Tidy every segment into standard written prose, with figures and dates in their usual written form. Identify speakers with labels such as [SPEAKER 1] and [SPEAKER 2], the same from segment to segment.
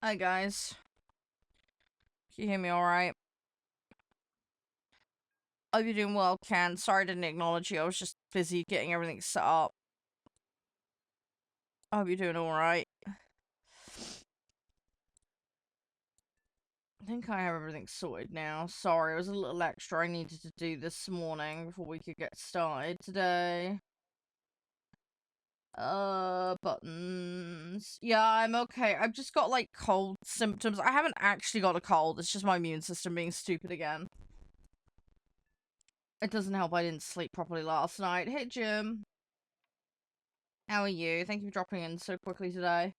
[SPEAKER 1] Hi guys. Can you hear me alright? Hope you're doing well, Ken. Sorry I didn't acknowledge you. I was just busy getting everything set up. I hope you're doing alright. I think I have everything sorted now. Sorry, it was a little extra I needed to do this morning before we could get started today. Buttons. Yeah, I'm okay. I've just got, like, cold symptoms. I haven't actually got a cold. It's just my immune system being stupid again. It doesn't help I didn't sleep properly last night. Hey, Jim. How are you? Thank you for dropping in so quickly today.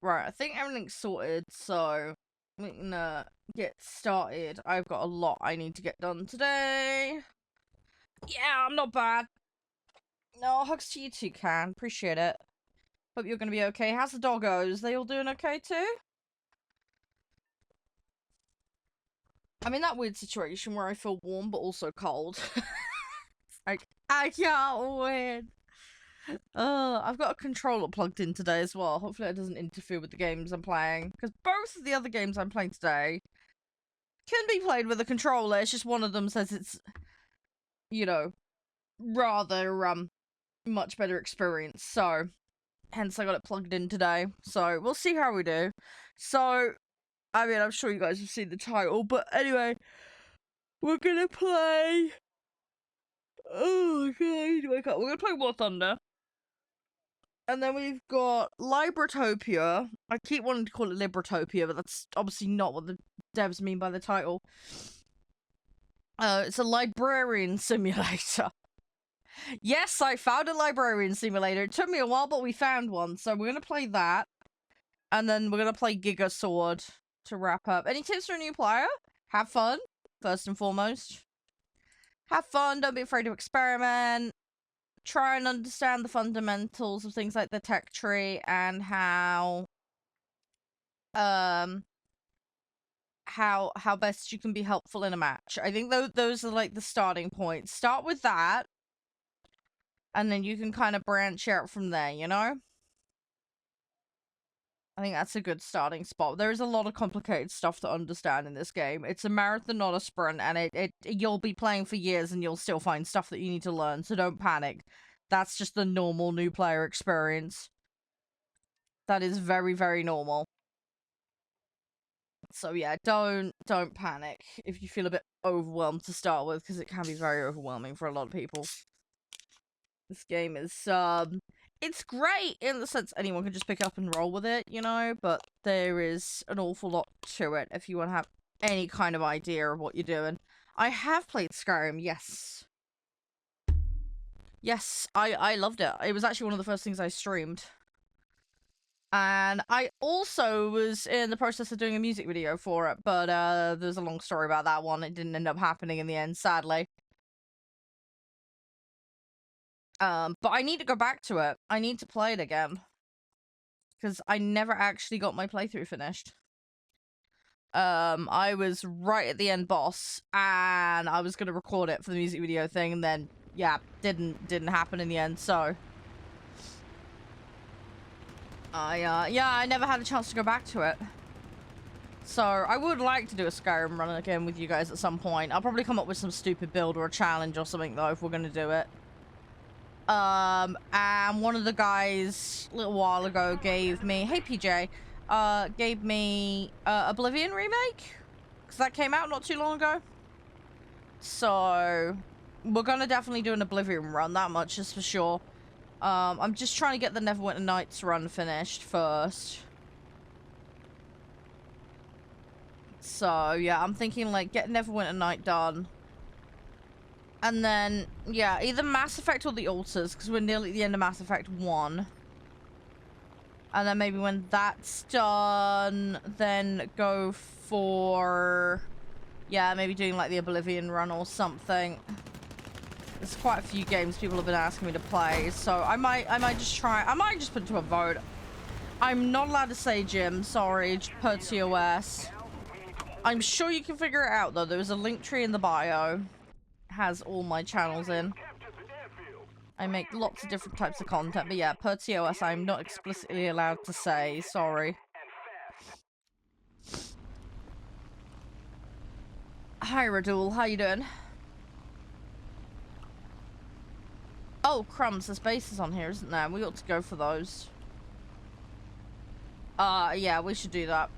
[SPEAKER 1] Right, I think everything's sorted, so we can get started. I've got a lot I need to get done today. Yeah, I'm not bad. No, hugs to you too, Can. Appreciate it. Hope you're gonna be okay. How's the doggos? They all doing okay too? I'm in that weird situation where I feel warm but also cold. Like, I can't win. I've got a controller plugged in today as well. Hopefully it doesn't interfere with the games I'm playing. Because both of the other games I'm playing today can be played with a controller. It's just one of them says it's, you know, rather, much better experience. So, hence I got it plugged in today. So, we'll see how we do. So, I mean, I'm sure you guys have seen the title. But anyway, we're gonna play... Oh, okay, I need to wake up. We're gonna play War Thunder. And then we've got Libratopia. I keep wanting to call it Libratopia, but that's obviously not what the devs mean by the title. It's a librarian simulator. Yes, I found a librarian simulator. It took me a while, but we found one. So we're going to play that. And then we're going to play Giga Sword to wrap up. Any tips for a new player? Have fun, first and foremost. Have fun, don't be afraid to experiment. Try and understand the fundamentals of things like the tech tree and how best you can be helpful in a match. I think those are like the starting points. Start with that, and then you can kind of branch out from there, you know? I think that's a good starting spot. There is a lot of complicated stuff to understand in this game. It's a marathon, not a sprint, and you'll be playing for years and you'll still find stuff that you need to learn, so don't panic. That's just the normal new player experience. That is very, very normal. So yeah, don't panic if you feel a bit overwhelmed to start with, because it can be very overwhelming for a lot of people. This game is, it's great in the sense anyone can just pick up and roll with it, you know, but there is an awful lot to it if you want to have any kind of idea of what you're doing. I have played Skyrim, yes. Yes, I loved it. It was actually one of the first things I streamed. And I also was in the process of doing a music video for it, but there's a long story about that one. It didn't end up happening in the end, sadly. But I need to go back to it. I need to play it again. Because I never actually got my playthrough finished. I was right at the end boss, and I was gonna record it for the music video thing, and then, yeah, didn't happen in the end, so... yeah, I never had a chance to go back to it. So, I would like to do a Skyrim run again with you guys at some point. I'll probably come up with some stupid build or a challenge or something, though, if we're gonna do it. And one of the guys a little while ago gave me... Hey, PJ. Gave me Oblivion remake. Because that came out not too long ago. So, we're gonna definitely do an Oblivion run, that much is for sure. I'm just trying to get the Neverwinter Nights run finished first. So, yeah, I'm thinking, like, get Neverwinter Night done. And then, yeah, either Mass Effect or The Altars, because we're nearly at the end of Mass Effect 1. And then maybe when that's done, then go for... Yeah, maybe doing, like, the Oblivion run or something. There's quite a few games people have been asking me to play, so I might just try... I might just put it to a vote. I'm not allowed to say, Jim. Sorry, per TOS. I'm sure you can figure it out, though. There's a link tree in the bio. Has all my channels in. I make lots of different types of content, but yeah, per TOS, I'm not explicitly allowed to say. Sorry. Hi, Radul. How you doing? Oh, crumbs. There's bases on here, isn't there? We ought to go for those. Yeah, we should do that.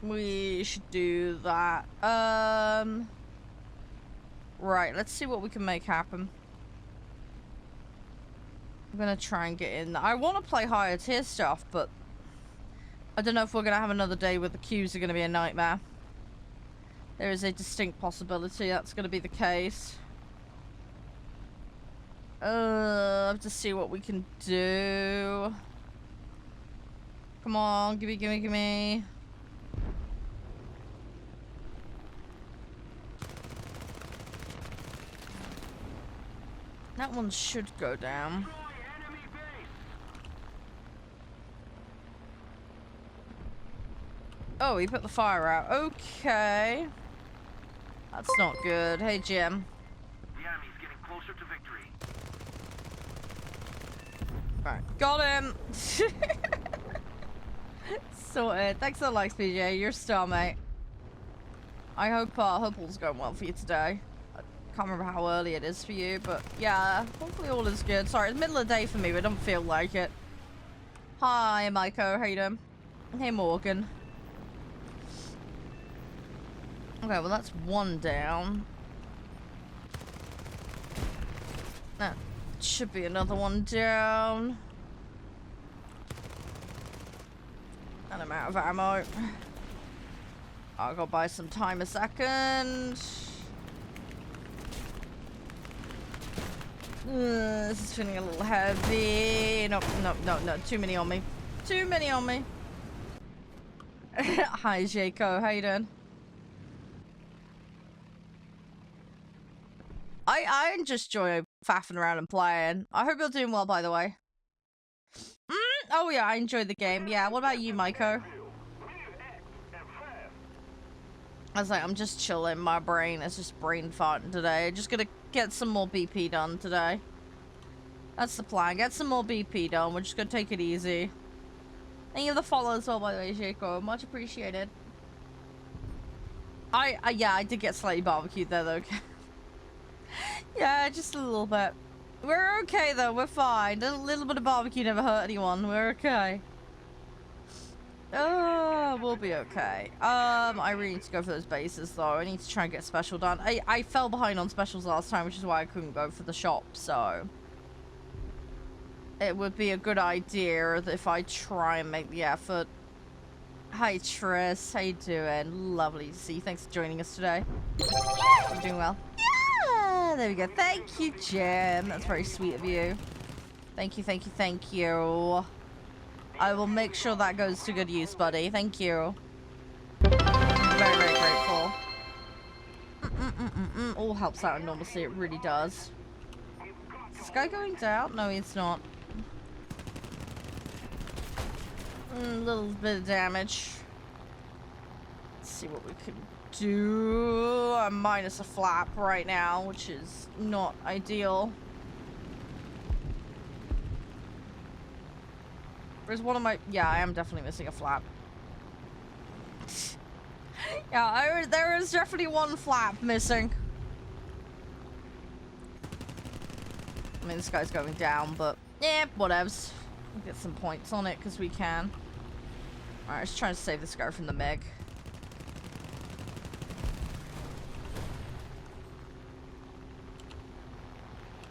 [SPEAKER 1] We should do that. Right, let's see what we can make happen. I'm gonna try and get in. I want to play higher tier stuff, but I don't know if we're gonna have another day where the queues are gonna be a nightmare. There is a distinct possibility that's gonna be the case. Have to see what we can do. Come on, gimme, gimme, gimme. That one should go down. Oh, he put the fire out. Okay. That's not good. Hey, Jim.
[SPEAKER 2] The enemy's getting closer to victory.
[SPEAKER 1] Alright, got him. Sorted. Thanks for the likes, PJ. You're a star, mate. I hope all's going well for you today. I can't remember how early it is for you, but yeah, hopefully all is good. Sorry, it's middle of the day for me, but it doesn't feel like it. Hi, Maiko. How you doing? Hey, Morgan. Okay, well that's one down. That should be another one down. And I'm out of ammo. I'll go buy some time a second. This is feeling a little heavy. Nope, nope, no, no. Too many on me. Too many on me. Hi, Jaco. How you doing? I just enjoy faffing around and playing. I hope you're doing well, by the way. Oh yeah, I enjoyed the game. Yeah, what about you, Maiko? I was like, I'm just chilling. My brain is just brain farting today. Just gonna get some more BP done today. That's the plan. Get some more BP done. We're just gonna take it easy. Thank you for the follow as well, by the way, Jaco. Much appreciated. Yeah, I did get slightly barbecued there, though. Yeah, just a little bit. We're okay, though. We're fine. A little bit of barbecue never hurt anyone. We're okay. Oh, we'll be okay. I really need to go for those bases, though. I need to try and get special done. I fell behind on specials last time, which is why I couldn't go for the shop, so... It would be a good idea if I try and make the effort. Hi, Triss. How you doing? Lovely to see you. Thanks for joining us today. You doing well? Yeah! There we go. Thank you, Jim. That's very sweet of you. Thank you, thank you, thank you. I will make sure that goes to good use, buddy. Thank you. Very, very grateful. All helps out in normalcy. It really does. Is this guy going down? No, he's not. A little bit of damage. Let's see what we can do. I'm minus a flap right now, which is not ideal. Where's one of my... Yeah, I am definitely missing a flap. Yeah, there is definitely one flap missing. I mean, this guy's going down, but... Yeah, whatevs. We'll get some points on it, because we can. Alright, let's try to save this guy from the Meg.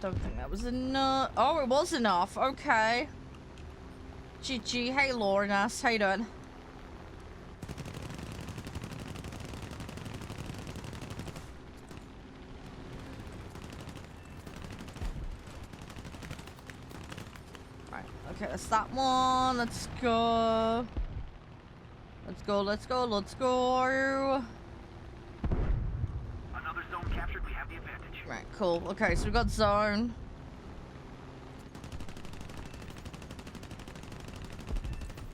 [SPEAKER 1] Don't think that was enough. Oh, it was enough. Okay. GG. Hey, Lornas. How you doing? Right. Okay, that's that one. Let's go. Let's go, let's go, let's go.
[SPEAKER 2] Another zone captured. We have the advantage.
[SPEAKER 1] Right, cool. Okay, so we've got zone.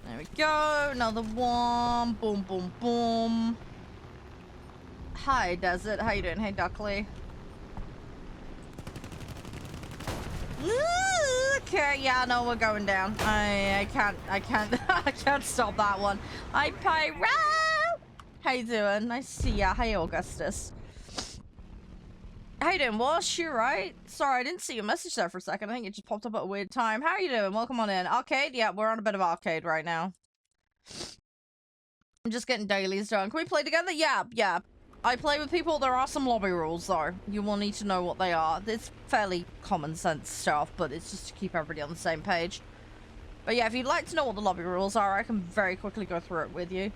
[SPEAKER 1] There we go. Another one. Boom, boom, boom. Hi, Desert. How you doing? Hey, Duckley. Okay, yeah, no, we're going down. I can't I can't stop that one. I pyro. How you doing? Nice to see ya. Hey, Augustus. How you doing, Wash? You right? Sorry, I didn't see your message there for a second. I think it just popped up at a weird time. How are you doing? Welcome on in. Arcade? Yeah, we're on a bit of arcade right now. I'm just getting dailies done. Can we play together? Yeah, yeah. I play with people. There are some lobby rules, though. You will need to know what they are. It's fairly common sense stuff, but it's just to keep everybody on the same page. But yeah, if you'd like to know what the lobby rules are, I can very quickly go through it with you.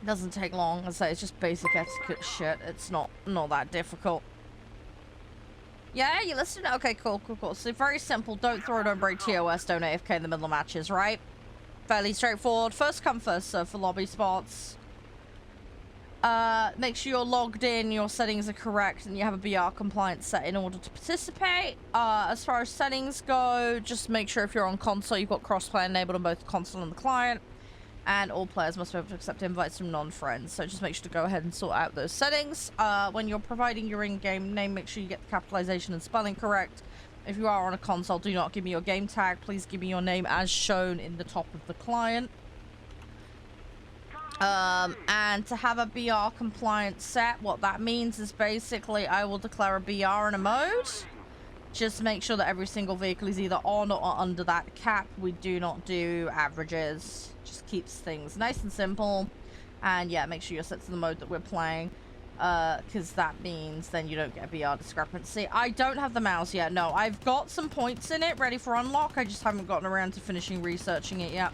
[SPEAKER 1] It doesn't take long. I say it's just basic etiquette shit. It's not that difficult. Yeah, you listening? Okay, cool. So very simple. Don't throw, don't break TOS, don't AFK in the middle of matches, right? Fairly straightforward. First come, first serve for lobby spots. Make sure you're logged in, your settings are correct, and you have a BR compliance set in order to participate. As far as settings go, just make sure if you're on console, you've got crossplay enabled on both the console and the client. And all players must be able to accept invites from non-friends. So just make sure to go ahead and sort out those settings. When you're providing your in-game name, make sure you get the capitalization and spelling correct. If you are on a console, do not give me your game tag. Please give me your name as shown in the top of the client. And to have a BR compliance set, what that means is basically I will declare a BR in a mode. Just make sure that every single vehicle is either on or under that cap. We do not do averages. Just keeps things nice and simple. And yeah, make sure you're set to the mode that we're playing. Because that means then you don't get a BR discrepancy. I don't have the mouse yet. No, I've got some points in it ready for unlock. I just haven't gotten around to finishing researching it yet.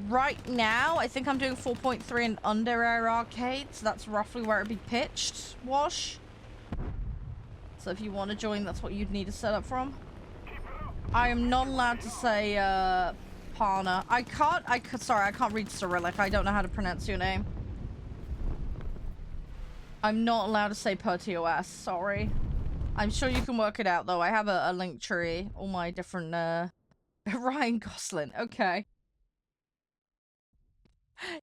[SPEAKER 1] Right now, I think I'm doing 4.3 and under Air Arcade, so that's roughly where it'd be pitched, Wash. So if you want to join, that's what you'd need to set up from. I am not allowed to say, Parna. Sorry, I can't read Cyrillic. I don't know how to pronounce your name. I'm not allowed to say per TOS, sorry. I'm sure you can work it out, though. I have a link tree, all my different, Ryan Gosling, okay.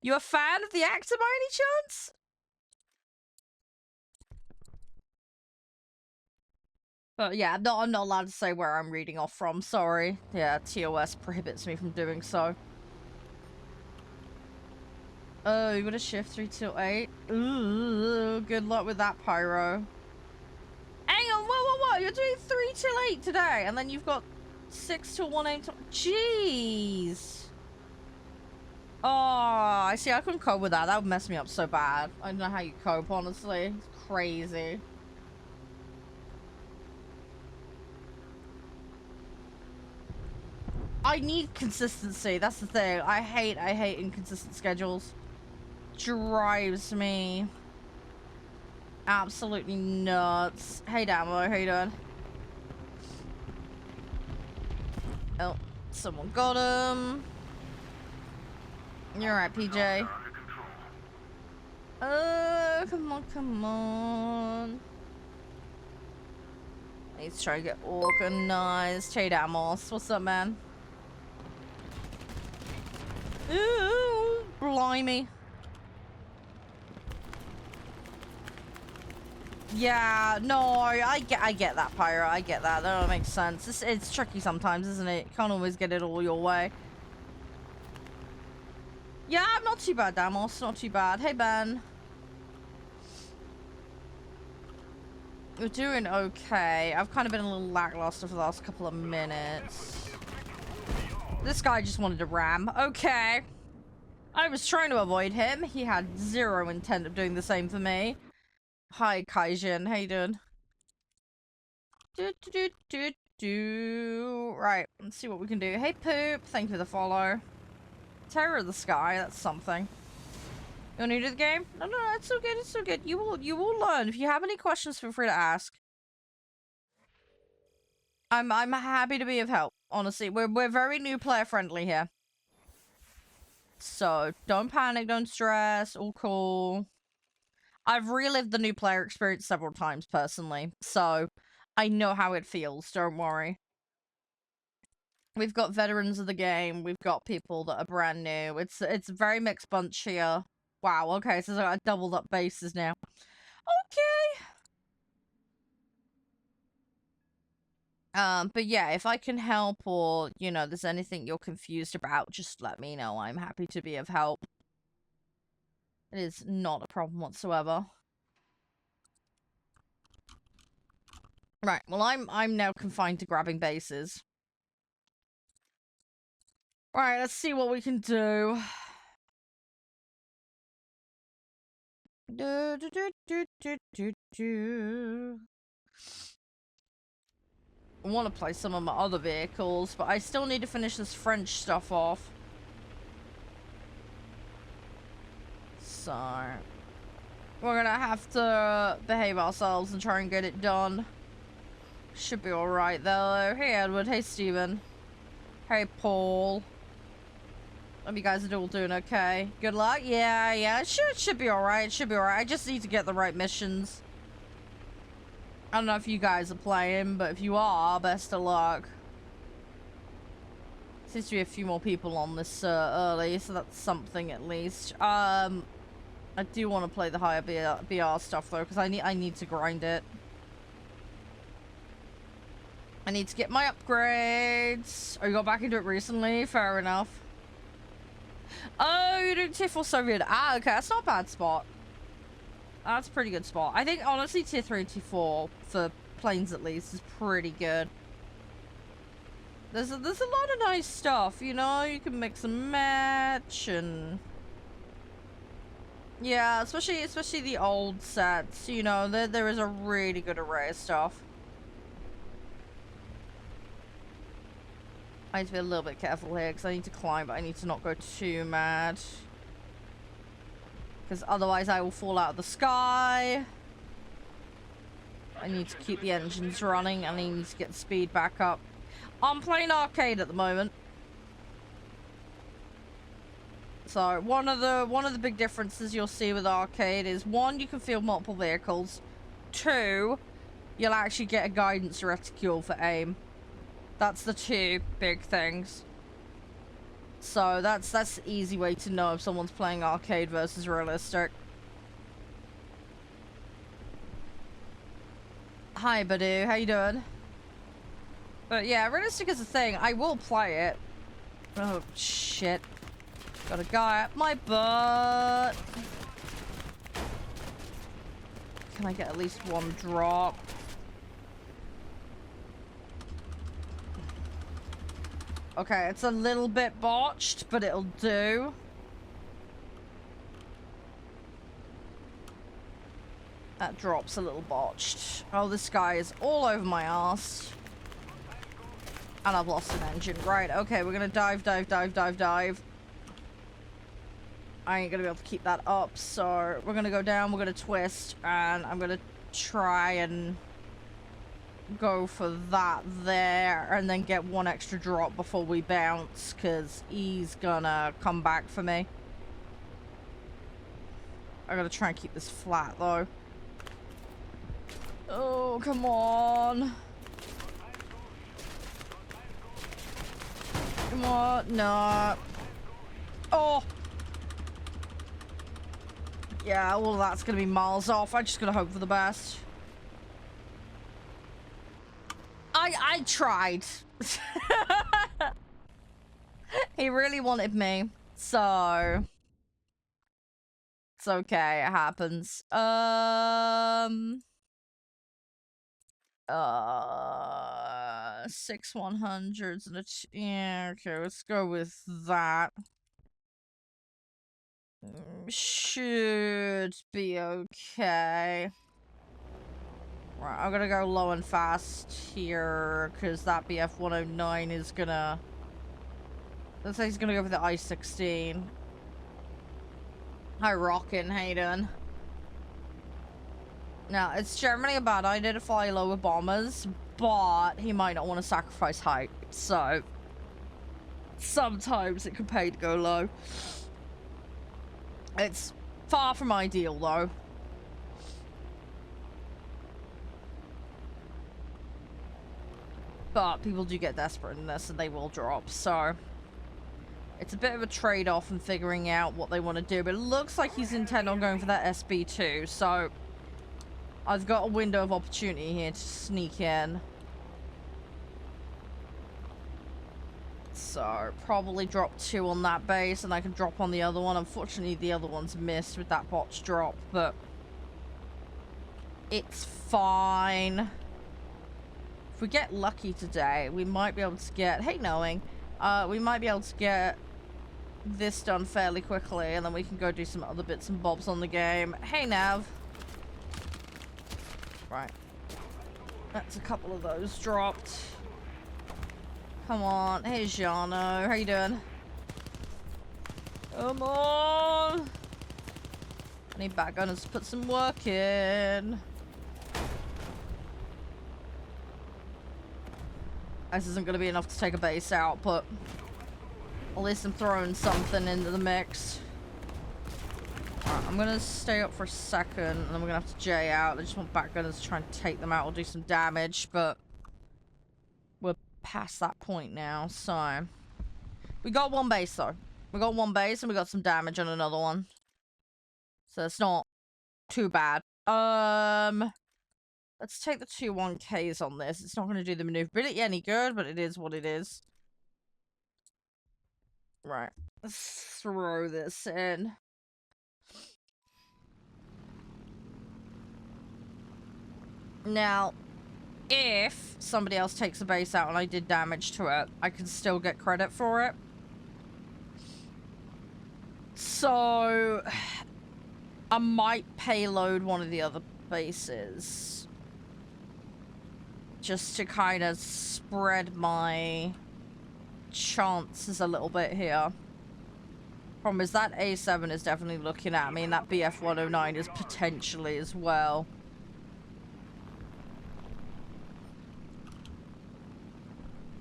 [SPEAKER 1] You a fan of the actor by any chance? But yeah, I'm not allowed to say where I'm reading off from, sorry. Yeah, TOS prohibits me from doing so. Oh, you got a shift 3 till 8? Ooh, good luck with that, Pyro. Hang on, whoa. You're doing 3 till 8 today, and then you've got 6 till 1 a.m. Jeez. Oh, I see. I couldn't cope with that. That would mess me up so bad. I don't know how you cope, honestly. It's crazy. I need consistency. That's the thing. I hate inconsistent schedules. Drives me absolutely nuts. Hey, Damo. How you doing? Oh, someone got him. You're right, PJ. Oh, come on. Let's try to get organized. Hey, Damos. What's up, man? Ooh, blimey. Yeah, no, I get that, Pyro. I get that. That makes sense. It's tricky sometimes, isn't it? You can't always get it all your way. Yeah, I'm not too bad, Damos. Not too bad. Hey, Ben. We're doing okay. I've kind of been a little lackluster for the last couple of minutes. This guy just wanted to ram. Okay. I was trying to avoid him. He had zero intent of doing the same for me. Hi, Kaijin. How you doing? Right, let's see what we can do. Hey, Poop. Thank you for the follow. Terror of the Sky. That's something. You're new to the game? No, it's so good. It's so good. You will learn. If you have any questions, feel free to ask. I'm happy to be of help. Honestly, we're very new player friendly here. So don't panic, don't stress. All cool. I've relived the new player experience several times personally, so I know how it feels. Don't worry. We've got veterans of the game. We've got people that are brand new. It's a very mixed bunch here. Wow. Okay, so I doubled up bases now. Okay. But yeah, if I can help or, you know, there's anything you're confused about, just let me know. I'm happy to be of help. It is not a problem whatsoever. Right, well, I'm now confined to grabbing bases. Alright, let's see what we can do. I want to play some of my other vehicles, but I still need to finish this French stuff off. So, we're gonna have to behave ourselves and try and get it done. Should be alright though. Hey Edward, hey Steven. Hey Paul. Hope you guys are all doing okay. Good luck? Yeah, it should be alright. It should be alright. I just need to get the right missions. I don't know if you guys are playing, but if you are, best of luck. Seems to be a few more people on this early, so that's something at least. I do want to play the higher BR stuff though, because I need to grind it. I need to get my upgrades. Oh, you got back into it recently? Fair enough. Oh, you're doing tier 4 Soviet. Ah, okay, that's not a bad spot. That's a pretty good spot. I think, honestly, tier 3 and tier 4, for planes at least, is pretty good. There's a lot of nice stuff, you know? You can mix and match, and... yeah, especially the old sets, you know, there is a really good array of stuff. I need to be a little bit careful here, because I need to climb, but I need to not go too mad. Because otherwise I will fall out of the sky. I need to keep the engines running, and I need to get the speed back up. I'm playing arcade at the moment. So, one of the big differences you'll see with arcade is, one, you can field multiple vehicles. Two, you'll actually get a guidance reticule for aim. That's the two big things. So that's the easy way to know if someone's playing arcade versus realistic. Hi, Badu. How you doing? But yeah, realistic is a thing. I will play it. Oh, shit. Got a guy up my butt. Can I get at least one drop? Okay, it's a little bit botched, but it'll do. That drop's a little botched. Oh, this guy is all over my ass. And I've lost an engine. Right, okay, we're gonna dive. I ain't gonna be able to keep that up, so we're gonna go down, we're gonna twist, and I'm gonna try and go for that there, and then get one extra drop before we bounce, because he's gonna come back for me. I gotta try and keep this flat, though. Oh, come on. Come on, no. Oh! Yeah, all of that's gonna be miles off. I just gotta hope for the best. I tried. He really wanted me, so it's okay. It happens. 6 100s and yeah. Okay, let's go with that. Should be okay. Right, I'm gonna go low and fast here, because that BF 109 is gonna... looks like he's gonna go for the I-16. Hi, Rockin', how you doing? Now, it's generally a bad idea to fly low with bombers, but he might not want to sacrifice height, so... sometimes it can pay to go low. It's far from ideal, though. But people do get desperate in this, and they will drop, so... it's a bit of a trade-off in figuring out what they want to do, but it looks like he's intent on going for that SB2, so... I've got a window of opportunity here to sneak in. So, probably drop 2 on that base, and I can drop on the other one. Unfortunately, the other one's missed with that botch drop, but it's fine. If we get lucky today, we might be able to get... Hey, knowing. We might be able to get this done fairly quickly, and then we can go do some other bits and bobs on the game. Hey, Nav. Right. That's a couple of those dropped. Come on. Hey, Jano. How you doing? Come on. I need back gunners to put some work in. This isn't going to be enough to take a base out, but at least I'm throwing something into the mix. Alright, I'm going to stay up for a second, and then we're going to have to J out. I just want back gunners to try and take them out or do some damage, but we're past that point now, so... We got 1 base, though. We got 1 base, and we got some damage on another one. So it's not too bad. Let's take the 2 1Ks on this. It's not going to do the maneuverability any good, but it is what it is. Right. Let's throw this in. Now, if somebody else takes a base out and I did damage to it, I can still get credit for it. So, I might payload one of the other bases. Just to kind of spread my chances a little bit here. Problem is that A7 is definitely looking at me, and that BF-109 is potentially as well.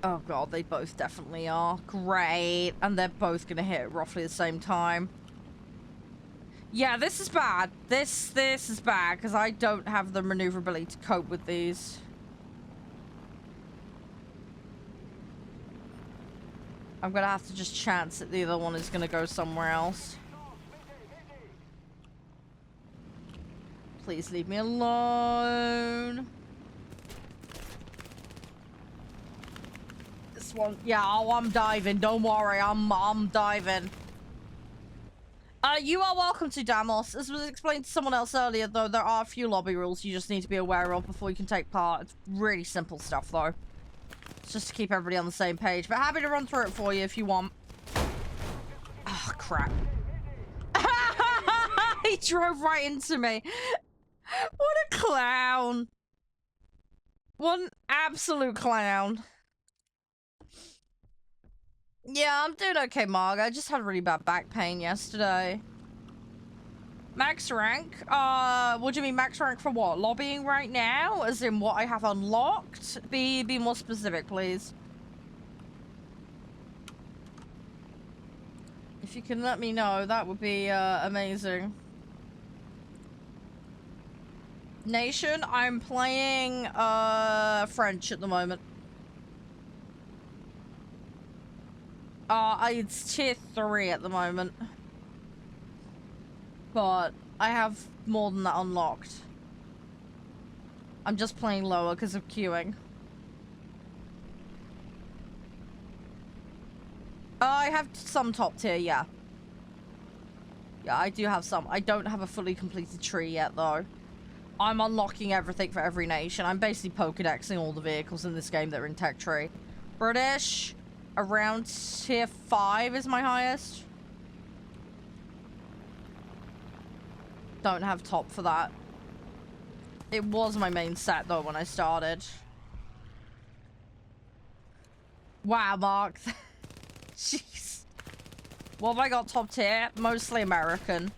[SPEAKER 1] Oh god, they both definitely are. Great. And they're both gonna hit at roughly the same time. Yeah, this is bad. This is bad, because I don't have the maneuverability to cope with these. I'm gonna have to just chance that the other one is gonna go somewhere else. Please leave me alone. This one, yeah, oh, I'm diving. Don't worry, I'm diving. You are welcome to, Damos. As was explained to someone else earlier, though, there are a few lobby rules you just need to be aware of before you can take part. It's really simple stuff, though. It's just to keep everybody on the same page. But happy to run through it for you if you want. Oh, crap. He drove right into me. What a clown. What an absolute clown. Yeah, I'm doing okay, Marg. I just had really bad back pain yesterday. Max rank? What do you mean max rank for what? Lobbying right now? As in what I have unlocked? Be more specific, please. If you can let me know, that would be, amazing. Nation, I'm playing, French at the moment. It's tier 3 at the moment. But I have more than that unlocked. I'm just playing lower because of queuing. I have some top tier, yeah. Yeah, I do have some. I don't have a fully completed tree yet, though. I'm unlocking everything for every nation. I'm basically Pokedexing all the vehicles in this game that are in tech tree. British, around tier 5 is my highest. Don't have top for that. It was my main set, though, when I started. Wow, Mark. Jeez. What have I got top tier? Mostly American.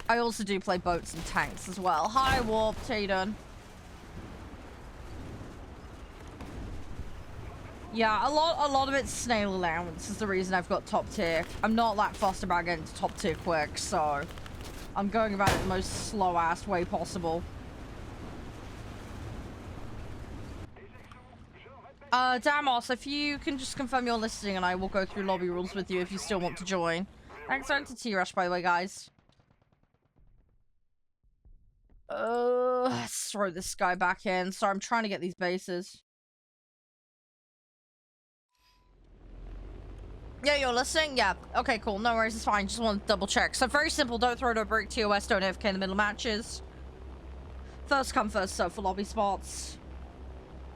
[SPEAKER 1] I also do play boats and tanks as well. Hi, Warp. How you doing? Yeah, a lot of it's snail allowance is the reason I've got top tier. I'm not that fussed about getting to top tier quick, so I'm going about it the most slow-ass way possible. Damos, if you can just confirm your listing and I will go through lobby rules with you if you still want to join. Thanks to T-Rush, by the way, guys. Let's throw this guy back in. Sorry, I'm trying to get these bases. Yeah, you're listening? Yeah. Okay, cool. No worries, it's fine. Just want to double check. So very simple. Don't throw no brick TOS. Don't AFK in the middle of matches. First come, first serve for lobby spots.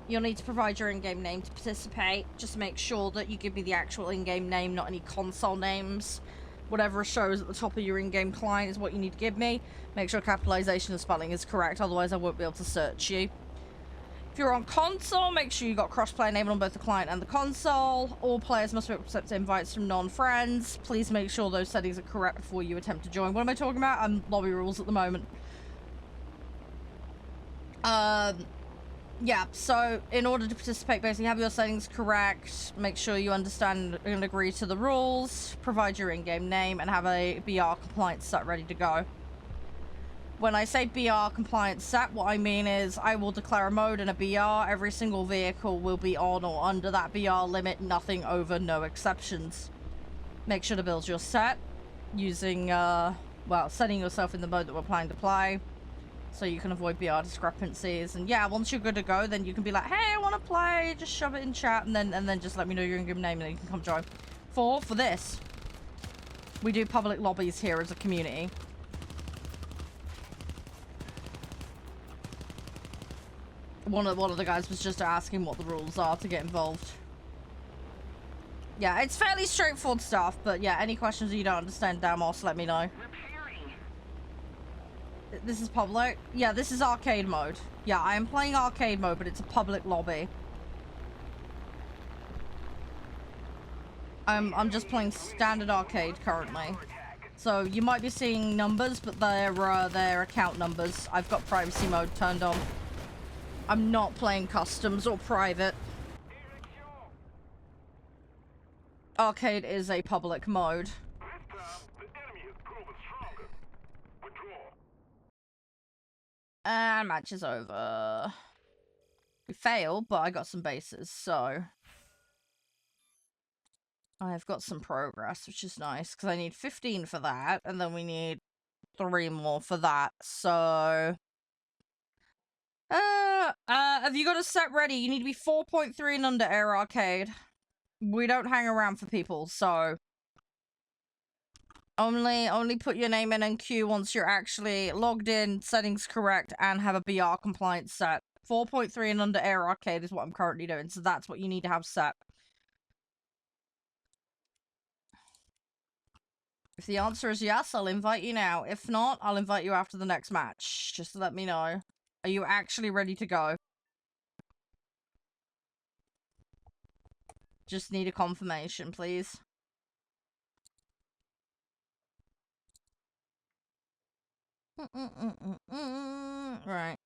[SPEAKER 1] You'll need to provide your in-game name to participate. Just make sure that you give me the actual in-game name, not any console names. Whatever shows at the top of your in-game client is what you need to give me. Make sure capitalization and spelling is correct, otherwise I won't be able to search you. If you're on console, make sure you got crossplay enabled on both the client and the console. All players must accept invites from non-friends. Please make sure those settings are correct before you attempt to join. What am I talking about? I'm lobby rules at the moment. Yeah, so in order to participate, basically have your settings correct, make sure you understand and agree to the rules, provide your in-game name, and have a BR compliance set ready to go. When I say BR compliance set, what I mean is I will declare a mode and a BR. Every single vehicle will be on or under that BR limit, nothing over, no exceptions. Make sure to build your set using, well, setting yourself in the mode that we're planning to play, so you can avoid BR discrepancies. And yeah, once you're good to go, then you can be like, hey, I want to play, just shove it in chat, and then just let me know your in-game name, and then you can come join. For this, we do public lobbies here as a community. One of the guys was just asking what the rules are to get involved. Yeah, it's fairly straightforward stuff, but yeah, any questions that you don't understand, Damos, let me know. This is public? Yeah, this is arcade mode. Yeah, I am playing arcade mode, but it's a public lobby. I'm just playing standard arcade currently. So you might be seeing numbers, but they're account numbers. I've got privacy mode turned on. I'm not playing customs or private. Arcade is a public mode. And match is over. We failed, but I got some bases, so I've got some progress, which is nice, because I need 15 for that, and then we need 3 more for that, so have you got a set ready? You need to be 4.3 and under Air Arcade. We don't hang around for people, so only put your name in and queue once you're actually logged in, settings correct, and have a BR compliance set. 4.3 and under Air Arcade is what I'm currently doing, so that's what you need to have set. If the answer is yes, I'll invite you now. If not, I'll invite you after the next match. Just let me know. Are you actually ready to go? Just need a confirmation, please. Right.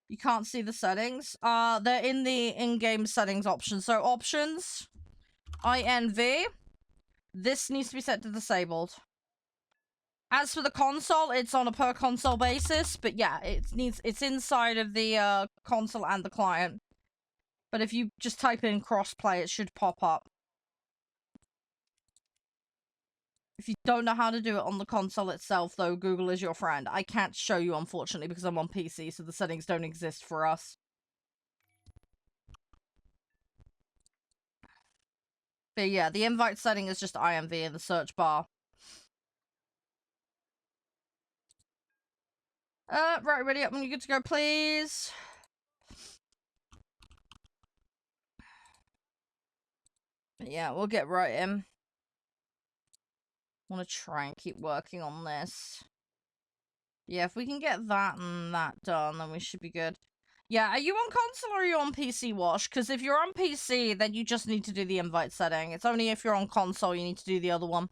[SPEAKER 1] You can't see the settings. They're in the in-game settings option. So options, INV. This needs to be set to disabled. As for the console, it's on a per console basis, but yeah, it's inside of the console and the client. But if you just type in crossplay, it should pop up. If you don't know how to do it on the console itself, though, Google is your friend. I can't show you, unfortunately, because I'm on PC, so the settings don't exist for us. But yeah, the invite setting is just IMV in the search bar. Right, ready up when you're good to go, please. But yeah, we'll get right in. Want to try and keep working on this. Yeah, if we can get that and that done, then we should be good. Yeah, are you on console or are you on PC, Wash? Because if you're on PC, then you just need to do the invite setting. It's only if you're on console you need to do the other one.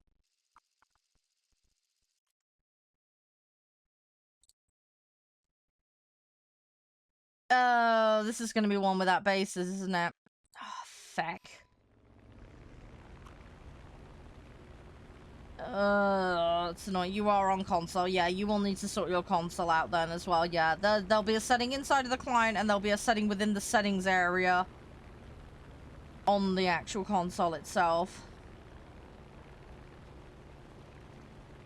[SPEAKER 1] Oh, this is going to be one without bases, isn't it? Oh, feck. It's annoying. You are on console. Yeah, you will need to sort your console out then as well. Yeah, there'll be a setting inside of the client and there'll be a setting within the settings area on the actual console itself.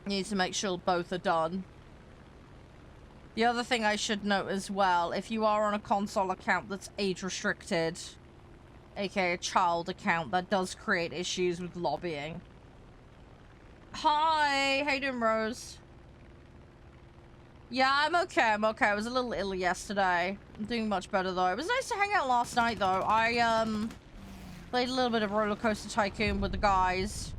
[SPEAKER 1] You need to make sure both are done. The other thing I should note as well, if you are on a console account that's age restricted, aka a child account that does create issues with lobbying. Hi, how you doing, Rose? Yeah, I'm okay, I was a little ill yesterday. I'm doing much better, though. It was nice to hang out last night, though. I, played a little bit of Roller Coaster Tycoon with the guys.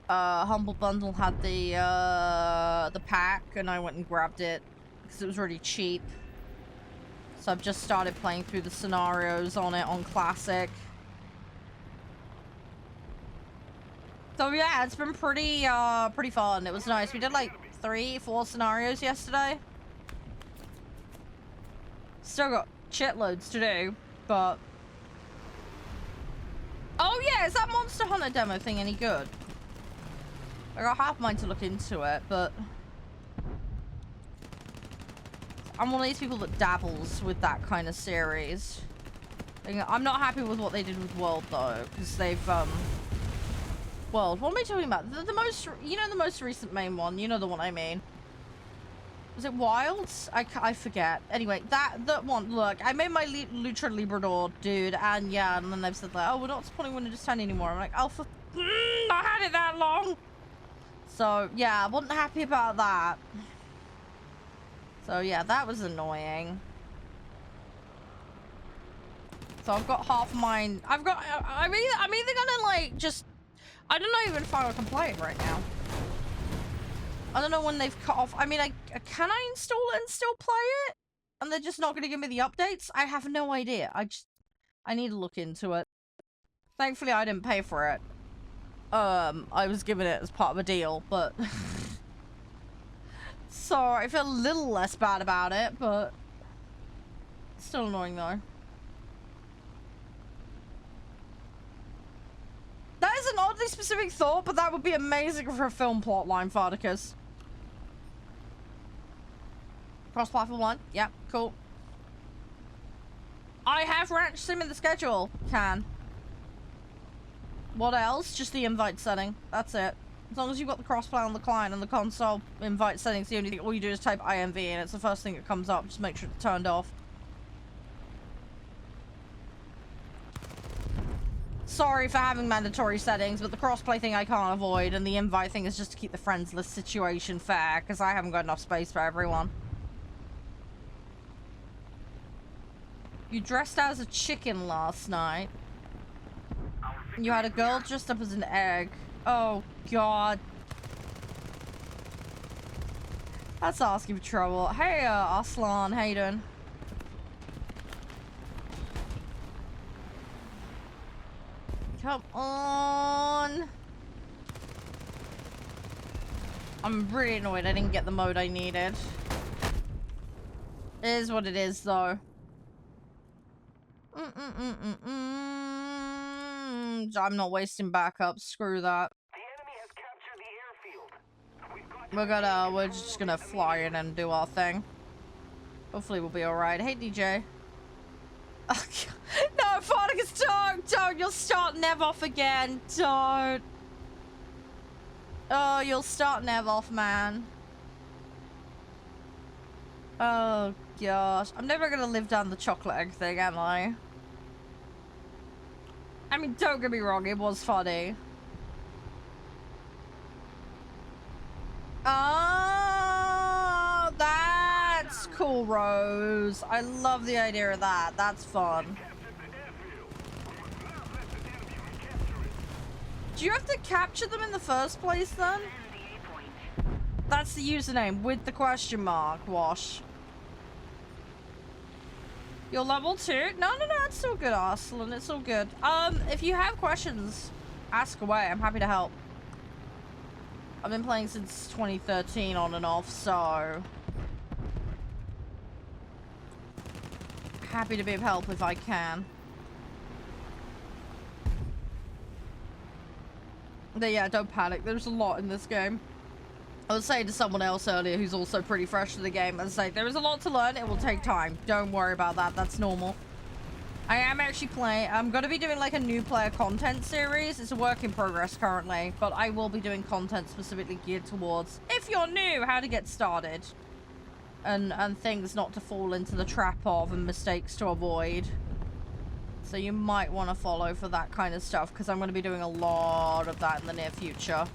[SPEAKER 1] Humble Bundle had the pack, and I went and grabbed it because it was really cheap. So I've just started playing through the scenarios on it on Classic. So yeah, it's been pretty fun. It was nice. We did like 3-4 scenarios yesterday. Still got shitloads to do, but... Oh yeah, is that Monster Hunter demo thing any good? I got half mine to look into it, but... I'm one of these people that dabbles with that kind of series. I'm not happy with what they did with World, though, because they've, World. What am I talking about? The most, you know, the most recent main one. You know the one I mean. Was it Wilds? I forget. Anyway, that one. Look, I made my Lucha Librador, dude, and yeah, and then they've said like, oh, we're not supporting Winter Just 10 anymore. I'm like, oh, I had it that long. So yeah, I wasn't happy about that. So yeah, that was annoying. So I've got half mine. I'm either gonna like just. I don't know even if I can play it right now. I don't know when they've cut off. I mean, can I install it and still play it? And they're just not going to give me the updates? I have no idea. I need to look into it. Thankfully, I didn't pay for it. I was given it as part of a deal, but... So, I feel a little less bad about it, but... Still annoying, though. That is an oddly specific thought, but that would be amazing for a film plotline, Farticus. Cross-platform one? Yeah, cool. I have Ranch Sim in the schedule, Can. What else? Just the invite setting. That's it. As long as you've got the crossplay on the client and the console invite settings, the only thing, all you do is type IMV and it's the first thing that comes up. Just make sure it's turned off. Sorry for having mandatory settings, but the crossplay thing I can't avoid, and the invite thing is just to keep the friends list situation fair, because I haven't got enough space for everyone. You dressed as a chicken last night. You had a girl dressed up as an egg. Oh, God. That's asking for trouble. Hey, Aslan, how you doing? Come on. I'm really annoyed I didn't get the mode I needed. It is what it is, though. I'm not wasting backups. Screw that.
[SPEAKER 2] The enemy has captured the airfield.
[SPEAKER 1] We're just gonna fly in and do our thing. Hopefully we'll be alright. Hey, DJ. Oh, no, Farticus, don't! You'll start Nev off again. Don't. Oh, you'll start Nev off, man. Oh, gosh. I'm never gonna live down the chocolate egg thing, am I? I mean, don't get me wrong, it was funny. Oh, that's cool, Rose. I love the idea of that. That's fun. Do you have to capture them in the first place, then? That's the username with the question mark, Wash. You're level 2? No, it's still good, Arslan. It's all good. If you have questions, ask away. I'm happy to help. I've been playing since 2013 on and off, so... happy to be of help if I can. But yeah, don't panic. There's a lot in this game. I was saying to someone else earlier who's also pretty fresh to the game, and say there is a lot to learn. It will take time. Don't worry about that. That's normal. I am actually playing. I'm going to be doing like a new player content series. It's a work in progress currently, but I will be doing content specifically geared towards, if you're new, how to get started. and things not to fall into the trap of and mistakes to avoid. So you might want to follow for that kind of stuff, because I'm going to be doing a lot of that in the near future.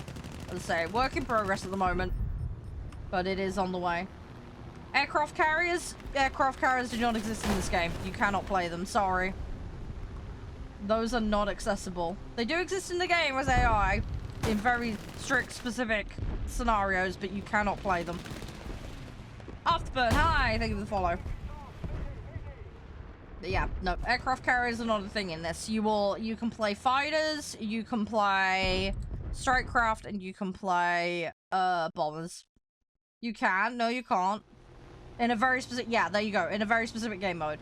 [SPEAKER 1] As I say, work in progress at the moment, but it is on the way. Aircraft carriers? Aircraft carriers do not exist in this game. You cannot play them, sorry. Those are not accessible. They do exist in the game as AI, in very strict, specific scenarios, but you cannot play them. Afterburn, hi! Thank you for the follow. Yeah, no, aircraft carriers are not a thing in this. You can play fighters, you can play strikecraft, and you can play bombers. You can, no you can't. In a very specific, yeah, there you go, in a very specific game mode.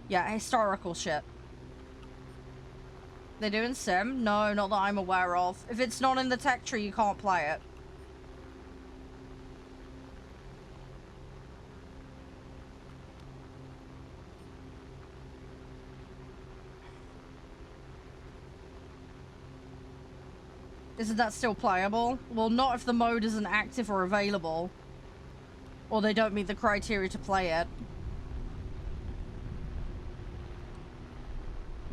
[SPEAKER 1] Yeah, historical shit. They do in Sim? No, not that I'm aware of. If it's not in the tech tree, you can't play it. Isn't that still playable? Well, not if the mode isn't active or available. Or they don't meet the criteria to play it.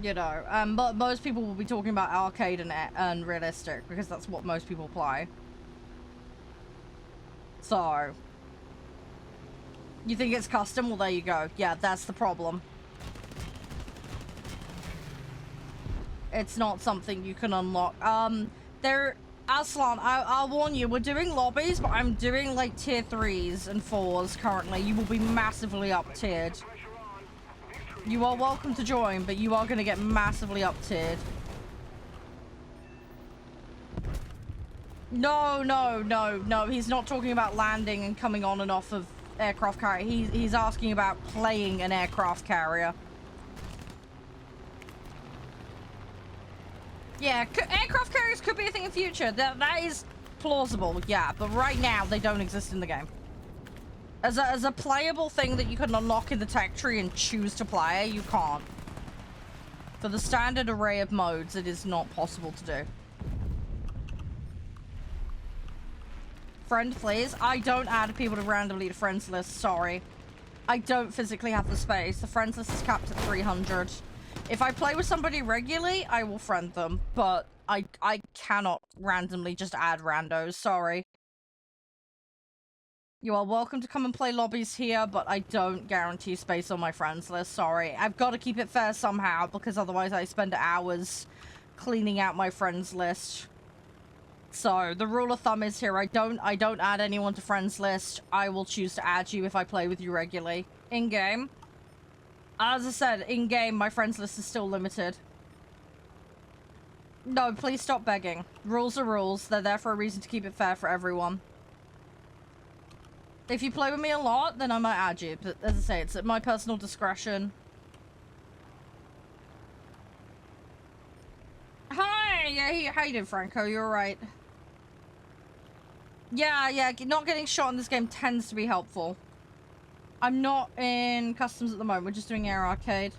[SPEAKER 1] You know, but most people will be talking about arcade and realistic, because that's what most people play. So, you think it's custom? Well, there you go. Yeah, that's the problem. It's not something you can unlock. Aslan, I'll warn you, we're doing lobbies, but I'm doing like tier 3s and 4s currently. You will be massively up-tiered. You are welcome to join, but you are going to get massively up-tiered. No, he's not talking about landing and coming on and off of aircraft carrier. He's asking about playing an aircraft carrier. Yeah, aircraft carriers could be a thing in future. That is plausible, yeah. But right now, they don't exist in the game. As a playable thing that you can unlock in the tech tree and choose to play, you can't. For the standard array of modes, it is not possible to do. Friend, please. I don't add people to randomly to friends list, sorry. I don't physically have the space. The friends list is capped at 300. If I play with somebody regularly, I will friend them, but I cannot randomly just add randos, sorry. You are welcome to come and play lobbies here, but I don't guarantee space on my friends list, sorry. I've got to keep it fair somehow, because otherwise I spend hours cleaning out my friends list. So, the rule of thumb is here, I don't add anyone to friends list. I will choose to add you if I play with you regularly. In-game. As I said, in-game, my friends list is still limited. No, please stop begging. Rules are rules. They're there for a reason to keep it fair for everyone. If you play with me a lot, then I might add you. But as I say, it's at my personal discretion. Hi! Yeah, how you doing, Franco? You alright? Yeah, not getting shot in this game tends to be helpful. I'm not in customs at the moment. We're just doing air arcade.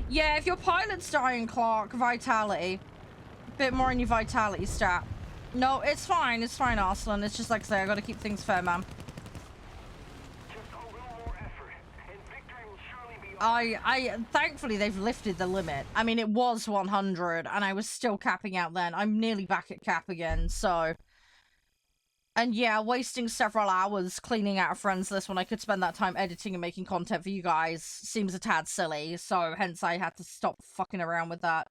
[SPEAKER 1] Yeah, if your pilot's dying, Clark, vitality. A bit more in your vitality stat. No, it's fine, Arslan. It's just like I say, I gotta keep things fair, man.
[SPEAKER 2] Just a little more effort, and victory will surely be
[SPEAKER 1] thankfully they've lifted the limit. I mean, it was 100, and I was still capping out then. I'm nearly back at cap again, so... And yeah, wasting several hours cleaning out a friends list when I could spend that time editing and making content for you guys seems a tad silly, so hence I had to stop fucking around with that.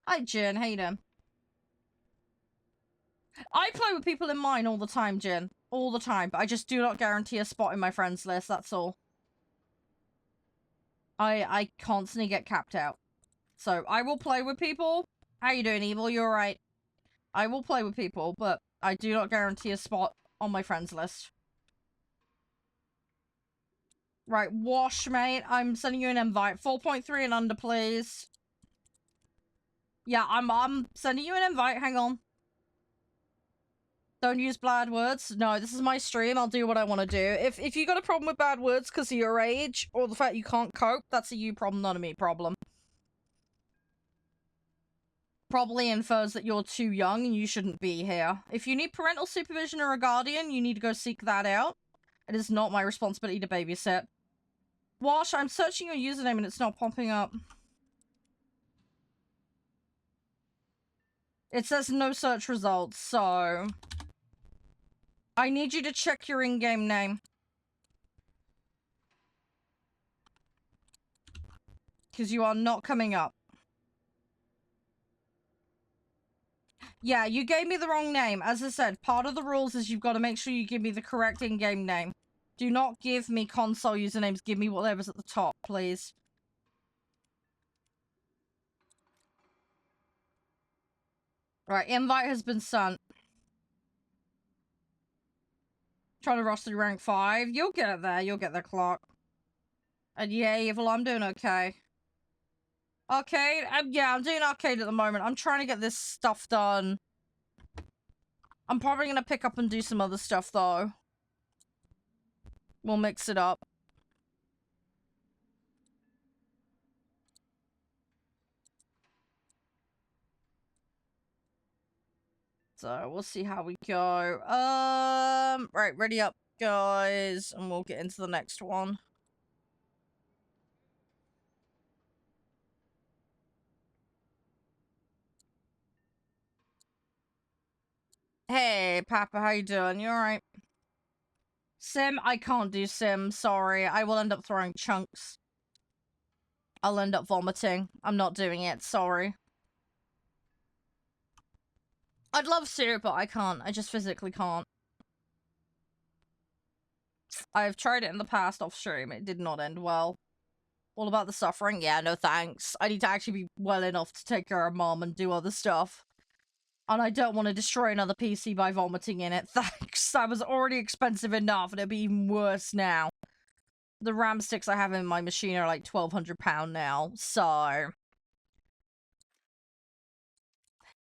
[SPEAKER 1] Hi, Jin. How you doing? I play with people in mine all the time, Jin. All the time, but I just do not guarantee a spot in my friends list, that's all. I constantly get capped out. So, I will play with people. How you doing, Evil? You alright? I will play with people, but I do not guarantee a spot on my friends list. Right, Wash, mate. I'm sending you an invite. 4.3 and under, please. Yeah, I'm sending you an invite. Hang on. Don't use bad words. No, this is my stream. I'll do what I want to do. If you got a problem with bad words because of your age or the fact you can't cope, that's a you problem, not a me problem. Probably infers that you're too young and you shouldn't be here. If you need parental supervision or a guardian, you need to go seek that out. It is not my responsibility to babysit. Wash, I'm searching your username and it's not popping up. It says no search results, so... I need you to check your in-game name. Because you are not coming up. Yeah, you gave me the wrong name. As I said, part of the rules is you've got to make sure you give me the correct in-game name. Do not give me console usernames. Give me whatever's at the top, please. Right, invite has been sent. Trying to rush through rank 5. You'll get there. You'll get there, Clark. And yeah, Evil, I'm doing okay. Arcade? Yeah, I'm doing arcade at the moment. I'm trying to get this stuff done. I'm probably going to pick up and do some other stuff, though. We'll mix it up. So, we'll see how we go. Right, ready up, guys. And we'll get into the next one. Hey, Papa, how you doing? You alright? Sim? I can't do sim, sorry. I will end up throwing chunks. I'll end up vomiting. I'm not doing it, sorry. I'd love to, but I can't. I just physically can't. I've tried it in the past off stream. It did not end well. All about the suffering? Yeah, no thanks. I need to actually be well enough to take care of Mom and do other stuff. And I don't want to destroy another PC by vomiting in it. Thanks. That was already expensive enough, and it'll be even worse now. The RAM sticks I have in my machine are like £1,200 now, so...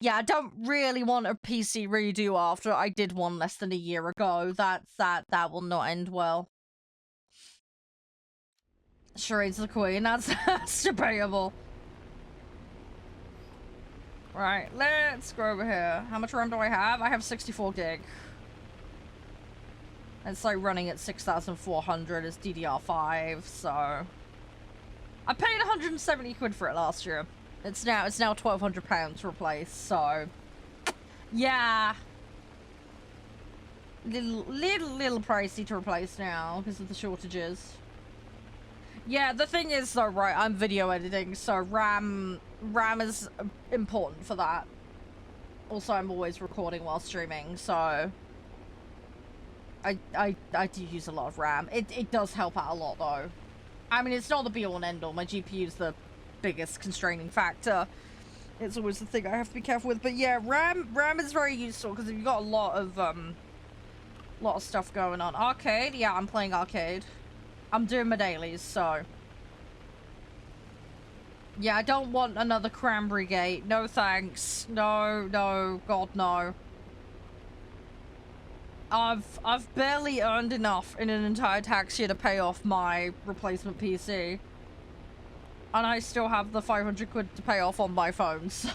[SPEAKER 1] Yeah, I don't really want a PC redo after I did one less than a year ago. That will not end well. Charede's the queen. That's debatable. Right, let's go over here. How much RAM do I have? I have 64 gig. It's like running at 6,400 as DDR5, so... I paid 170 quid for it last year. It's now £1,200 to replace, so... Yeah. Little pricey to replace now, because of the shortages. Yeah, the thing is though, right, I'm video editing, so RAM is important for that. Also, I'm always recording while streaming, so... I do use a lot of RAM. It does help out a lot, though. I mean, it's not the be-all and end-all. My GPU's the biggest constraining factor. It's always the thing I have to be careful with. But yeah, RAM is very useful, because if you've got a lot of stuff going on. Arcade? Yeah, I'm playing arcade. I'm doing my dailies, so... Yeah, I don't want another Cranberry Gate. No thanks. No, God, no. I've barely earned enough in an entire tax year to pay off my replacement PC. And I still have the 500 quid to pay off on my phone, so...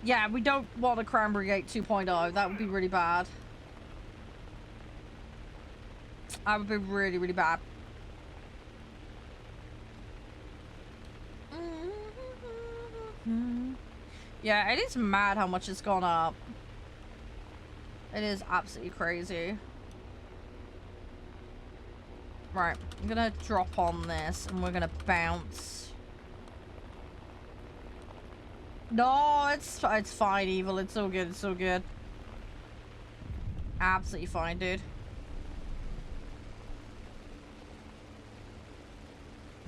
[SPEAKER 1] Yeah, we don't want a Cranberry Gate 2.0. That would be really bad. That would be really, really bad. Yeah, it is mad how much it's gone up. It is absolutely crazy. Right, I'm gonna drop on this and we're gonna bounce. No, it's fine, Evil. It's all good. It's all good. Absolutely fine, dude.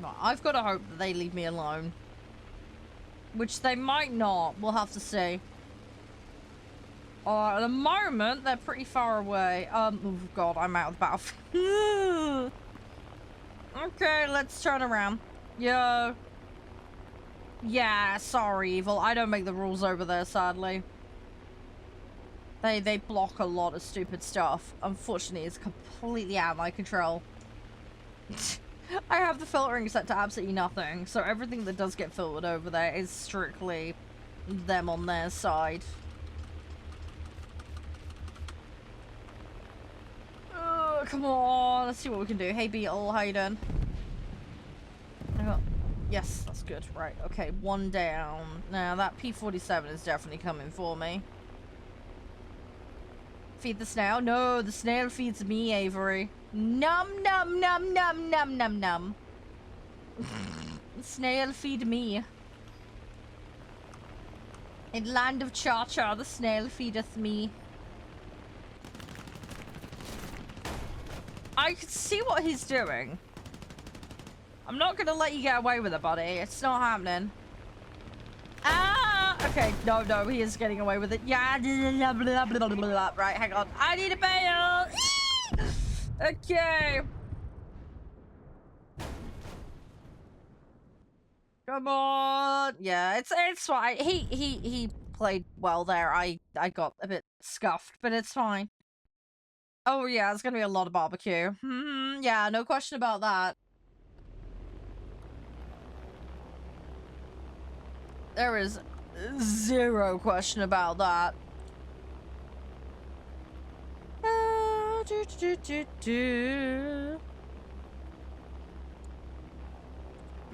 [SPEAKER 1] Right, I've got to hope that they leave me alone. Which they might not. We'll have to see. At the moment, they're pretty far away. Oh god, I'm out of the battlefield. Okay, let's turn around. Yo. Yeah, sorry, Evil. I don't make the rules over there, sadly. They block a lot of stupid stuff. Unfortunately, it's completely out of my control. I have the filtering set to absolutely nothing, so everything that does get filtered over there is strictly them on their side. come on. Let's see what we can do. Hey, Beetle, how you doing? Yes, that's good. Right, okay, one down. Now, that P-47 is definitely coming for me. Feed the snail? No, the snail feeds me, Avery. Num, num, num, num, num, num, num. The snail feed me. In land of Cha-Cha, the snail feedeth me. I can see what he's doing. I'm not gonna let you get away with it, buddy. It's not happening. Ah! Okay, no, he is getting away with it. Yeah, blah, blah, blah, blah, blah. Right, hang on. I need a bail! Okay. Come on. Yeah, it's fine. He played well there. I got a bit scuffed, but it's fine. Oh yeah, it's gonna be a lot of barbecue. Yeah, no question about that. There is zero question about that.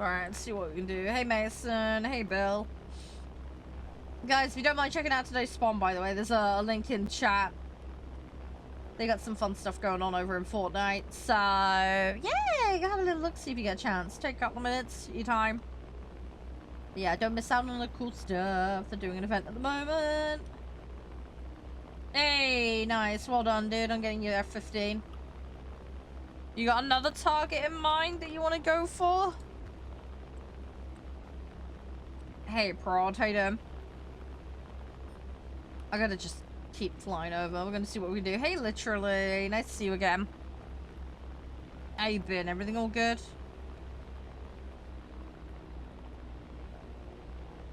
[SPEAKER 1] Alright, let's see what we can do. Hey Mason, hey Bill. Guys, if you don't mind checking out today's spawn, by the way, there's a link in chat. They got some fun stuff going on over in Fortnite. So, yeah, go have a little look, see if you get a chance. Take a couple of minutes, your time. But yeah, don't miss out on the cool stuff. They're doing an event at the moment. Hey, nice. Well done, dude. I'm getting you F-15. You got another target in mind that you want to go for? Hey, Prod. How you doing? I gotta just keep flying over. We're gonna see what we can do. Hey, literally. Nice to see you again. How you been? Everything all good?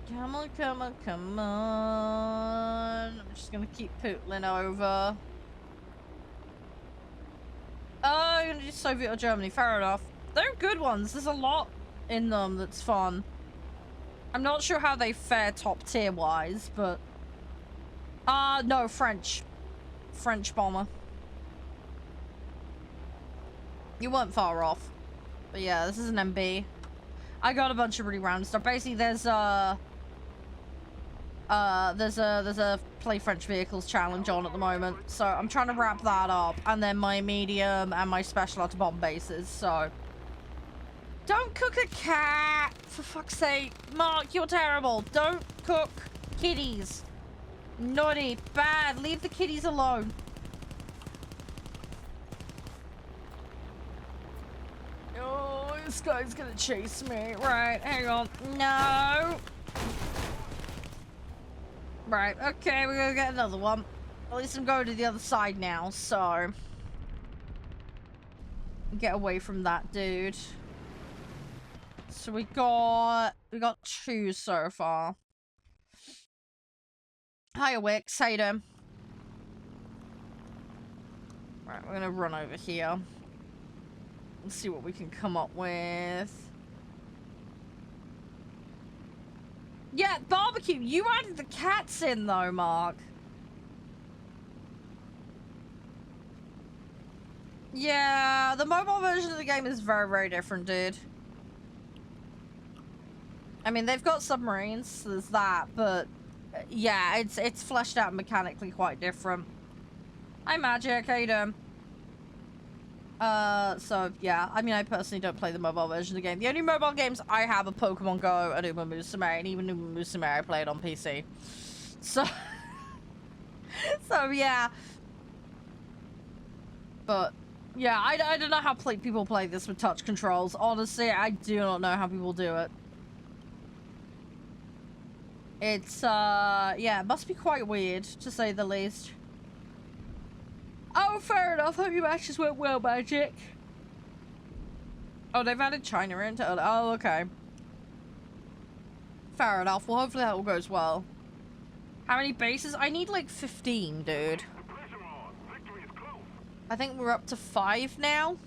[SPEAKER 1] Come on, come on, come on. I'm just gonna keep pootling over. Oh, you're gonna do Soviet or Germany. Fair enough. They're good ones. There's a lot in them that's fun. I'm not sure how they fare top tier wise, but... no, French. French bomber. You weren't far off. But yeah, this is an MB. I got a bunch of really random stuff. Basically, there's a play French vehicles challenge on at the moment, so I'm trying to wrap that up, and then my medium and my special are to bomb bases. So don't cook a cat, for fuck's sake. Mark, you're terrible. Don't cook kitties. Naughty, bad. Leave the kitties alone. Oh, this guy's gonna chase me. Right, hang on. No. Right, okay, we're gonna get another one. At least I'm going to the other side now, so... Get away from that dude. So we got two so far. Hiya, Wix. How you doing? Right, we're gonna run over here. Let's see what we can come up with. Yeah, barbecue. You added the cats in, though, Mark. Yeah, the mobile version of the game is very, very different, dude. I mean, they've got submarines, so there's that, but... yeah, it's fleshed out mechanically quite different. Hi, Magic. How you doing? So, yeah. I mean, I personally don't play the mobile version of the game. The only mobile games I have are Pokemon Go and Uma Musume, and even Uma Musume I played on PC. So... so, yeah. But, yeah, I don't know how people play this with touch controls. Honestly, I do not know how people do it. It's, yeah, it must be quite weird, to say the least. Oh, fair enough. Hope your matches went well, Magic. Oh, they've added China into it. Oh, okay. Fair enough. Well, hopefully that all goes well. How many bases? I need, like, 15, dude. I think we're up to 5 now.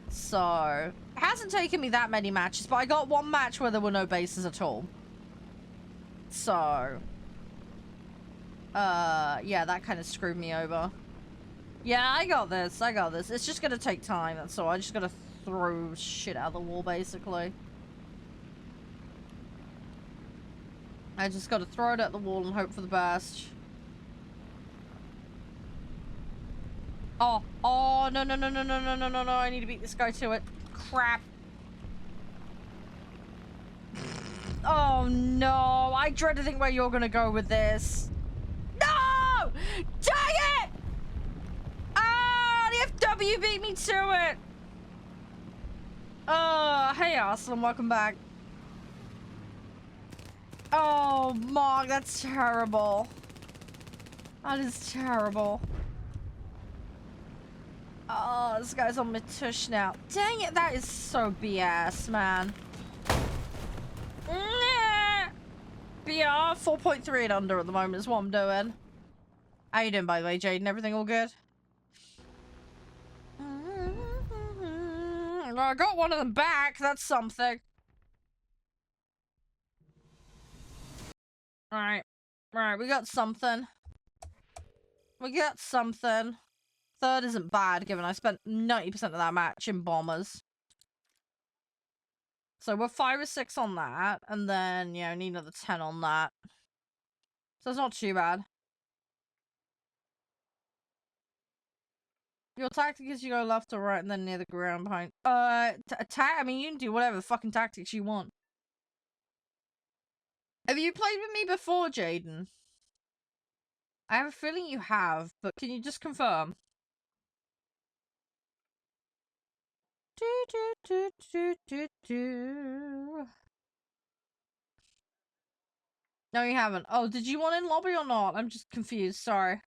[SPEAKER 1] So, it hasn't taken me that many matches, but I got one match where there were no bases at all. So, yeah, that kind of screwed me over. Yeah, I got this. I got this. It's just gonna take time, that's all. I just gotta throw shit out of the wall, basically. I just gotta throw it at the wall and hope for the best. Oh, oh, no, no, no, no, no, no, no, no, no, I need to beat this guy to it. Crap. Oh, no, I dread to think where you're gonna go with this. No! Dang it! Ah, the FW beat me to it. Hey, Arsenal, welcome back. Oh, Mark, that's terrible. That is terrible. Oh, this guy's on my tush now. Dang it, that is so BS, man. BR 4.3 and under at the moment is what I'm doing. How you doing, by the way, Jaden? Everything all good? I got one of them back. That's something. Alright. Alright, we got something. We got something. Third isn't bad, given I spent 90% of that match in bombers. So we're 5 or 6 on that, and then, you know, need another 10 on that. So it's not too bad. Your tactic is you go left or right and then near the ground behind. Attack? I mean, you can do whatever fucking tactics you want. Have you played with me before, Jaden? I have a feeling you have, but can you just confirm? No, you haven't. Oh, did you want in lobby or not? I'm just confused. Sorry.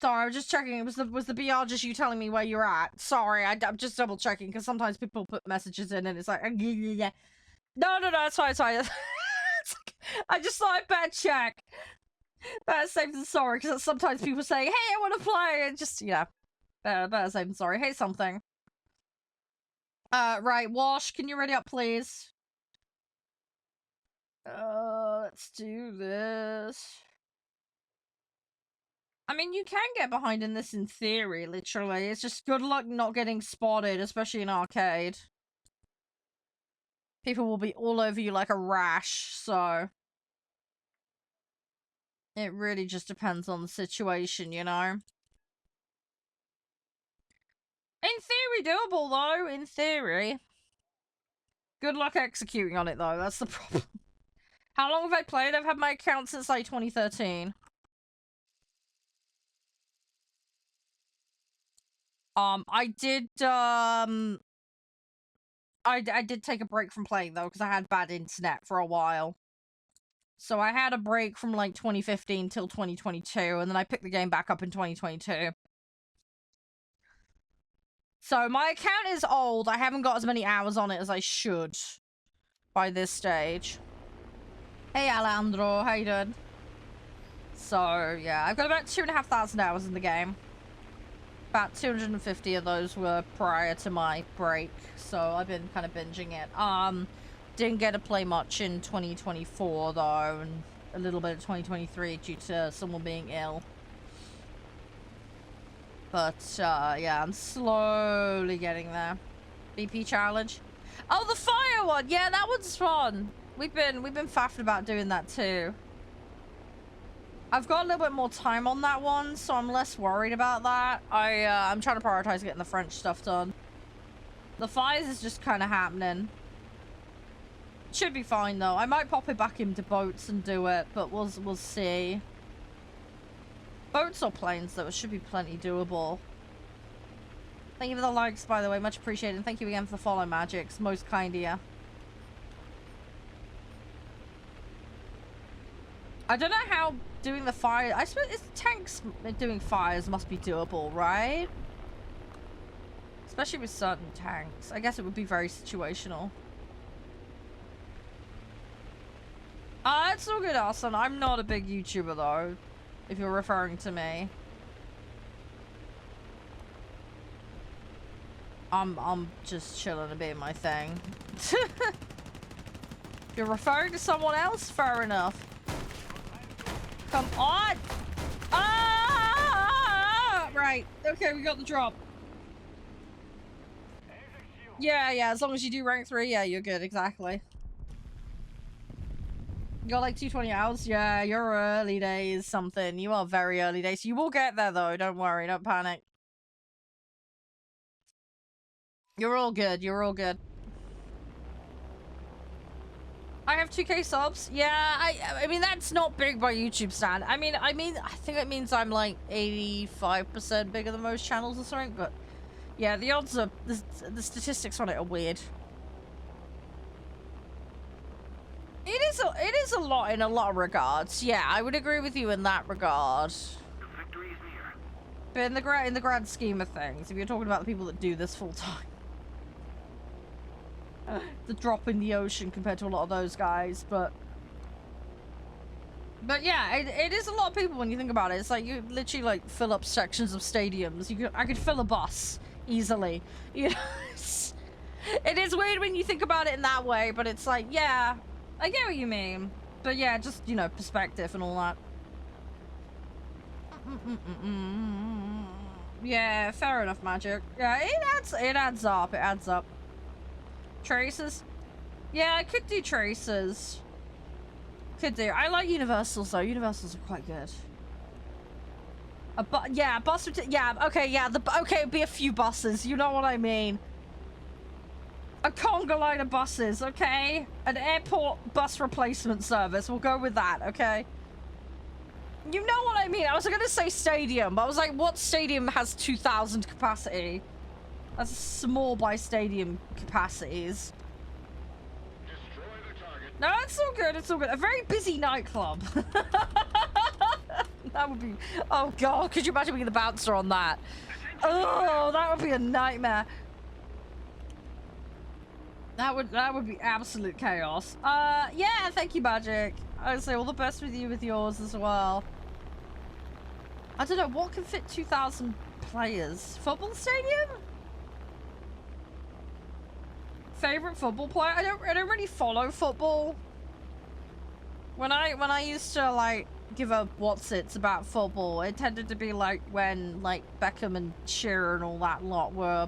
[SPEAKER 1] Sorry, I was just checking. Was the BR just you telling me where you're at? Sorry, I'm just double checking because sometimes people put messages in and it's like, yeah. No, it's fine, it's fine. I just thought I'd better check. Better safe than sorry, because sometimes people say, hey, I want to play, and just, yeah. Better safe than sorry. Hey, something. Right, Wash, can you ready up, please? Let's do this. I mean, you can get behind in this in theory, literally. It's just good luck not getting spotted, especially in arcade. People will be all over you like a rash, so... It really just depends on the situation, you know? In theory, doable, though. In theory. Good luck executing on it, though. That's the problem. How long have I played? I've had my account since, like, 2013. I did take a break from playing, though, because I had bad internet for a while. So I had a break from, like, 2015 till 2022, and then I picked the game back up in 2022. So my account is old. I haven't got as many hours on it as I should by this stage. Hey, Alejandro. How you doing? So, yeah. I've got about 2,500 hours in the game. About 250 of those were prior to my break. So I've been kind of binging it. Didn't get to play much in 2024, though. And a little bit of 2023 due to someone being ill. But, yeah, I'm slowly getting there. BP challenge. Oh, the fire one! Yeah, that one's fun. We've been faffing about doing that too. I've got a little bit more time on that one, so I'm less worried about that. I'm trying to prioritize getting the French stuff done. The fires is just kind of happening. Should be fine, though. I might pop it back into boats and do it, but we'll see. Boats or planes, though, it should be plenty doable. Thank you for the likes, by the way. Much appreciated. And thank you again for the follow, Magics. Most kind of you. I don't know how doing the fire... I suppose it's tanks doing fires must be doable, right? Especially with certain tanks. I guess it would be very situational. It's all good, Arson. I'm not a big YouTuber, though. If you're referring to me. I'm just chilling a bit in my thing. If you're referring to someone else, fair enough. Come on! Right. Okay, we got the drop. Yeah, as long as you do rank 3, yeah, you're good, exactly. You got like 220 hours? Yeah, you're early days something. You are very early days. You will get there though, don't worry, don't panic. You're all good, you're all good. I have 2K subs. Yeah, I mean that's not big by YouTube stand. I mean I think it means I'm like 85% bigger than most channels or something, but yeah, the odds are the statistics on it are weird. It is a lot in a lot of regards. Yeah, I would agree with you in that regard.
[SPEAKER 2] Victory is near.
[SPEAKER 1] But in the grand scheme of things, if you're talking about the people that do this full time, the drop in the ocean compared to a lot of those guys, but yeah, it is a lot of people when you think about it. It's like you literally like fill up sections of stadiums. I could fill a bus easily. You know, it is weird when you think about it in that way, but it's like, yeah, I get what you mean. But yeah, just, you know, perspective and all that. Yeah, fair enough, Magic. Yeah, it adds up. Traces? Yeah, I could do traces. Could do. I like universals though. Universals are quite good. Yeah, bus. Yeah, okay, yeah. Okay, it'd be a few buses. You know what I mean. A conga line of buses, okay? An airport bus replacement service. We'll go with that, okay? You know what I mean. I was gonna say stadium, but I was like, what stadium has 2,000 capacity? That's small by stadium capacities.
[SPEAKER 2] Destroy the target.
[SPEAKER 1] No, it's all good. It's all good. A very busy nightclub. That would be... Oh, God. Could you imagine being the bouncer on that? Oh, that would be a nightmare. That would be absolute chaos. Yeah, thank you, Magic. I would say all the best with you with yours as well. I don't know. What can fit 2,000 players? Football stadium? Favorite football player? I don't really follow football. When I used to like give a what's-its about football, it tended to be like when like Beckham and Shearer and all that lot were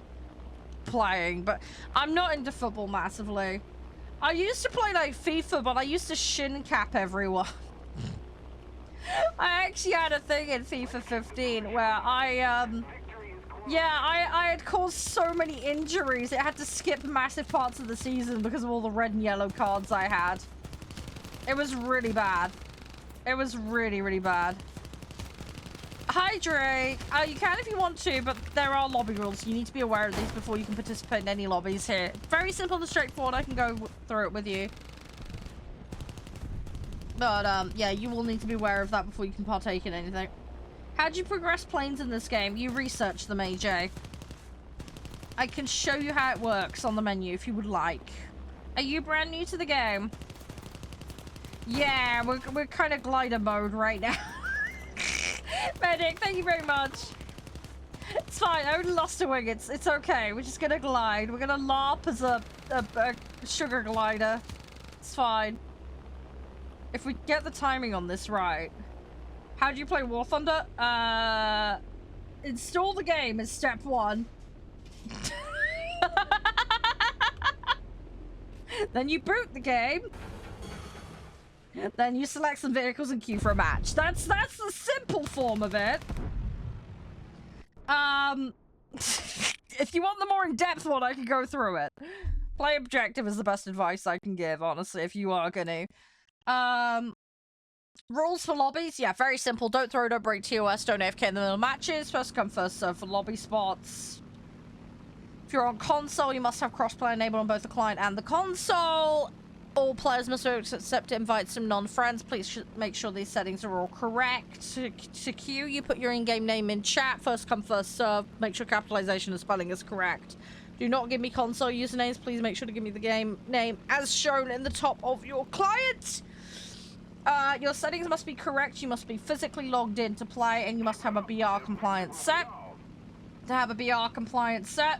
[SPEAKER 1] playing, but I'm not into football massively. I used to play like FIFA, but I used to shin cap everyone. I actually had a thing in FIFA 15 where I had caused so many injuries, it had to skip massive parts of the season because of all the red and yellow cards I had. It was really bad. It was really, really bad. Hi, Drake. You can if you want to, but there are lobby rules. You need to be aware of these before you can participate in any lobbies here. Very simple and straightforward. I can go through it with you. But, yeah, you will need to be aware of that before you can partake in anything. How do you progress planes in this game? You research them, AJ. I can show you how it works on the menu if you would like. Are you brand new to the game? Yeah, we're kind of glider mode right now. Medic, thank you very much. It's fine, I only lost a wing. It's okay. We're just gonna glide. We're gonna LARP as a sugar glider. It's fine. If we get the timing on this right. How do you play War Thunder? Install the game is step 1. Then you boot the game. Then you select some vehicles and queue for a match. That's the simple form of it. If you want the more in-depth one, I can go through it. Play objective is the best advice I can give, honestly, if you are gonna. Rules for lobbies? Yeah, very simple. Don't throw, don't break TOS, don't AFK in the middle of matches. First come, first serve for lobby spots. If you're on console, you must have crossplay enabled on both the client and the console. All players must accept invites from non-friends. Please make sure these settings are all correct. To queue, you put your in-game name in chat. First come, first serve. Make sure capitalization and spelling is correct. Do not give me console usernames. Please make sure to give me the game name as shown in the top of your client. Your settings must be correct. You must be physically logged in to play, and you must have a BR compliance set. To have a BR compliance set,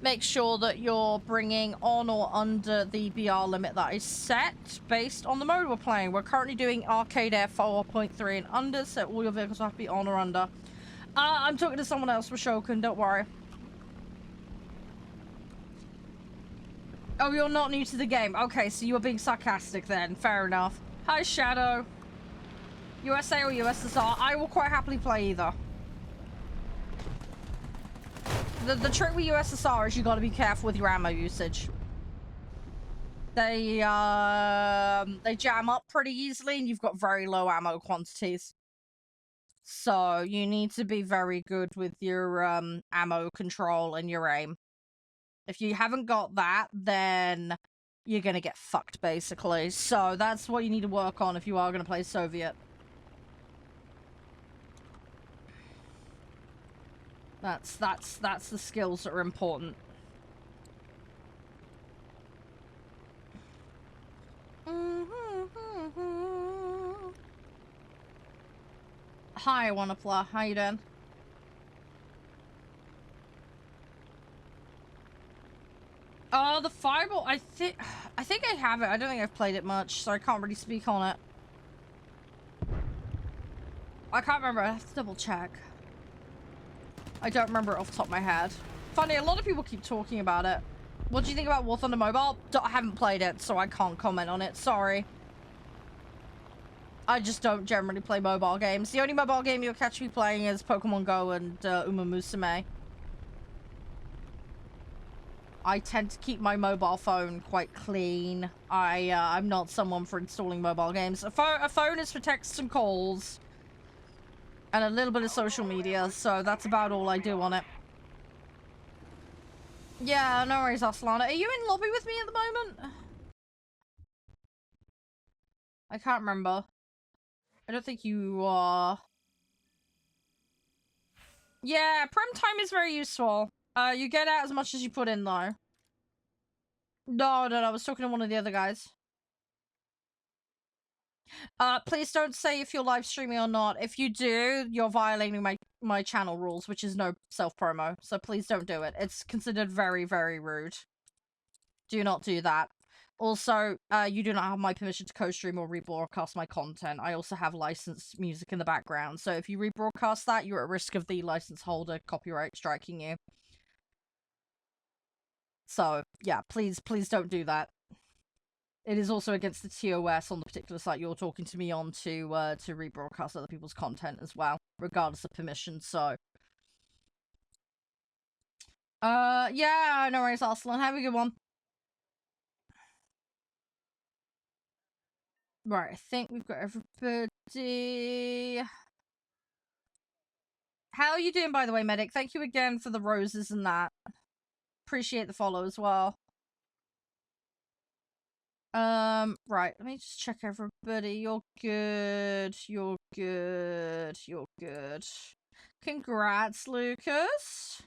[SPEAKER 1] make sure that you're bringing on or under the BR limit that is set based on the mode we're playing. We're currently doing Arcade Air 4.3 and under, so all your vehicles have to be on or under. I'm talking to someone else, Roshokan, don't worry. Oh, you're not new to the game. Okay, so you were being sarcastic then. Fair enough. Hi, Shadow. USA or USSR? I will quite happily play either. The trick with USSR is you got to be careful with your ammo usage. They jam up pretty easily, and you've got very low ammo quantities. So you need to be very good with your ammo control and your aim. If you haven't got that, then you're gonna get fucked, basically. So that's what you need to work on if you are gonna play Soviet. That's the skills that are important. Hi, Wannapla. How you doing? Oh, the Fireball. I think I have it. I don't think I've played it much, so I can't really speak on it. I can't remember. I have to double check. I don't remember it off the top of my head. Funny, a lot of people keep talking about it. What do you think about War Thunder Mobile? I haven't played it, so I can't comment on it. Sorry. I just don't generally play mobile games. The only mobile game you'll catch me playing is Pokemon Go and Uma Musume. I tend to keep my mobile phone quite clean. I'm not someone for installing mobile games. A phone is for texts and calls. And a little bit of social media, so that's about all I do on it. Yeah, no worries, Aslana. Are you in lobby with me at the moment? I can't remember. I don't think you are. Yeah, prem time is very useful. You get out as much as you put in, though. No, I was talking to one of the other guys. Please don't say if you're live streaming or not. If you do, you're violating my channel rules, which is no self-promo. So please don't do it. It's considered very, very rude. Do not do that. Also, you do not have my permission to co-stream or rebroadcast my content. I also have licensed music in the background. So if you rebroadcast that, you're at risk of the license holder copyright striking you. So, yeah, please don't do that. It is also against the TOS on the particular site you're talking to me on to rebroadcast other people's content as well, regardless of permission, so. Yeah, no worries, Arslan. Have a good one. Right, I think we've got everybody. How are you doing, by the way, Medic? Thank you again for the roses and that. Appreciate the follow as well. Right, let me just check everybody. You're good. You're good. You're good. Congrats, Lucas.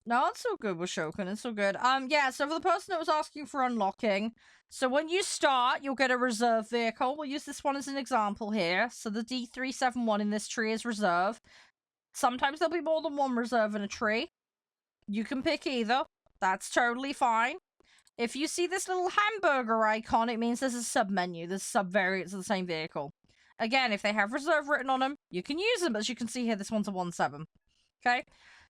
[SPEAKER 1] No, it's all good with Shokan. It's all good. Yeah, so for the person that was asking for unlocking, so when you start, you'll get a reserve vehicle. We'll use this one as an example here. So the D371 in this tree is reserve. Sometimes there'll be more than one reserve in a tree. You can pick either. That's totally fine. If you see this little hamburger icon, it means there's a sub-menu. There's sub-variants of the same vehicle. Again, if they have reserve written on them, you can use them. As you can see here, this one's a 1.7. Okay?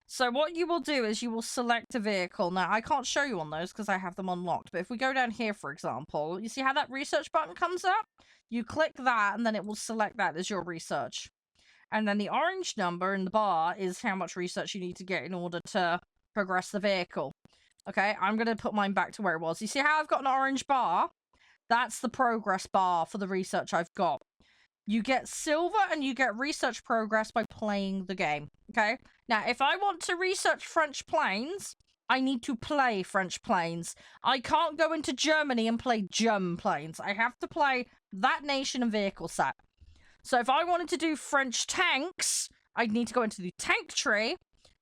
[SPEAKER 1] So what you will do is you will select a vehicle. Now, I can't show you on those because I have them unlocked. But if we go down here, for example, you see how that research button comes up? You click that, and then it will select that as your research. And then the orange number in the bar is how much research you need to get in order to progress the vehicle. Okay, I'm going to put mine back to where it was. You see how I've got an orange bar? That's the progress bar for the research I've got. You get silver and you get research progress by playing the game. Okay, now if I want to research French planes, I need to play French planes. I can't go into Germany and play German planes. I have to play that nation and vehicle set. So if I wanted to do French tanks, I'd need to go into the tank tree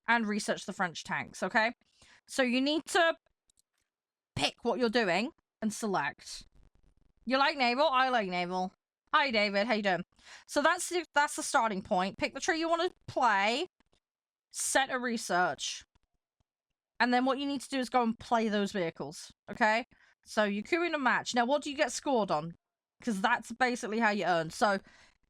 [SPEAKER 1] and research the French tanks, okay? So you need to pick what you're doing and select. You like naval? I like naval. Hi, David. How you doing? So that's the starting point. Pick the tree you want to play. Set a research. And then what you need to do is go and play those vehicles, okay? So you queue in a match. Now, what do you get scored on? Because that's basically how you earn. So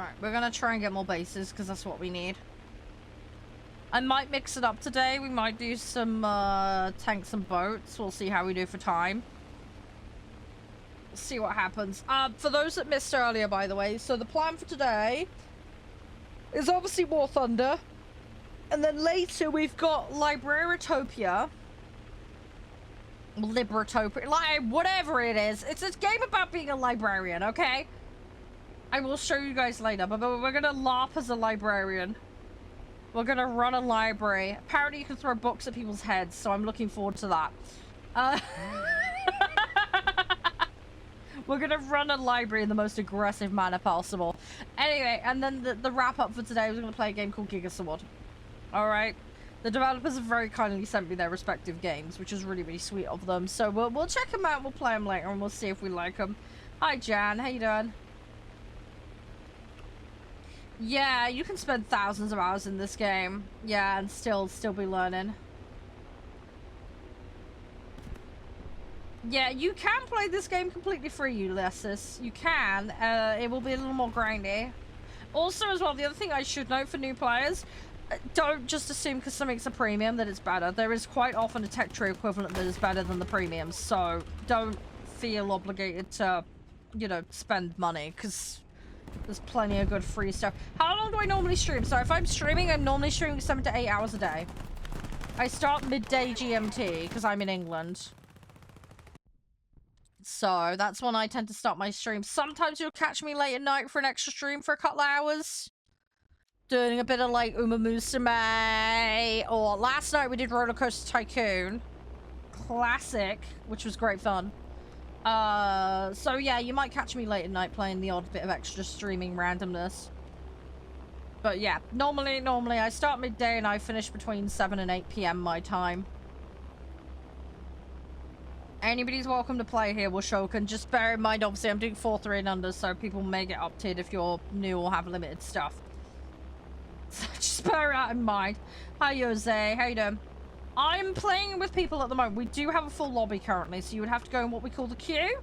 [SPEAKER 1] Right, we're gonna try and get more bases because that's what we need. I might mix it up today. We might do some tanks and boats. We'll see how we do for time. See what happens. For those that missed earlier, by the way, so the plan for today is obviously War Thunder. And then later we've got Liberatopia. Liberatopia. Like, whatever it is. It's a game about being a librarian, okay? I will show you guys later, but we're gonna LARP as a librarian. We're gonna run a library. Apparently you can throw books at people's heads, so I'm looking forward to that. We're gonna run a library in the most aggressive manner possible. Anyway, and then the wrap up for today, we're gonna play a game called Giga Sword. Alright? The developers have very kindly sent me their respective games, which is really, really sweet of them. So we'll check them out, we'll play them later, and we'll see if we like them. Hi, Jan. How you doing? Yeah, you can spend thousands of hours in this game. Yeah, and still be learning. Yeah, you can play this game completely free, Ulysses. You can. It will be a little more grindy. Also, as well, the other thing I should note for new players, don't just assume because something's a premium that it's better. There is quite often a tech tree equivalent that is better than the premiums, so don't feel obligated to, you know, spend money, because there's plenty of good free stuff. How long do I normally stream? So if I'm streaming, I'm normally streaming 7 to 8 hours a day. I start midday GMT because I'm in England. So that's when I tend to start my stream. Sometimes you'll catch me late at night for an extra stream for a couple hours. Doing a bit of like Uma Musume. Or last night we did Roller Coaster Tycoon. Classic, which was great fun. So yeah, you might catch me late at night playing the odd bit of extra streaming randomness. But yeah, normally I start midday and I finish between 7 and 8 PM my time. Anybody's welcome to play here, Washokan. Just bear in mind, obviously, I'm doing 4-3 and under, so people may get uptid if you're new or have limited stuff. So just bear that in mind. Hi, Jose. How you doing? I'm playing with people at the moment. We do have a full lobby currently, so you would have to go in what we call the queue.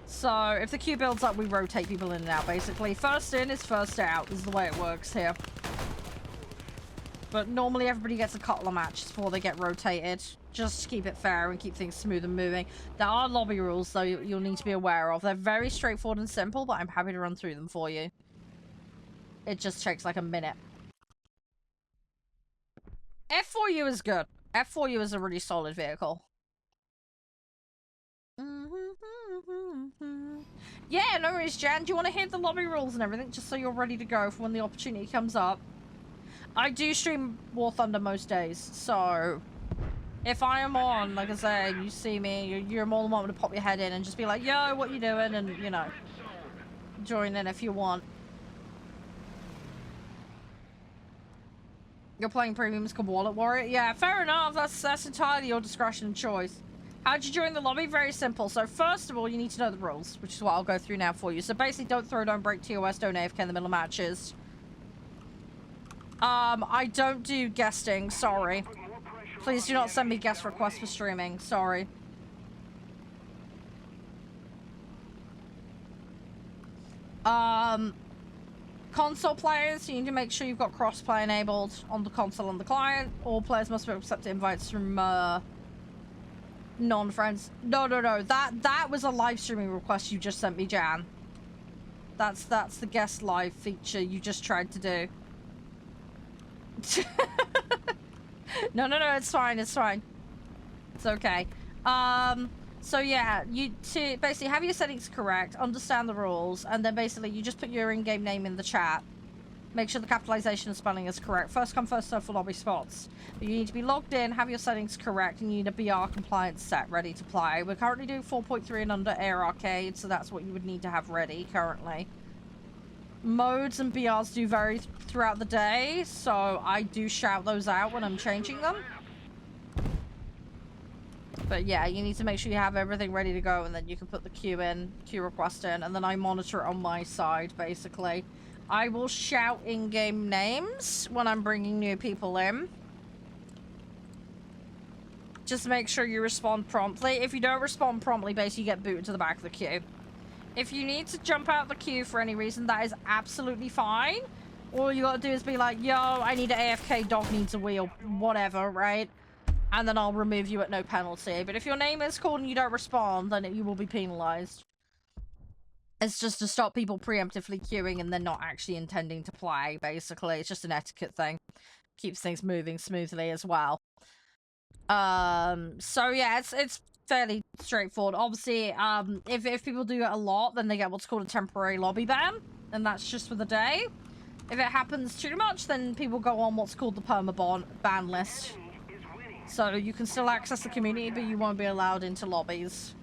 [SPEAKER 1] So if the queue builds up, we rotate people in and out, basically. First in is first out, is the way it works here. But normally everybody gets a couple of matches before they get rotated, just to keep it fair and keep things smooth and moving. There are lobby rules, though, you'll need to be aware of. They're very straightforward and simple, but I'm happy to run through them for you. It just takes like a minute. F4U is good. F4U is a really solid vehicle. Yeah, no worries, Jan. Do you want to hear the lobby rules and everything, just so you're ready to go for when the opportunity comes up? I do stream War Thunder most days, so if I am on, like I say, and you see me, you're more than welcome to pop your head in and just be like, yo, what you doing? And, you know, join in if you want. You're playing premiums called Wallet Warrior? Yeah, fair enough. That's entirely your discretion and choice. How'd you join the lobby? Very simple. So first of all, you need to know the rules, which is what I'll go through now for you. So basically, don't throw, don't break TOS, don't AFK in the middle of matches. I don't do guesting, sorry. Please do not send me guest requests for streaming, sorry. Console players, you need to make sure you've got crossplay enabled on the console and the client. All players must accept invites from, non-friends. No. That was a live streaming request you just sent me, Jan. That's the guest live feature you just tried to do. No, it's fine, it's okay. So yeah, you to basically have your settings correct, understand the rules, and then basically you just put your in-game name in the chat. Make sure the capitalization and spelling is correct. First come, first serve for lobby spots. But you need to be logged in, have your settings correct, and you need a BR compliance set ready to play. We're currently doing 4.3 and under Air Arcade, so that's what you would need to have ready currently. Modes and BRs do vary throughout the day, so I do shout those out when I'm changing them. But yeah, you need to make sure you have everything ready to go, and then you can put the queue request in, and then I monitor it on my side, basically. I will shout in-game names when I'm bringing new people in. Just make sure you respond promptly. If you don't respond promptly, basically you get booted to the back of the queue. If you need to jump out the queue for any reason, that is absolutely fine. All you gotta do is be like, yo, I need an AFK, dog needs a wheel, whatever, right? And then I'll remove you at no penalty. But if your name is called and you don't respond, then you will be penalized. It's just to stop people preemptively queuing and then not actually intending to play, basically. It's just an etiquette thing. Keeps things moving smoothly as well. So yeah, it's fairly straightforward. Obviously, if people do it a lot, then they get what's called a temporary lobby ban, and that's just for the day. If it happens too much, then people go on what's called the ban list. So you can still access the community, but you won't be allowed into lobbies.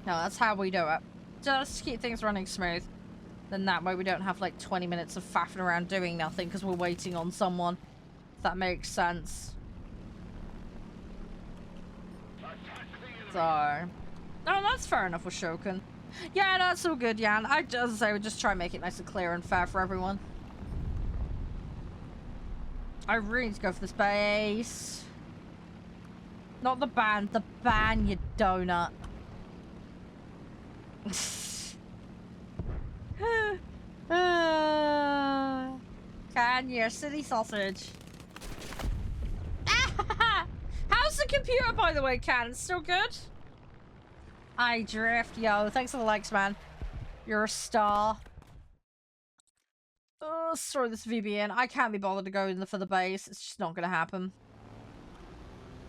[SPEAKER 1] No, that's how we do it. Just to keep things running smooth. Then that way we don't have like 20 minutes of faffing around doing nothing because we're waiting on someone. If that makes sense. So... Oh, that's fair enough with Shokin. Yeah, that's all good, Jan. As I say, we just try and make it nice and clear and fair for everyone. I really need to go for this base. Not the ban, you donut. Can you, silly sausage? How's the computer, by the way, Can? Still good? I drift, yo. Thanks for the likes, man. You're a star. Let's throw this VB in. I can't be bothered to go in for the base. It's just not gonna happen.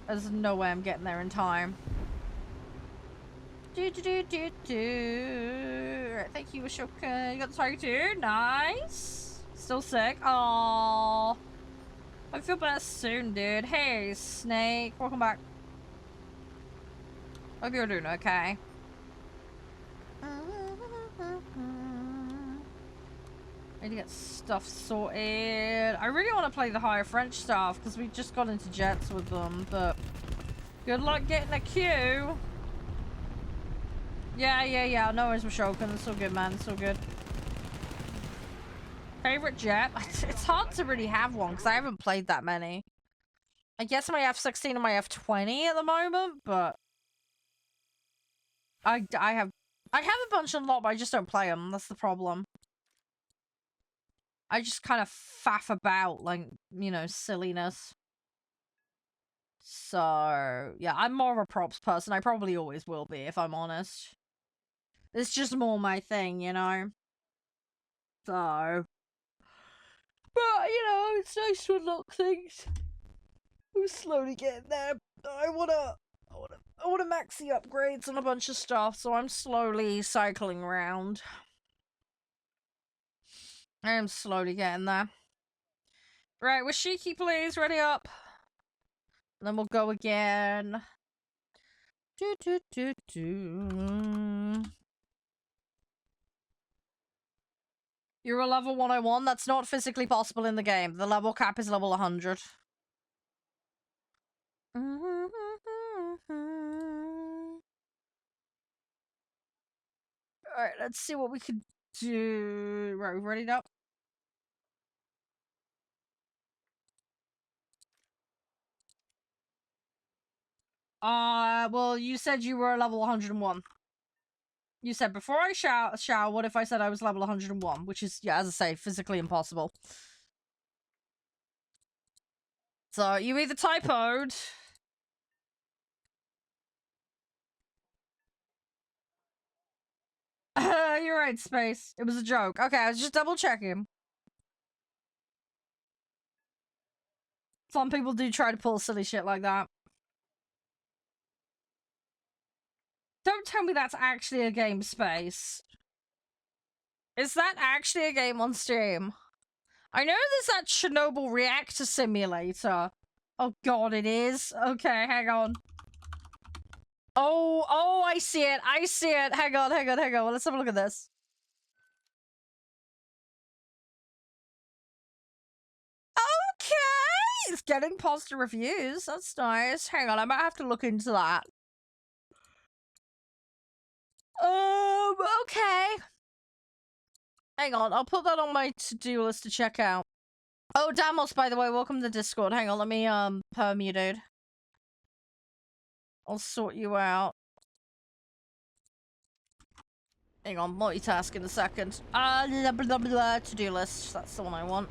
[SPEAKER 1] There's no way I'm getting there in time. Right, thank you, Ashoka. You got the target too? Nice. Still sick. Aww. I feel better soon, dude. Hey, Snake. Welcome back. Hope you're doing okay. I need to get stuff sorted. I really want to play the higher French stuff because we just got into jets with them, but good luck getting a queue. Yeah. No worries, Mashokin. It's all good, man. It's all good. Favorite jet? It's hard to really have one because I haven't played that many. I guess my F-16 and my F-20 at the moment, but I have a bunch unlocked, but I just don't play them. That's the problem. I just kind of faff about, like, you know, silliness. So, yeah, I'm more of a props person. I probably always will be, if I'm honest. It's just more my thing, you know? So... But, you know, it's nice to unlock things. I'm slowly getting there. I wanna max the upgrades on a bunch of stuff, so I'm slowly cycling around. I am slowly getting there. Right, Washiki, please, ready up. And then we'll go again. You're a level 101? That's not physically possible in the game. The level cap is level 100. Alright, let's see what we could do. Right, we ready up? Well, you said you were level 101. You said before I shower, what if I said I was level 101? Which is, yeah, as I say, physically impossible. So, you either typoed... You're right, Space. It was a joke. Okay, I was just double checking. Some people do try to pull silly shit like that. Don't tell me that's actually a game, Space. Is that actually a game on Steam? I know there's that Chernobyl reactor simulator. Oh god, it is? Okay, hang on. Oh, I see it. I see it. Hang on. Let's have a look at this. Okay! It's getting positive reviews. That's nice. Hang on, I might have to look into that. Okay. Hang on, I'll put that on my to-do list to check out. Oh, Damos, by the way, welcome to Discord. Hang on, let me, perm you, dude. I'll sort you out. Hang on, multitask in a second. Blah, blah, blah, to-do list. That's the one I want.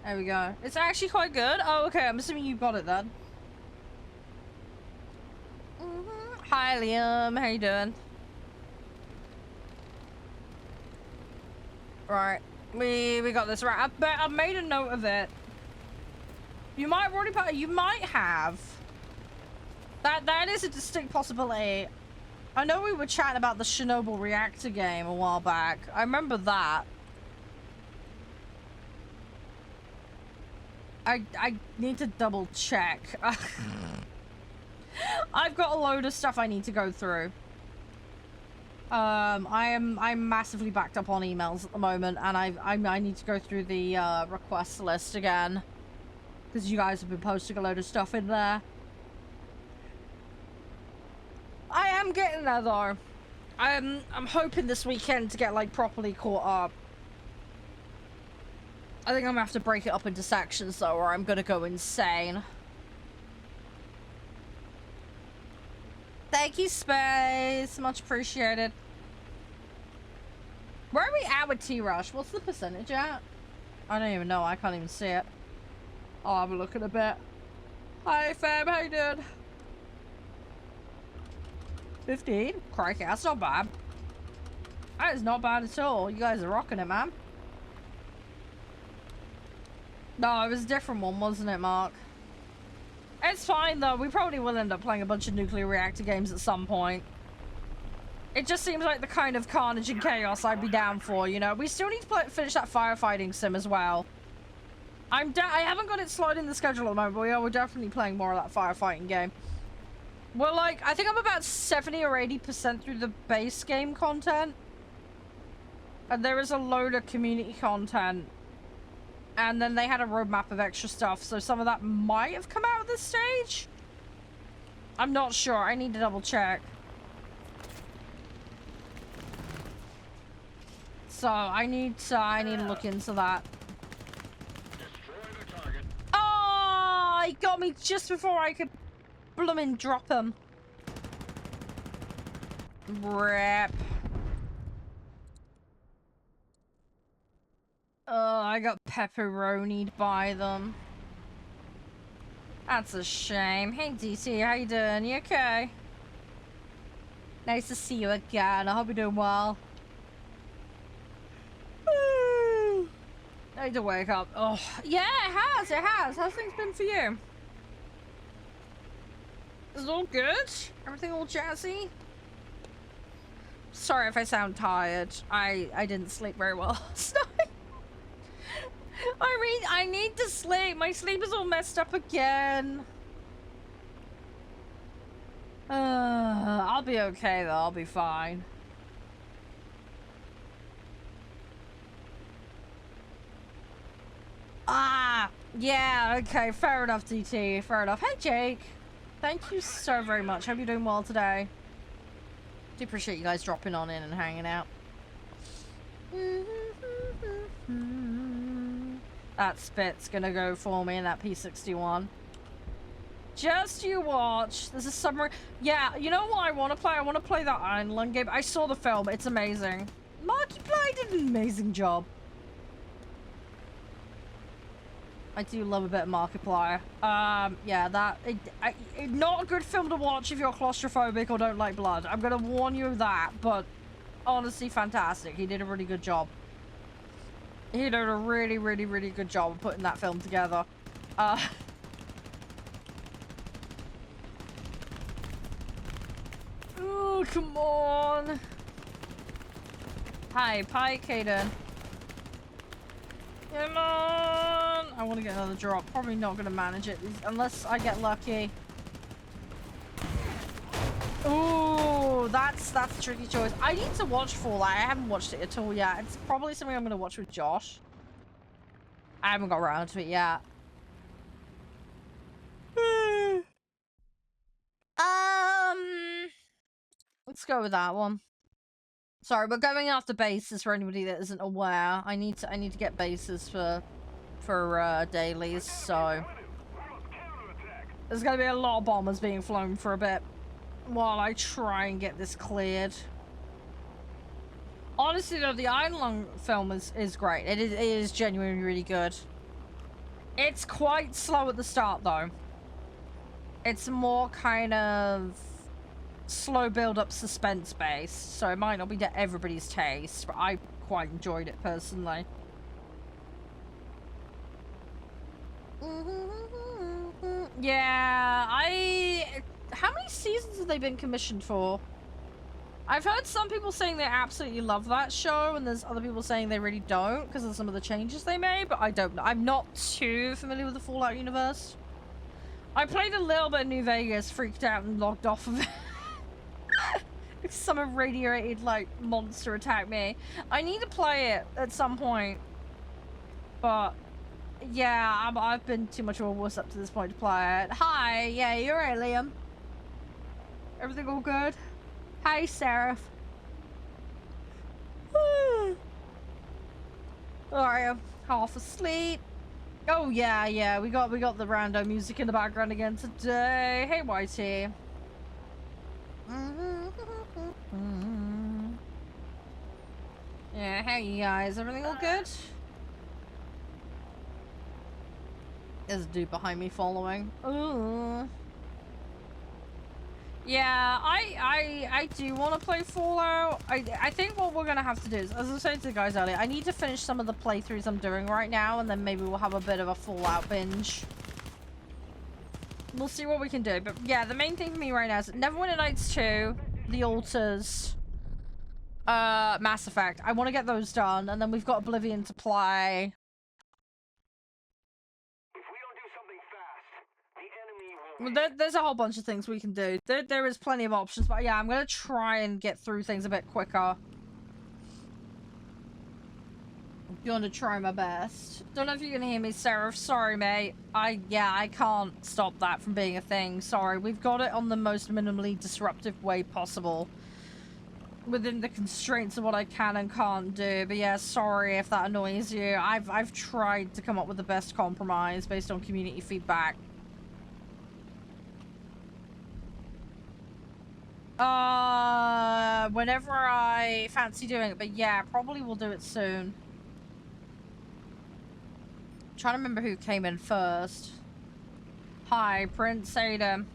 [SPEAKER 1] There we go. It's actually quite good. Oh, okay. I'm assuming you got it then. Hi, Liam. How you doing? Right. We got this right. I made a note of it. You might have already... You might have. That is a distinct possibility. I know we were chatting about the Chernobyl reactor game a while back. I remember that. I need to double check. I've got a load of stuff I need to go through. I'm massively backed up on emails at the moment, and I need to go through the request list again, because you guys have been posting a load of stuff in there. I am getting there though. I'm hoping this weekend to get like properly caught up. I think I'm gonna have to break it up into sections though, or I'm gonna go insane. Thank you, Space. Much appreciated. Where are we at with T-Rush? What's the percentage at? I don't even know. I can't even see it. I'll have a look in a bit. Hi, fam. How you doing? 15? Crikey, that's not bad. That is not bad at all. You guys are rocking it, man. No, it was a different one, wasn't it, Mark? It's fine, though. We probably will end up playing a bunch of nuclear reactor games at some point. It just seems like the kind of carnage and chaos I'd be down for, you know? We still need to finish that firefighting sim as well. I haven't got it slotted in the schedule at the moment, but we're definitely playing more of that firefighting game. We're like, I think I'm about 70 or 80% through the base game content. And there is a load of community content. And then they had a roadmap of extra stuff, so some of that might have come out at this stage. I'm not sure. I need to double check. So I need to look into that. Oh, he got me just before I could bloomin' drop him. Rip. Oh, I got pepperonied by them. That's a shame. Hey, DC, how you doing? You okay? Nice to see you again. I hope you're doing well. I need to wake up. Oh, yeah, it has. It has. How's things been for you? Is it all good? Everything all jazzy? Sorry if I sound tired. I didn't sleep very well last night. I need to sleep. My sleep is all messed up again. I'll be okay though. I'll be fine. Ah, yeah, okay, fair enough, DT, fair enough. Hey, Jake. Thank you so very much. Hope you're doing well today. Do appreciate you guys dropping on in and hanging out. That spit's gonna go for me in that P61. Just you watch. There's a submarine. Yeah, you know what I want to play? I want to play that Iron Lung game. I saw the film. It's amazing. Markiplier did an amazing job. I do love a bit of Markiplier. Yeah, not a good film to watch if you're claustrophobic or don't like blood. I'm gonna warn you of that, but honestly, fantastic. He did a really good job. He did a really, really, really good job of putting that film together. Oh, come on. Hi, Pike, Hayden. Come on! I want to get another drop. Probably not going to manage it unless I get lucky. Ooh, that's a tricky choice. I need to watch Fallout. I haven't watched it at all yet. It's probably something I'm going to watch with Josh. I haven't got around to it yet. Let's go with that one. Sorry, we're going after bases for anybody that isn't aware. I need to get bases for dailies, so there's gonna be a lot of bombers being flown for a bit while I try and get this cleared. Honestly though, the Iron Lung film is great. It is genuinely really good. It's quite slow at the start though. It's more kind of slow build-up suspense based, so it might not be to everybody's taste, but I quite enjoyed it personally. Yeah, how many seasons have they been commissioned for? I've heard some people saying they absolutely love that show, and there's other people saying they really don't because of some of the changes they made, but I don't know. I'm not too familiar with the Fallout universe. I played a little bit of New Vegas, freaked out, and logged off of it. Some irradiated, like, monster attacked me. I need to play it at some point. But, yeah, I've been too much of a wuss up to this point to play it. Hi, yeah, you're right, Liam. Everything all good? Hi, Seraph. Alright, half asleep. Oh yeah, we got the rando music in the background again today. Hey, YT. Yeah, how you guys? Everything all good? There's a dude behind me following. Ooh. Yeah, I do want to play Fallout. I think what we're gonna have to do is, as I was saying to the guys earlier, I need to finish some of the playthroughs I'm doing right now, and then maybe we'll have a bit of a Fallout binge. We'll see what we can do, but yeah, the main thing for me right now is Neverwinter Nights 2, The Alters, Mass Effect. I want to get those done, and then we've got Oblivion to play. There's a whole bunch of things we can do. There is plenty of options, but yeah, I'm gonna try and get through things a bit quicker. I'm gonna try my best. Don't know if you can hear me, Seraph. Sorry, mate. I can't stop that from being a thing. Sorry. We've got it on the most minimally disruptive way possible, within the constraints of what I can and can't do. But yeah, sorry if that annoys you. I've tried to come up with the best compromise based on community feedback. Whenever I fancy doing it, but yeah, probably we'll do it soon. I'm trying to remember who came in first. Hi, Prince Ada.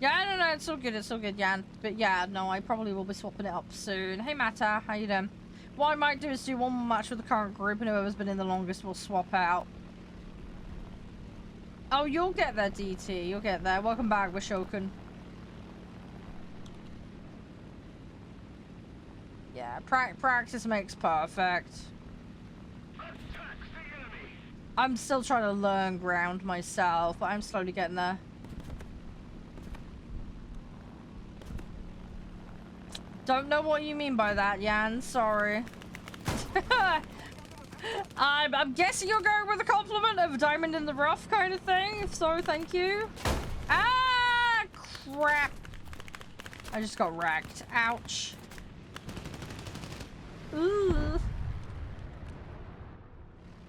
[SPEAKER 1] Yeah, I don't know, it's all good, Jan. But yeah, no, I probably will be swapping it up soon. Hey, Mata, how you doing? What I might do is do one more match with the current group, and whoever's been in the longest will swap out. Oh, you'll get there, DT. You'll get there. Welcome back, Wishoken. Yeah, practice makes perfect. I'm still trying to learn ground myself, but I'm slowly getting there. Don't know what you mean by that, Jan. Sorry. I'm guessing you're going with a compliment of diamond in the rough kind of thing. If so, thank you. Ah, crap. I just got wrecked. Ouch. Ooh.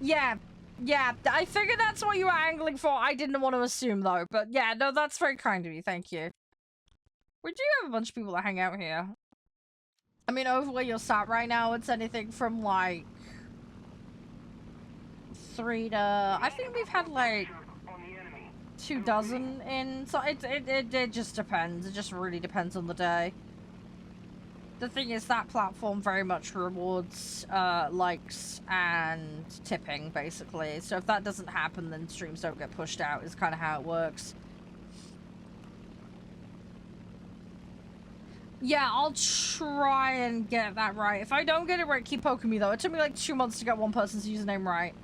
[SPEAKER 1] Yeah, I figured that's what you were angling for. I didn't want to assume, though. But yeah, no, that's very kind of you. Thank you. We do have a bunch of people that hang out here. I mean, over where you're sat right now, it's anything from, like, 3 to... I think we've had, like, 24 in... So it just depends. It just really depends on the day. The thing is, that platform very much rewards likes and tipping, basically. So if that doesn't happen, then streams don't get pushed out, is kind of how it works. Yeah, I'll try and get that right. If I don't get it right, keep poking me, though. It took me like 2 months to get one person's username right.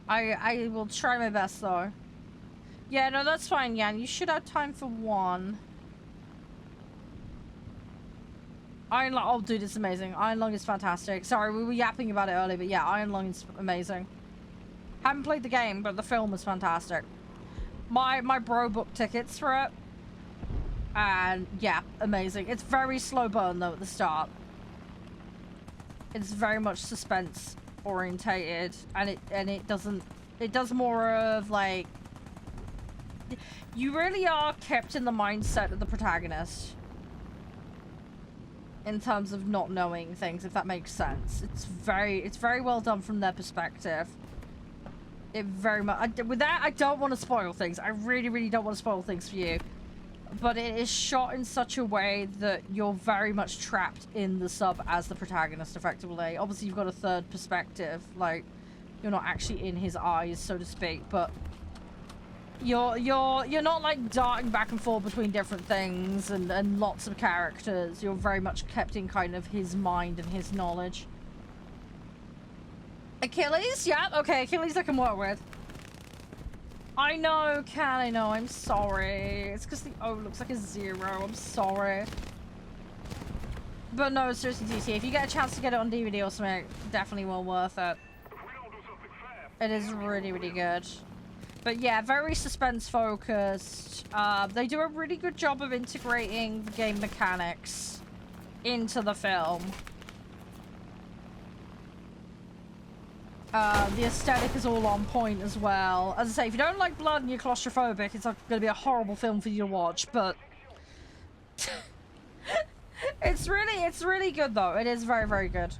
[SPEAKER 1] I will try my best, though. Yeah, no, that's fine, Jan. You should have time for one. Iron Lung, oh dude, it's amazing. Iron Lung is fantastic. Sorry, we were yapping about it earlier, but yeah, Iron Lung is amazing. Haven't played the game, but the film is fantastic. My bro booked tickets for it. And yeah, amazing. It's very slow burn though at the start. It's very much suspense orientated, and it does more of like, you really are kept in the mindset of the protagonist. in terms of not knowing things, if that makes sense. It's very well done from their perspective. It very much. With that, I don't want to spoil things. I really don't want to spoil things for you. But it is shot in such a way that you're very much trapped in the sub as the protagonist, effectively. Obviously, you've got a third perspective. Like, you're not actually in his eyes, so to speak, but you're not like darting back and forth between different things and lots of characters. You're very much kept in kind of his mind and his knowledge. Achilles? Yeah, okay, Achilles I can work with. I know, Cat, I know, I'm sorry. It's because the O looks like a 0, I'm sorry. But no, seriously, DT, if you get a chance to get it on DVD or something, definitely well worth it. It is really good. But yeah, very suspense focused. They do a really good job of integrating the game mechanics into the film. The aesthetic is all on point as well. As I say, if you don't like blood and you're claustrophobic, it's going to be a horrible film for you to watch, but it's really good though. It is very good.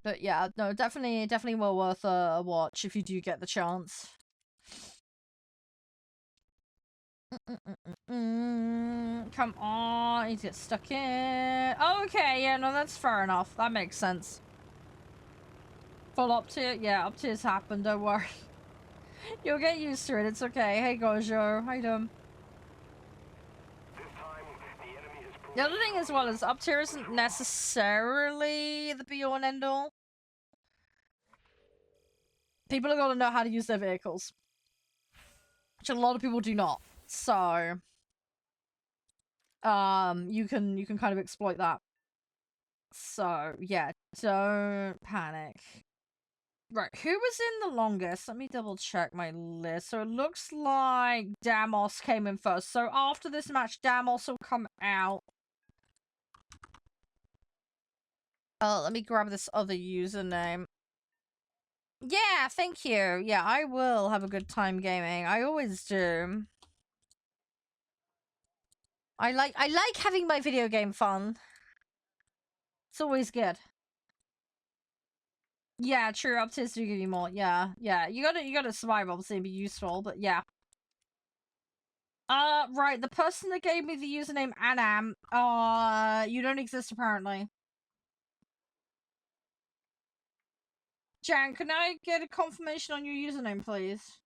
[SPEAKER 1] But yeah, no, definitely well worth a watch if you do get the chance. Come on, you get stuck in. Oh, okay, yeah, no, that's fair enough. That makes sense. Full up tier, yeah, up tiers happen. Don't worry. You'll get used to it. It's okay. Hey, Gojo, how you doing? The other thing as well is up tier isn't necessarily the be-all and end-all. People are gonna know how to use their vehicles, which a lot of people do not. So, you can kind of exploit that. So yeah, don't panic. Right, who was in the longest? Let me double check my list. So it looks like Damos came in first. So after this match, Damos will come out. Let me grab this other username. Yeah, thank you. Yeah, I will have a good time gaming. I always do. I like having my video game fun. It's always good. Yeah, true. Up tiers do give you more. Yeah. You gotta survive, obviously, and be useful. But yeah. Right. The person that gave me the username Anam. You don't exist apparently. Jan, can I get a confirmation on your username, please?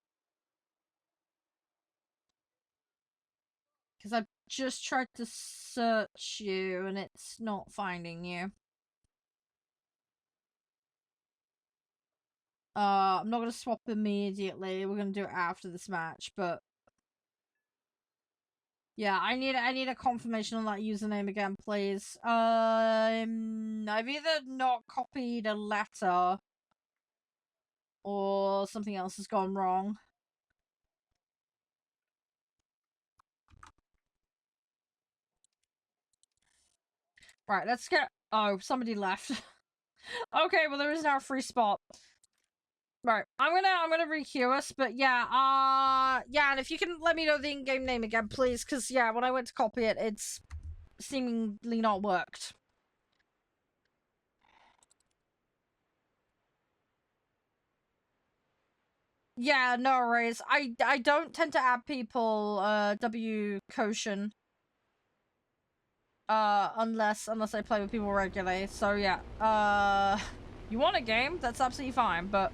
[SPEAKER 1] Because I've just tried to search you and it's not finding you. I'm not gonna swap immediately. We're gonna do it after this match, but yeah, I need a confirmation on that username again, please. I've either not copied a letter or something else has gone wrong. Right, let's get. Oh, somebody left. Okay, well there is now a free spot. Right, I'm gonna requeue us, but yeah, yeah, and if you can let me know the in-game name again, please, because yeah, when I went to copy it, it's seemingly not worked. Yeah, no worries. I don't tend to add people W Koshin unless I play with people regularly. So yeah. You want a game? That's absolutely fine, but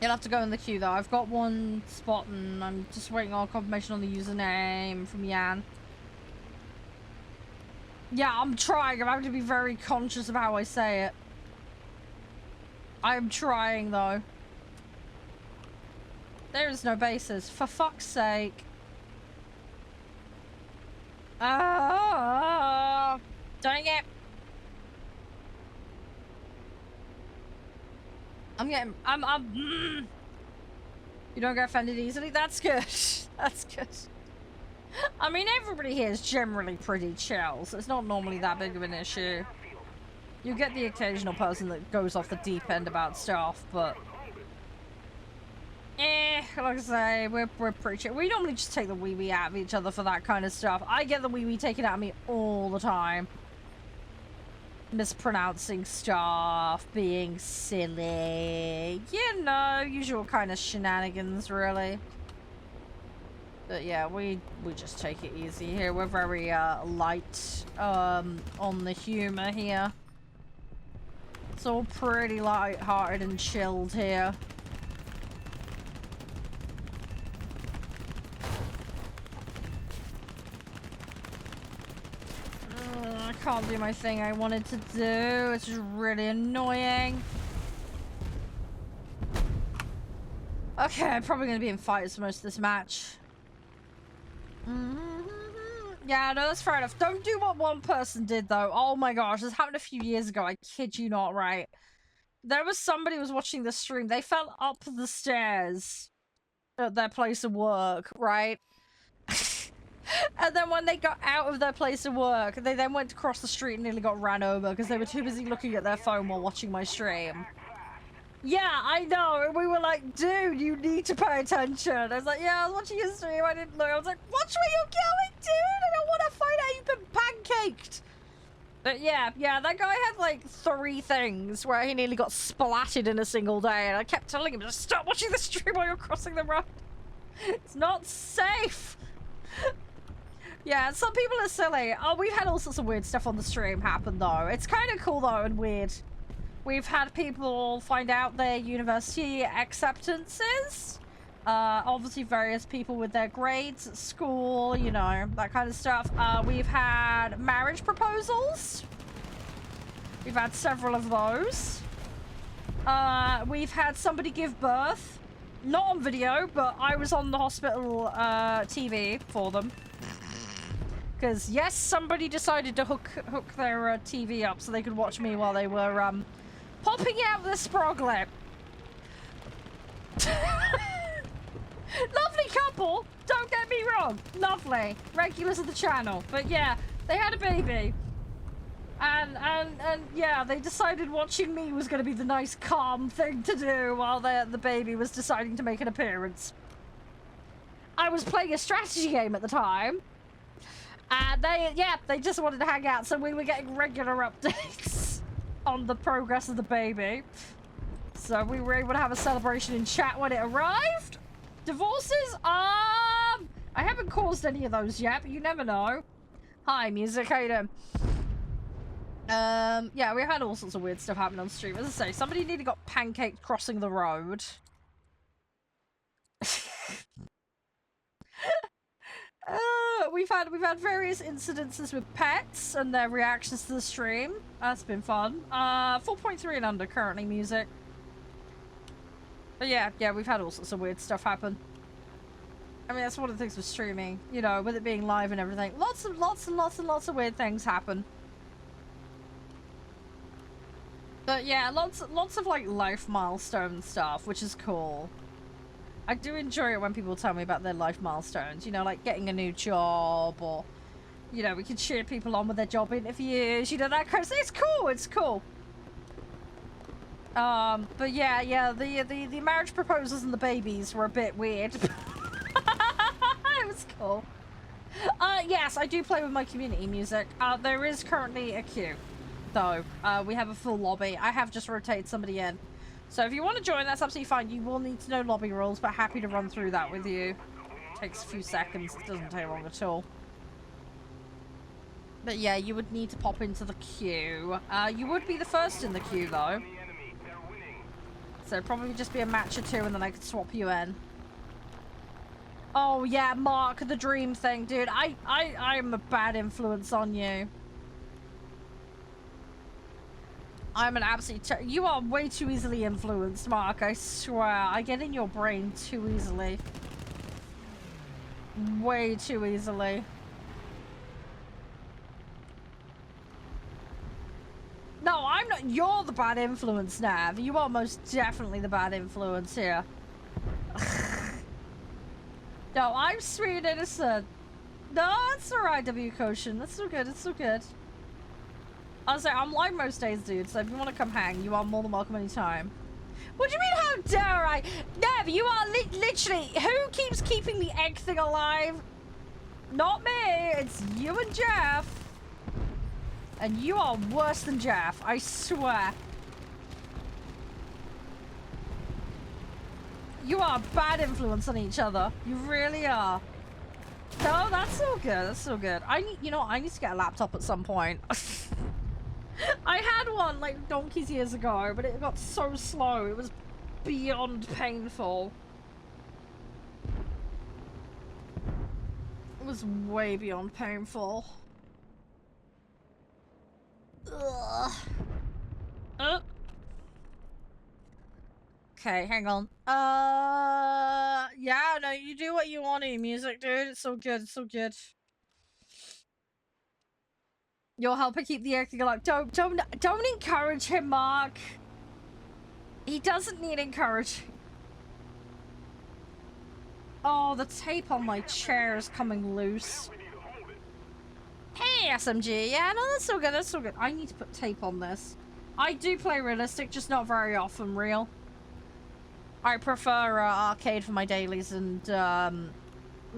[SPEAKER 1] you'll have to go in the queue though. I've got one spot and I'm just waiting on confirmation on the username from Yan. Yeah, I'm trying. I'm having to be very conscious of how I say it. I'm trying though. There is no bases, for fuck's sake. Dang it. You don't get offended easily? That's good. That's good. I mean, everybody here is generally pretty chill, so it's not normally that big of an issue. You get the occasional person that goes off the deep end about stuff, but... like I say, we're pretty chill. We normally just take the wee-wee out of each other for that kind of stuff. I get the wee-wee taken out of me all the time. Mispronouncing stuff, being silly. You know, usual kind of shenanigans, really. But yeah, we just take it easy here. We're very light on the humor here. It's all pretty light-hearted and chilled here. I can't do my thing I wanted to do. It's just really annoying. Okay, I'm probably going to be in fights for most of this match. Yeah, no, that's fair enough. Don't do what one person did, though. Oh my gosh, this happened a few years ago. I kid you not, right? There was somebody who was watching the stream. They fell up the stairs at their place of work, right? And then when they got out of their place of work, they then went to cross the street and nearly got ran over because they were too busy looking at their phone while watching my stream. Yeah, I know. And we were like, dude, you need to pay attention. I was like, yeah, I was watching your stream. I didn't look. I was like, watch where you're going, dude. I don't want to find out you've been pancaked. But yeah, that guy had like 3 things where he nearly got splatted in a single day. And I kept telling him, just stop watching the stream while you're crossing the road. It's not safe. Yeah, some people are silly. Oh, we've had all sorts of weird stuff on the stream happen, though. It's kind of cool, though, and weird. We've had people find out their university acceptances. Obviously, various people with their grades at school, you know, that kind of stuff. We've had marriage proposals. We've had several of those. We've had somebody give birth. Not on video, but I was on the hospital TV for them. Because, yes, somebody decided to hook their TV up so they could watch me while they were popping out the sproglet. Lovely couple, don't get me wrong. Lovely. Regulars of the channel. But yeah, they had a baby. And yeah, they decided watching me was going to be the nice, calm thing to do while the baby was deciding to make an appearance. I was playing a strategy game at the time. And they just wanted to hang out, so we were getting regular updates on the progress of the baby. So we were able to have a celebration in chat when it arrived. Divorces? I haven't caused any of those yet, but you never know. Hi, music, how you doing? Yeah, we had all sorts of weird stuff happen on stream. As I say, somebody nearly got pancaked crossing the road. We've had various incidences with pets and their reactions to the stream. That's been fun. 4.3 and under currently music. But yeah, we've had all sorts of weird stuff happen. I mean, that's one of the things with streaming, you know, with it being live and everything. Lots of weird things happen. But yeah, lots of like life milestone stuff, which is cool. I do enjoy it when people tell me about their life milestones, you know, like getting a new job, or, you know, we can cheer people on with their job interviews, you know, that kind of thing. It's cool. But yeah, the marriage proposals and the babies were a bit weird. It was cool. Yes, I do play with my community music. There is currently a queue, though. We have a full lobby. I have just rotated somebody in. So if you want to join, that's absolutely fine. You will need to know lobby rules, but happy to run through that with you. Takes a few seconds. It doesn't take long at all. But yeah, you would need to pop into the queue. You would be the first in the queue, though. So it'd probably just be a match or 2, and then I could swap you in. Oh yeah, Mark, the dream thing, dude. I'm a bad influence on you. I'm an absolute... You are way too easily influenced, Mark. I swear. I get in your brain too easily. Way too easily. No, I'm not... You're the bad influence, Nav. You are most definitely the bad influence here. No, I'm sweet and innocent. No, it's alright, W. Koshin. That's so good. It's so good. I was like, I'm live most days, dude, so if you want to come hang, you are more than welcome anytime. What do you mean, how dare I? Nev, you are literally... Who keeps keeping the egg thing alive? Not me. It's you and Jeff. And you are worse than Jeff, I swear. You are a bad influence on each other. You really are. No, that's so good. That's so good. I need, you know, I need to get a laptop at some point. I had one like donkey's years ago, but it got so slow. It was beyond painful. It was way beyond painful. Ugh. Okay, hang on. Yeah, no, you do what you want in your music, dude. It's so good. It's so good. You'll help her keep the acting alive. Don't encourage him, Mark. He doesn't need encouraging. Oh, the tape on my chair is coming loose. Hey, SMG. Yeah, no, that's so good. That's so good. I need to put tape on this. I do play realistic, just not very often real. I prefer arcade for my dailies and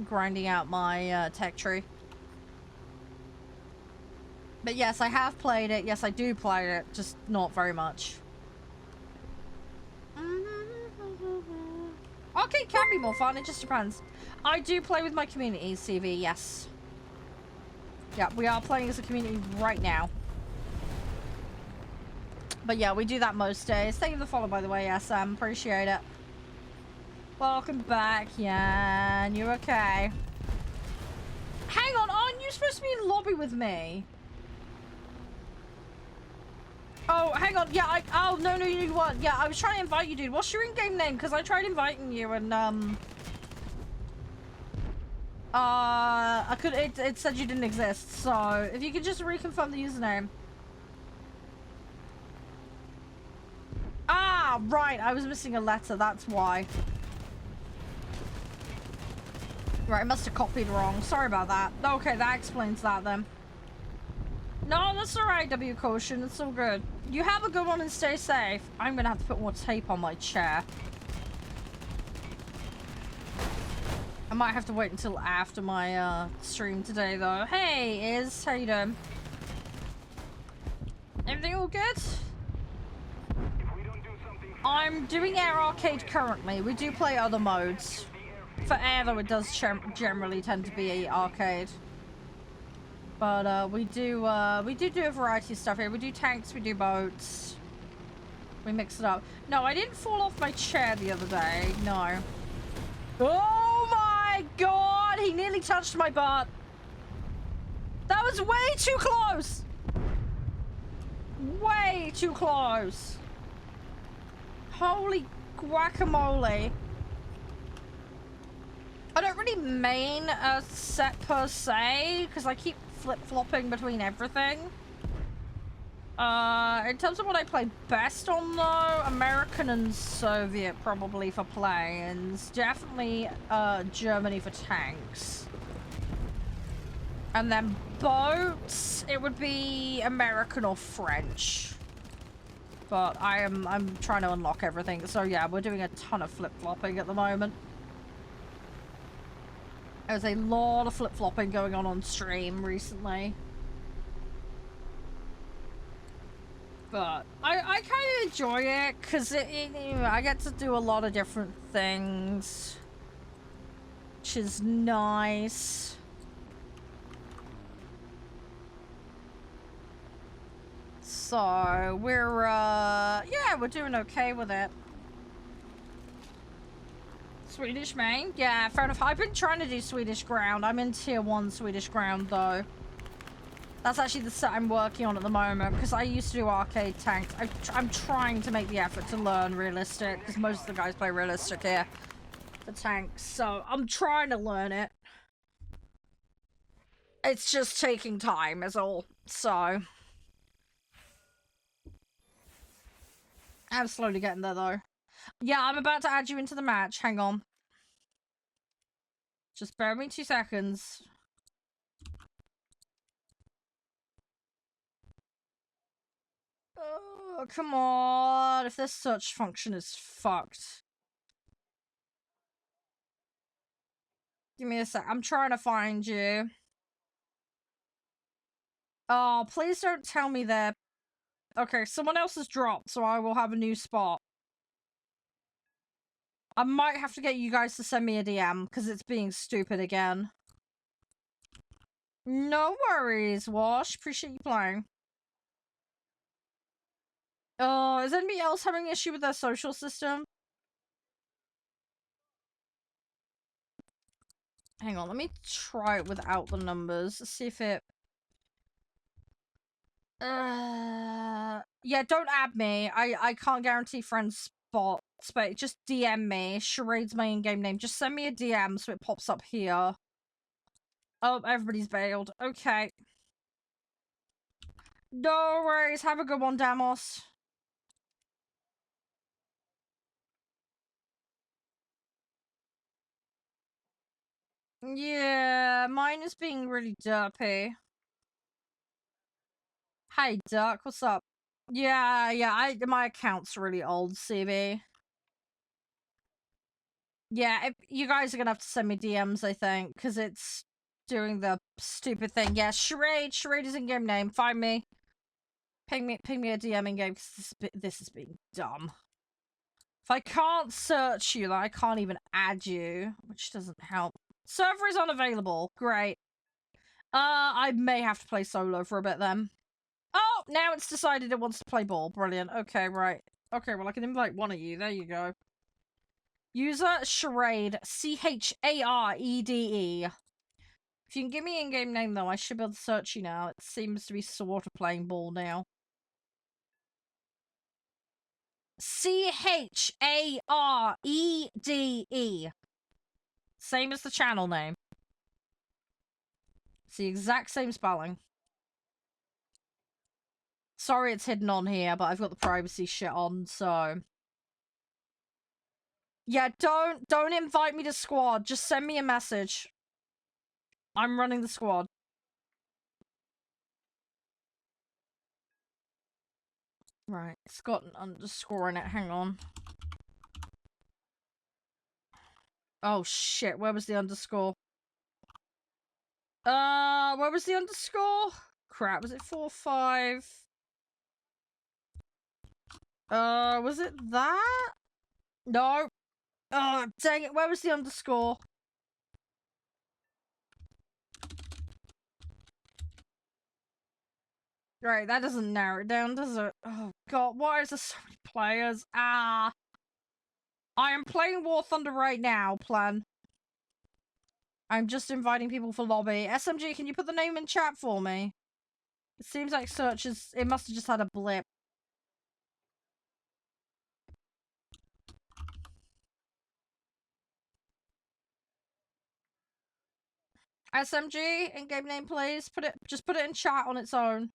[SPEAKER 1] grinding out my tech tree. But yes, I have played it. Yes, I do play it, just not very much. Arcade can be more fun, it just depends. I do play with my community, CV, yes. Yeah, we are playing as a community right now. But yeah, we do that most days. Thank you for the follow, by the way, SM. Appreciate it. Welcome back, Yan. You okay? Hang on, aren't you supposed to be in lobby with me? Oh, hang on. Yeah, oh, no, you weren't. Yeah, I was trying to invite you, dude. What's your in-game name? Because I tried inviting you and, it said you didn't exist. So, if you could just reconfirm the username. Ah, right. I was missing a letter. That's why. Right, I must have copied wrong. Sorry about that. Okay, that explains that then. No, that's alright, W Caution. It's all good. You have a good one and stay safe. I'm gonna have to put more tape on my chair. I might have to wait until after my stream today, though. Hey, Iz. How you doing? Everything all good? I'm doing Air Arcade currently. We do play other modes. For Air, though, it does generally tend to be arcade. But we do a variety of stuff here. We do tanks, we do boats. We mix it up. No, I didn't fall off my chair the other day. No. Oh my god! He nearly touched my butt. That was way too close. Way too close. Holy guacamole. I don't really main a set per se, because I keep flip-flopping between everything. In terms of what I play best on, though, American and Soviet probably for planes. Definitely Germany for tanks. And then boats, it would be American or French. But I'm trying to unlock everything. So yeah, we're doing a ton of flip-flopping at the moment. There's a lot of flip-flopping going on stream recently. But I kind of enjoy it because I get to do a lot of different things, which is nice. So yeah, we're doing okay with it. Swedish main? Yeah, fair enough. I've been trying to do Swedish ground. I'm in tier 1 Swedish ground, though. That's actually the set I'm working on at the moment, because I used to do arcade tanks. I'm trying to make the effort to learn realistic, because most of the guys play realistic here for tanks. So I'm trying to learn it. It's just taking time, is all. So I'm slowly getting there, though. Yeah, I'm about to add you into the match. Hang on. Just bear with me 2 seconds. Oh, come on. If this search function is fucked. Give me a sec. I'm trying to find you. Oh, please don't tell me that. Okay, someone else has dropped, so I will have a new spot. I might have to get you guys to send me a DM, because it's being stupid again. No worries, Wash. Appreciate you playing. Oh, is anybody else having an issue with their social system? Hang on, let me try it without the numbers. See if it... Yeah, don't add me. I can't guarantee friends spots, but just DM me. Charade's my in-game name. Just send me a DM so it pops up here. Oh, everybody's bailed. Okay. No worries. Have a good one, Damos. Yeah, mine is being really derpy. Hey, Duck, what's up? Yeah, my account's really old, CB. Yeah, you guys are gonna have to send me DMs, I think, because it's doing the stupid thing. Yeah, Charade is in-game name. Find me. Ping me a DM in-game, because this is being dumb. If I can't search you, then I can't even add you, which doesn't help. Server is unavailable. Great. I may have to play solo for a bit then. Oh, now it's decided it wants to play ball. Brilliant. Okay, right. Okay, well, I can invite one of you. There you go. User Charade. Charede. If you can give me an in-game name, though, I should be able to search you now. It seems to be sort of playing ball now. Charede. Same as the channel name. It's the exact same spelling. Sorry it's hidden on here, but I've got the privacy shit on, so... Yeah, don't invite me to squad. Just send me a message. I'm running the squad. Right, it's got an underscore in it. Hang on. Oh shit, where was the underscore? Where was the underscore? Crap, was it 4-5? Was it that? No. Oh, dang it, where was the underscore? Right, that doesn't narrow it down, does it? Oh god, why is there so many players? Ah. I am playing War Thunder right now, plan. I'm just inviting people for lobby. SMG, can you put the name in chat for me? It seems like search is... It must have just had a blip. SMG, in-game name, please. Just put it in chat on its own.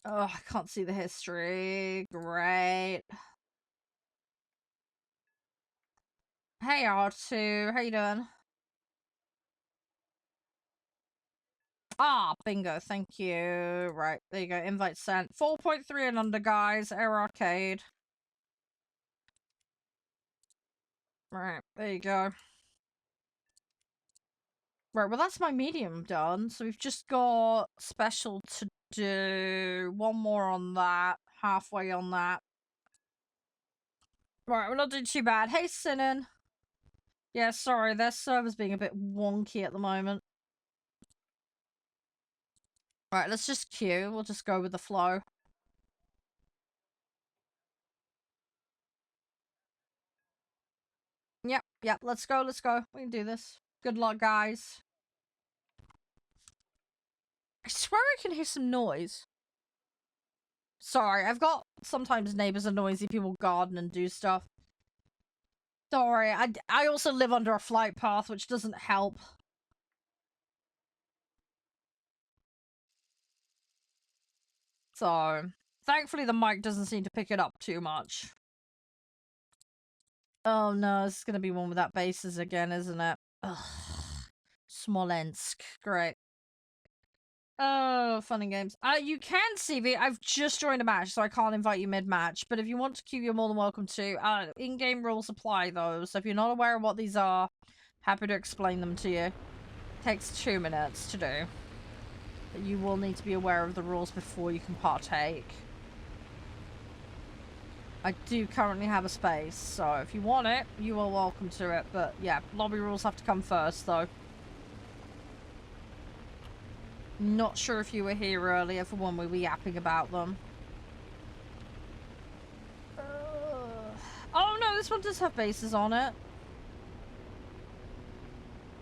[SPEAKER 1] Oh, I can't see the history. Great. Hey, R2. How you doing? Ah, bingo. Thank you. Right, there you go. Invite sent. 4.3 and under, guys. Air Arcade. Right, there you go. Right, well, that's my medium done. So we've just got special to do. One more on that. Halfway on that. Right, we're not doing too bad. Hey, Sinan. Yeah, sorry, their server's being a bit wonky at the moment. Right, let's just queue. We'll just go with the flow. Yep, let's go. We can do this. Good luck, guys. I swear I can hear some noise. Sorry, I've got sometimes neighbors are noisy, people garden and do stuff. Sorry, I also live under a flight path, which doesn't help. So, thankfully the mic doesn't seem to pick it up too much. Oh no, this is gonna be one without bases again, isn't it? Ugh. Smolensk. Great. Oh, fun and games. You can see me. I've just joined a match, so I can't invite you mid-match. But if you want to queue, you're more than welcome to. In-game rules apply, though. So if you're not aware of what these are, happy to explain them to you. Takes 2 minutes to do. But you will need to be aware of the rules before you can partake. I do currently have a space, so if you want it, you are welcome to it. But yeah, lobby rules have to come first, though. Not sure if you were here earlier for when we were yapping about them. Oh no, this one does have bases on it.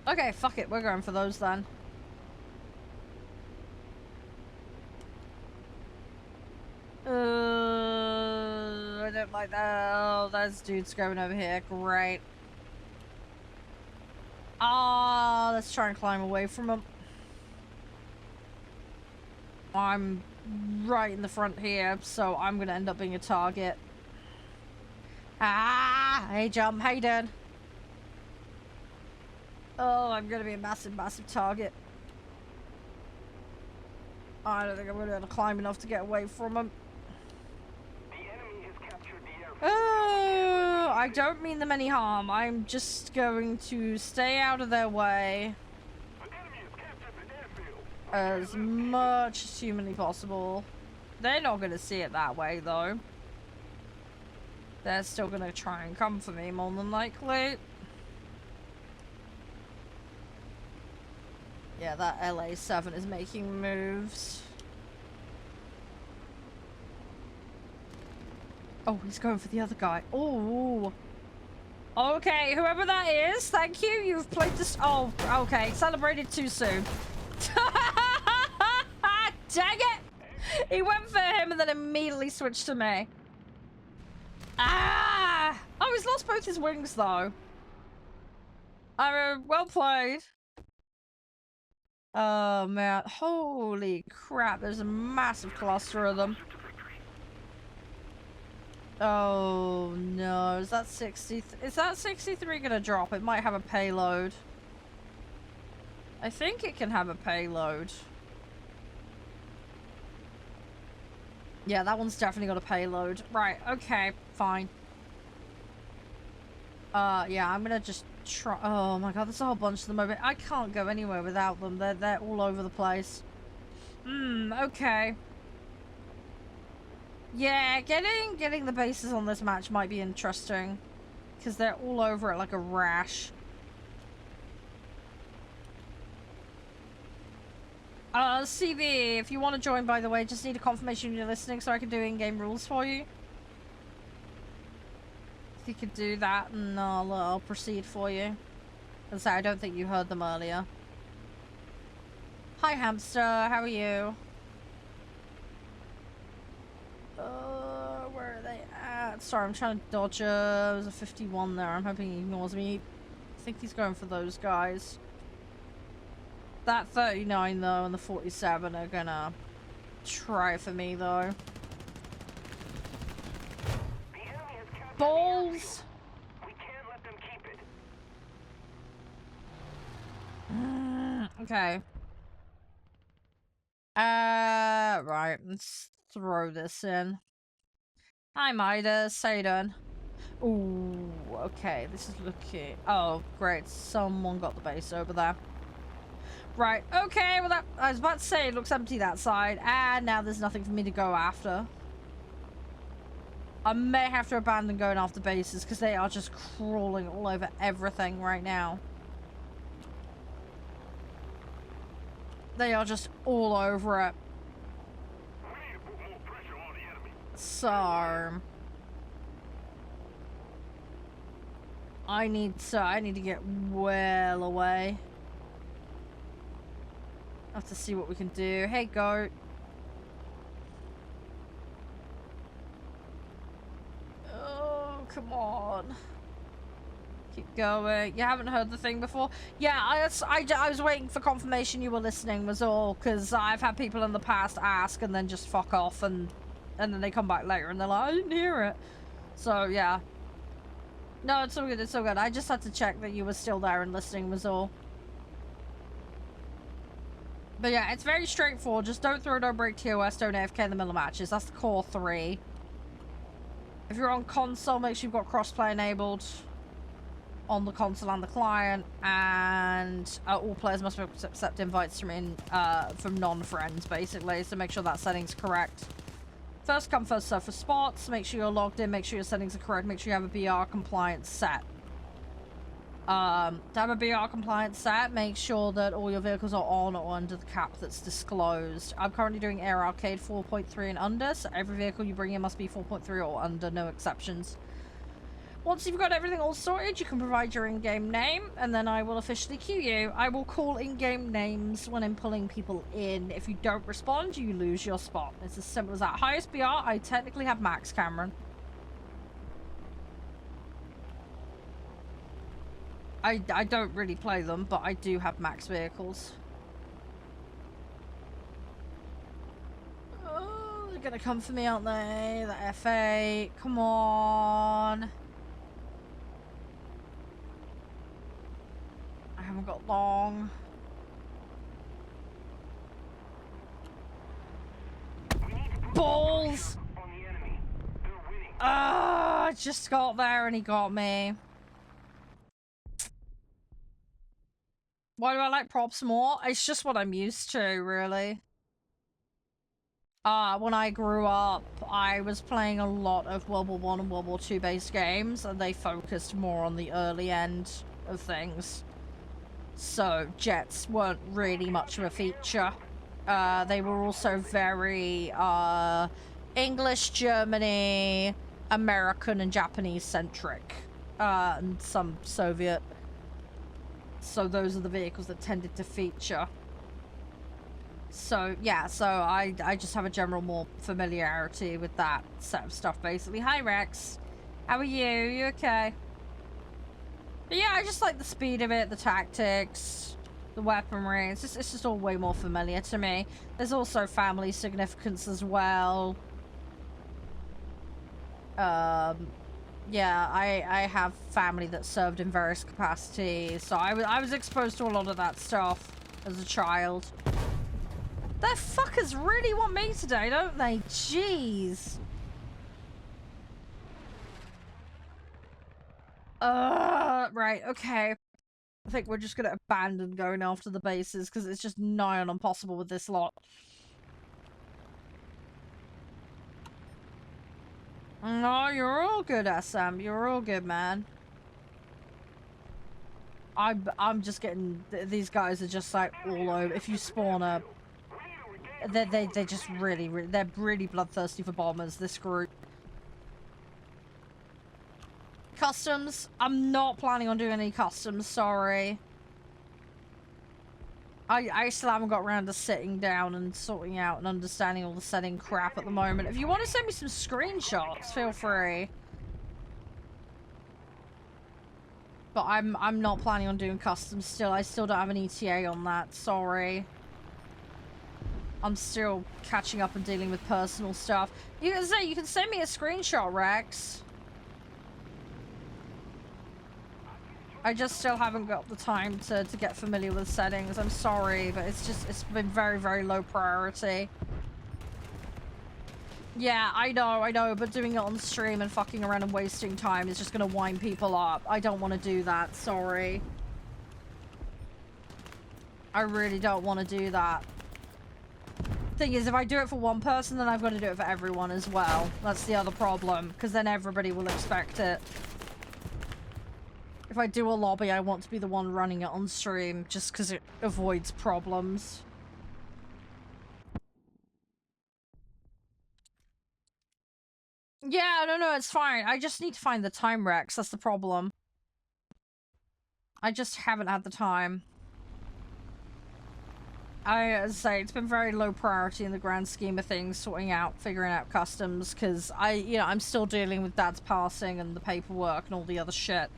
[SPEAKER 1] Okay, fuck it, we're going for those then. I don't like that. Oh, there's dudes going over here. Great. Ah, let's try and climb away from them. I'm right in the front here, so I'm gonna end up being a target. Ah! Hey, Jump. How you doing? Oh, I'm gonna be a massive, massive target. I don't think I'm gonna be able to climb enough to get away from him.
[SPEAKER 2] The enemy has captured the airfield.
[SPEAKER 1] Oh, I don't mean them any harm. I'm just going to stay out of their way.
[SPEAKER 2] An enemy has captured the airfield.
[SPEAKER 1] As much as humanly possible. They're not going to see it that way, though. They're still going to try and come for me, more than likely. Yeah, that LA-7 is making moves. Oh, he's going for the other guy. Oh. Okay, whoever that is, thank you. You've played this. Oh, okay. Celebrated too soon. Dang it! He went for him and then immediately switched to me. Ah! Oh, he's lost both his wings, though. Well played. Oh, man. Holy crap. There's a massive cluster of them. Oh, no. Is that 60? Is that 63 gonna drop? It might have a payload. I think it can have a payload. Yeah, that one's definitely got a payload. Right, okay, fine. Yeah, I'm gonna just try. Oh my god, there's a whole bunch of them over. I can't go anywhere without them. They're all over the place. Okay. Yeah, getting the bases on this match might be interesting. Because they're all over it like a rash. CV, if you want to join, by the way, just need a confirmation you're listening so I can do in-game rules for you. If you could do that, and I'll proceed for you. As I say, I don't think you heard them earlier. Hi, Hamster. How are you? Where are they at? Sorry, I'm trying to dodge there's a 51 there. I'm hoping he ignores me. I think he's going for those guys. That 39, though, and the 47 are gonna try for me, though. Balls!
[SPEAKER 2] We can't let them keep it.
[SPEAKER 1] Okay. Right. Let's throw this in. Hi, Midas. How you doing? Ooh, okay. This is looking... Oh, great. Someone got the base over there. Right, okay, well that, I was about to say it looks empty that side, and now there's nothing for me to go after. I may have to abandon going after bases because they are just crawling all over everything right now. They are just all over it.
[SPEAKER 2] We need to put more pressure on the enemy.
[SPEAKER 1] So I need to get well away. I have to see what we can do. Hey, goat. Oh, come on. Keep going. You haven't heard the thing before? Yeah, I was waiting for confirmation you were listening was all, because I've had people in the past ask and then just fuck off, and then they come back later and they're like, I didn't hear it. So, yeah. No, it's all good, it's all good. I just had to check that you were still there and listening was all. But yeah, it's very straightforward. Just don't throw, don't break TOS, don't AFK in the middle of matches. That's the core 3. If you're on console, make sure you've got crossplay enabled on the console and the client, and all players must accept invites from non-friends, basically, so make sure that setting's correct. First come, first serve for spots. Make sure you're logged in, make sure your settings are correct, make sure you have a BR compliance set. To have a BR compliance set, make sure that all your vehicles are on or under the cap that's disclosed. I'm currently doing Air Arcade 4.3 and under, so every vehicle you bring in must be 4.3 or under, no exceptions. Once you've got everything all sorted, you can provide your in-game name, and then I will officially queue you. I will call in-game names when I'm pulling people in. If you don't respond, you lose your spot. It's as simple as that. Highest BR, I technically have Max Cameron. I don't really play them, but I do have max vehicles. Oh, they're gonna come for me, aren't they? The F8. Come on. I haven't got long. Balls! Ah, I just got there and he got me. Why do I like props more? It's just what I'm used to, really. When I grew up, I was playing a lot of World War I and World War II based games, and they focused more on the early end of things. So, jets weren't really much of a feature. They were also very, English, Germany, American, and Japanese centric. And some Soviet. So those are the vehicles that tended to feature. So, yeah, so I just have a general more familiarity with that set of stuff, basically. Hi, Rex. How are you? You okay? But yeah, I just like the speed of it, the tactics, the weaponry. It's just all way more familiar to me. There's also family significance as well. Yeah, I have family that served in various capacities, so I was exposed to a lot of that stuff as a child. The fuckers really want me today, don't they? Jeez. Right, okay. I think we're just gonna abandon going after the bases, because it's just nigh on impossible with this lot. No, you're all good, SM. You're all good, man. I'm just getting... These guys are just, like, all over. If you spawn a... They just really... They're really bloodthirsty for bombers, this group. Customs? I'm not planning on doing any customs, sorry. I still haven't got around to sitting down and sorting out and understanding all the setting crap at the moment. If you want to send me some screenshots, feel free. But I'm not planning on doing customs still. I still don't have an ETA on that, sorry. I'm still catching up and dealing with personal stuff. You can send me a screenshot, Rex. I just still haven't got the time to get familiar with settings. I'm sorry, but it's been very, very low priority. Yeah, I know, but doing it on stream and fucking around and wasting time is just gonna wind people up. I don't want to do that, sorry. I really don't want to do that. Thing is, if I do it for one person, then I've got to do it for everyone as well. That's the other problem, because then everybody will expect it. If I do a lobby, I want to be the one running it on stream, just because it avoids problems. Yeah, no, it's fine. I just need to find the time, Rex. That's the problem. I just haven't had the time. As I say, it's been very low priority in the grand scheme of things, figuring out customs, because I'm still dealing with Dad's passing and the paperwork and all the other shit.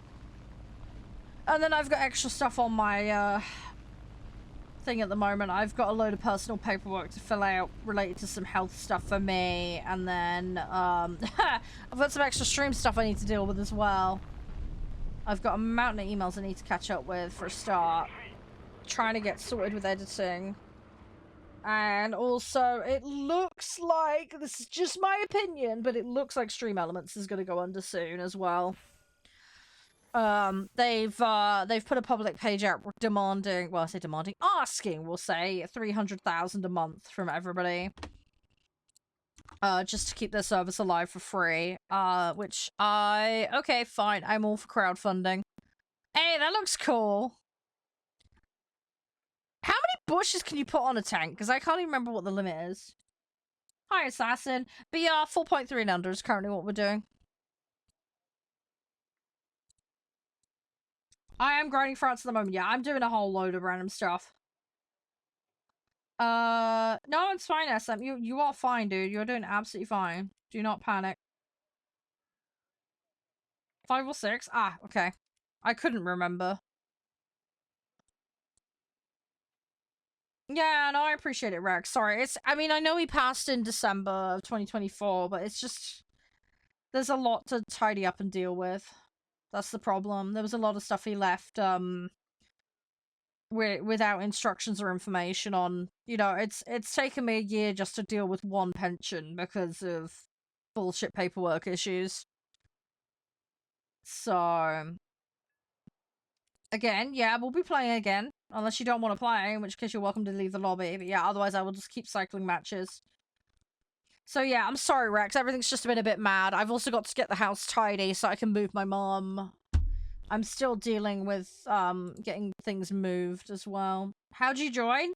[SPEAKER 1] And then I've got extra stuff on my, thing at the moment. I've got a load of personal paperwork to fill out related to some health stuff for me, and then, I've got some extra stream stuff I need to deal with as well. I've got a mountain of emails I need to catch up with for a start. Trying to get sorted with editing. And also, it looks like, this is just my opinion, but it looks like Stream Elements is going to go under soon as well. They've put a public page out demanding, well, I say demanding, asking, we'll say, 300,000 a month from everybody. Just to keep their service alive for free. Which okay, fine, I'm all for crowdfunding. Hey, that looks cool. How many bushes can you put on a tank? Because I can't even remember what the limit is. Hi, Assassin. BR 4.3 and under is currently what we're doing. I am grinding France at the moment. Yeah, I'm doing a whole load of random stuff. No, it's fine, SM. You are fine, dude. You're doing absolutely fine. Do not panic. 5 or 6? Ah, okay. I couldn't remember. Yeah, no, I appreciate it, Rex. Sorry, I mean, I know he passed in December of 2024, but it's just, there's a lot to tidy up and deal with. That's the problem. There was a lot of stuff he left, without instructions or information on. You know, it's taken me a year just to deal with one pension because of bullshit paperwork issues. So, again, yeah, we'll be playing again. Unless you don't want to play, in which case you're welcome to leave the lobby. But yeah, otherwise I will just keep cycling matches. So yeah, I'm sorry, Rex. Everything's just been a bit mad. I've also got to get the house tidy so I can move my mom. I'm still dealing with, getting things moved as well. How'd you join?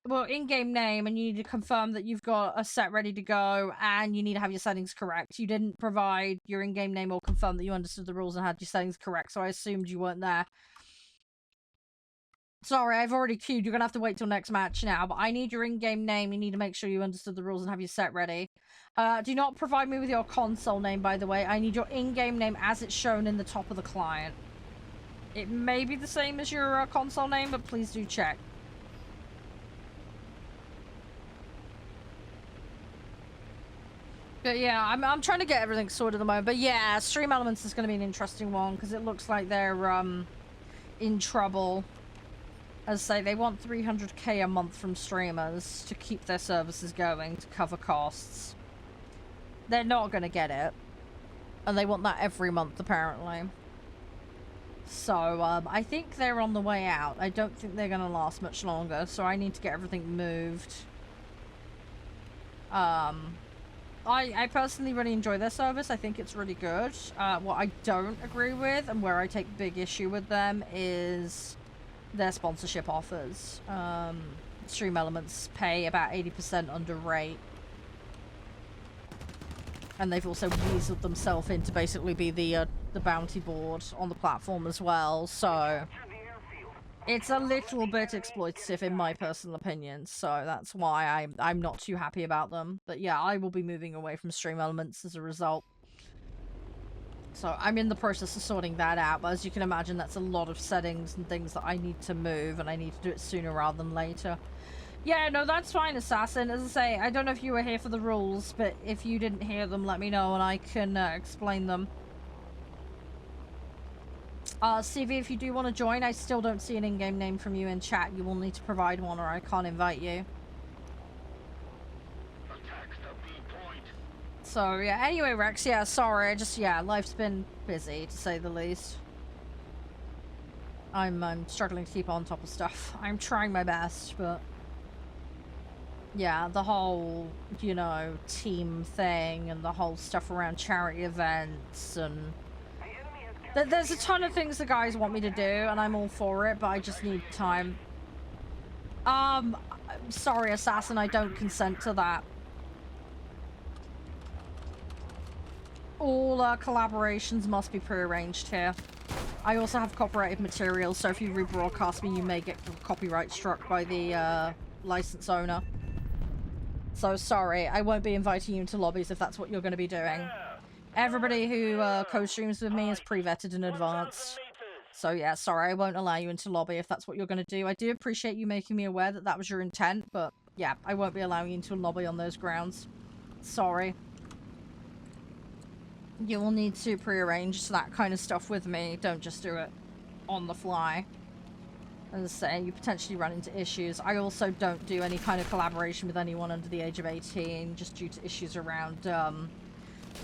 [SPEAKER 1] Well, in-game name, and you need to confirm that you've got a set ready to go, and you need to have your settings correct. You didn't provide your in-game name or confirm that you understood the rules and had your settings correct, so I assumed you weren't there. Sorry, I've already queued. You're gonna have to wait till next match now, but I need your in-game name. You need to make sure you understood the rules and have your set ready. Do not provide me with your console name, by the way. I need your in-game name as it's shown in the top of the client. It may be the same as your console name, but please do check. But yeah, I'm trying to get everything sorted at the moment. But yeah, Stream Elements is going to be an interesting one, because it looks like they're in trouble. As I say, they want 300k a month from streamers to keep their services going, to cover costs. They're not going to get it. And they want that every month, apparently. So, I think they're on the way out. I don't think they're going to last much longer, so I need to get everything moved. I personally really enjoy their service. I think it's really good. What I don't agree with, and where I take big issue with them, is their sponsorship offers. Stream Elements pay about 80% under rate. And they've also weaseled themselves in to basically be the bounty board on the platform as well, so it's a little bit exploitative in my personal opinion, so that's why I'm not too happy about them. But yeah, I will be moving away from Stream Elements as a result. So I'm in the process of sorting that out, but as you can imagine, that's a lot of settings and things that I need to move, and I need to do it sooner rather than later. Yeah, no, that's fine, Assassin. As I say, I don't know if you were here for the rules, but if you didn't hear them, let me know and I can explain them. CV, if you do want to join, I still don't see an in-game name from you in chat. You will need to provide one or I can't invite you. So, yeah, anyway, Rex, yeah, sorry, yeah, life's been busy, to say the least. I'm struggling to keep on top of stuff. I'm trying my best, but yeah, the whole, you know, team thing and the whole stuff around charity events, and there's a ton of things the guys want me to do, and I'm all for it, but I just need time. Sorry, Assassin, I don't consent to that. All collaborations must be prearranged here. I also have copyrighted material, so if you rebroadcast me, you may get copyright struck by the license owner. So sorry, I won't be inviting you into lobbies if that's what you're going to be doing. Everybody who co-streams with me is pre-vetted in advance. So yeah, sorry, I won't allow you into lobby if that's what you're going to do. I do appreciate you making me aware that that was your intent, but yeah, I won't be allowing you into a lobby on those grounds. Sorry. You will need to prearrange that kind of stuff with me. Don't just do it on the fly. As I say, you potentially run into issues. I also don't do any kind of collaboration with anyone under the age of 18, just due to issues around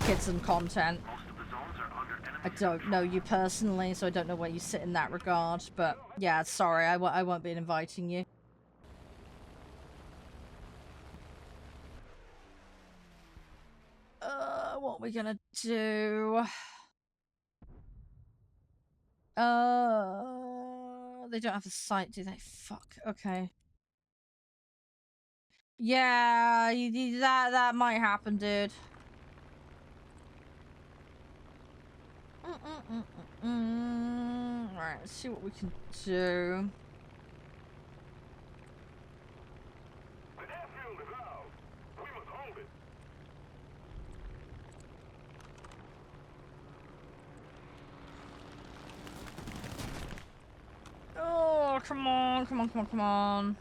[SPEAKER 1] kids and content. I don't know you personally, so I don't know where you sit in that regard. But yeah, sorry, I won't be inviting you. What are we gonna do? They don't have the site, do they? Fuck. Okay. Yeah, that might happen, dude. Alright, let's see what we can do.
[SPEAKER 2] The airfield is ours. We must hold it.
[SPEAKER 1] Oh, come on, come on, come on, come on.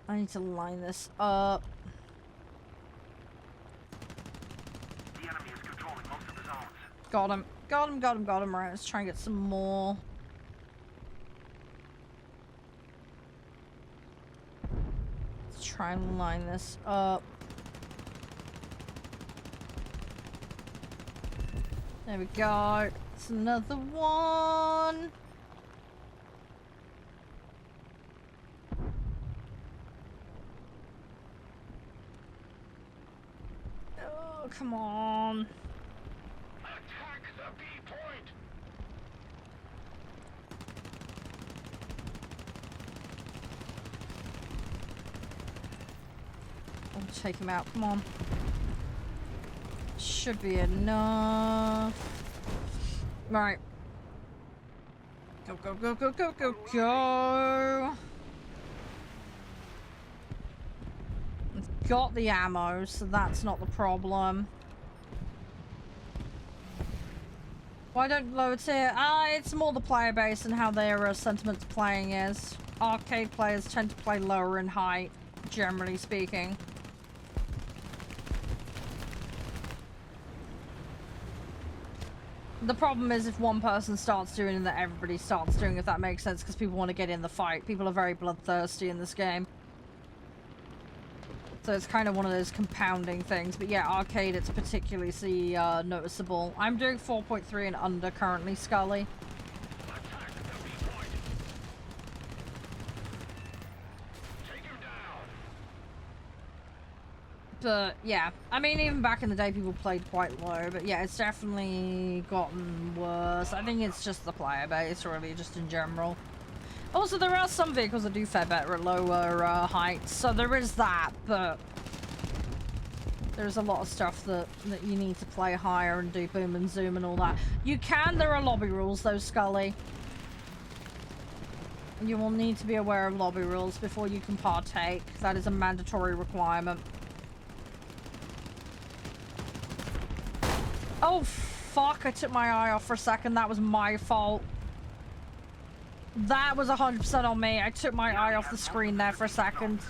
[SPEAKER 1] I need to line this up.
[SPEAKER 2] The enemy is controlling most of the zones.
[SPEAKER 1] Got him. Got him, got him, got him. Right, let's try and get some more. Let's try and line this up. There we go. It's another one. Oh, come on.
[SPEAKER 2] Attack the B point.
[SPEAKER 1] I'll take him out. Come on. Should be enough. Right. Go, go, go, go, go, go, go. I've got the ammo, so that's not the problem. Why don't lower tier? It's more the player base and how their sentiment to playing is. Arcade players tend to play lower in height, generally speaking. The problem is if one person starts doing it, that everybody starts doing, if that makes sense, because people want to get in the fight. People are very bloodthirsty in this game. So it's kind of one of those compounding things. But yeah, arcade, it's particularly noticeable. I'm doing 4.3 and under currently, Scully. But yeah, I mean, even back in the day, people played quite low. But yeah, it's definitely gotten worse. I think it's just the player base, really, just in general. Also, there are some vehicles that do fare better at lower heights, so there is that. But there's a lot of stuff that you need to play higher and do boom and zoom and all that. You can. There are lobby rules, though, Scully. You will need to be aware of lobby rules before you can partake. That is a mandatory requirement. Oh, fuck. I took my eye off for a second. That was my fault. That was 100% on me. I took my eye off the screen there for a second.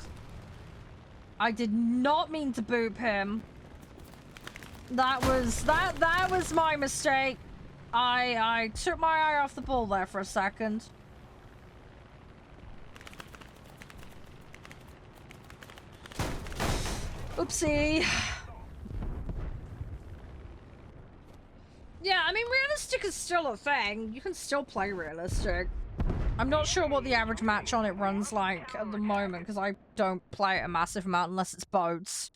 [SPEAKER 1] I did not mean to boop him. That was my mistake. I took my eye off the ball there for a second. Oopsie. Yeah, I mean, realistic is still a thing. You can still play realistic. I'm not sure what the average match on it runs like at the moment, because I don't play it a massive amount unless it's boats.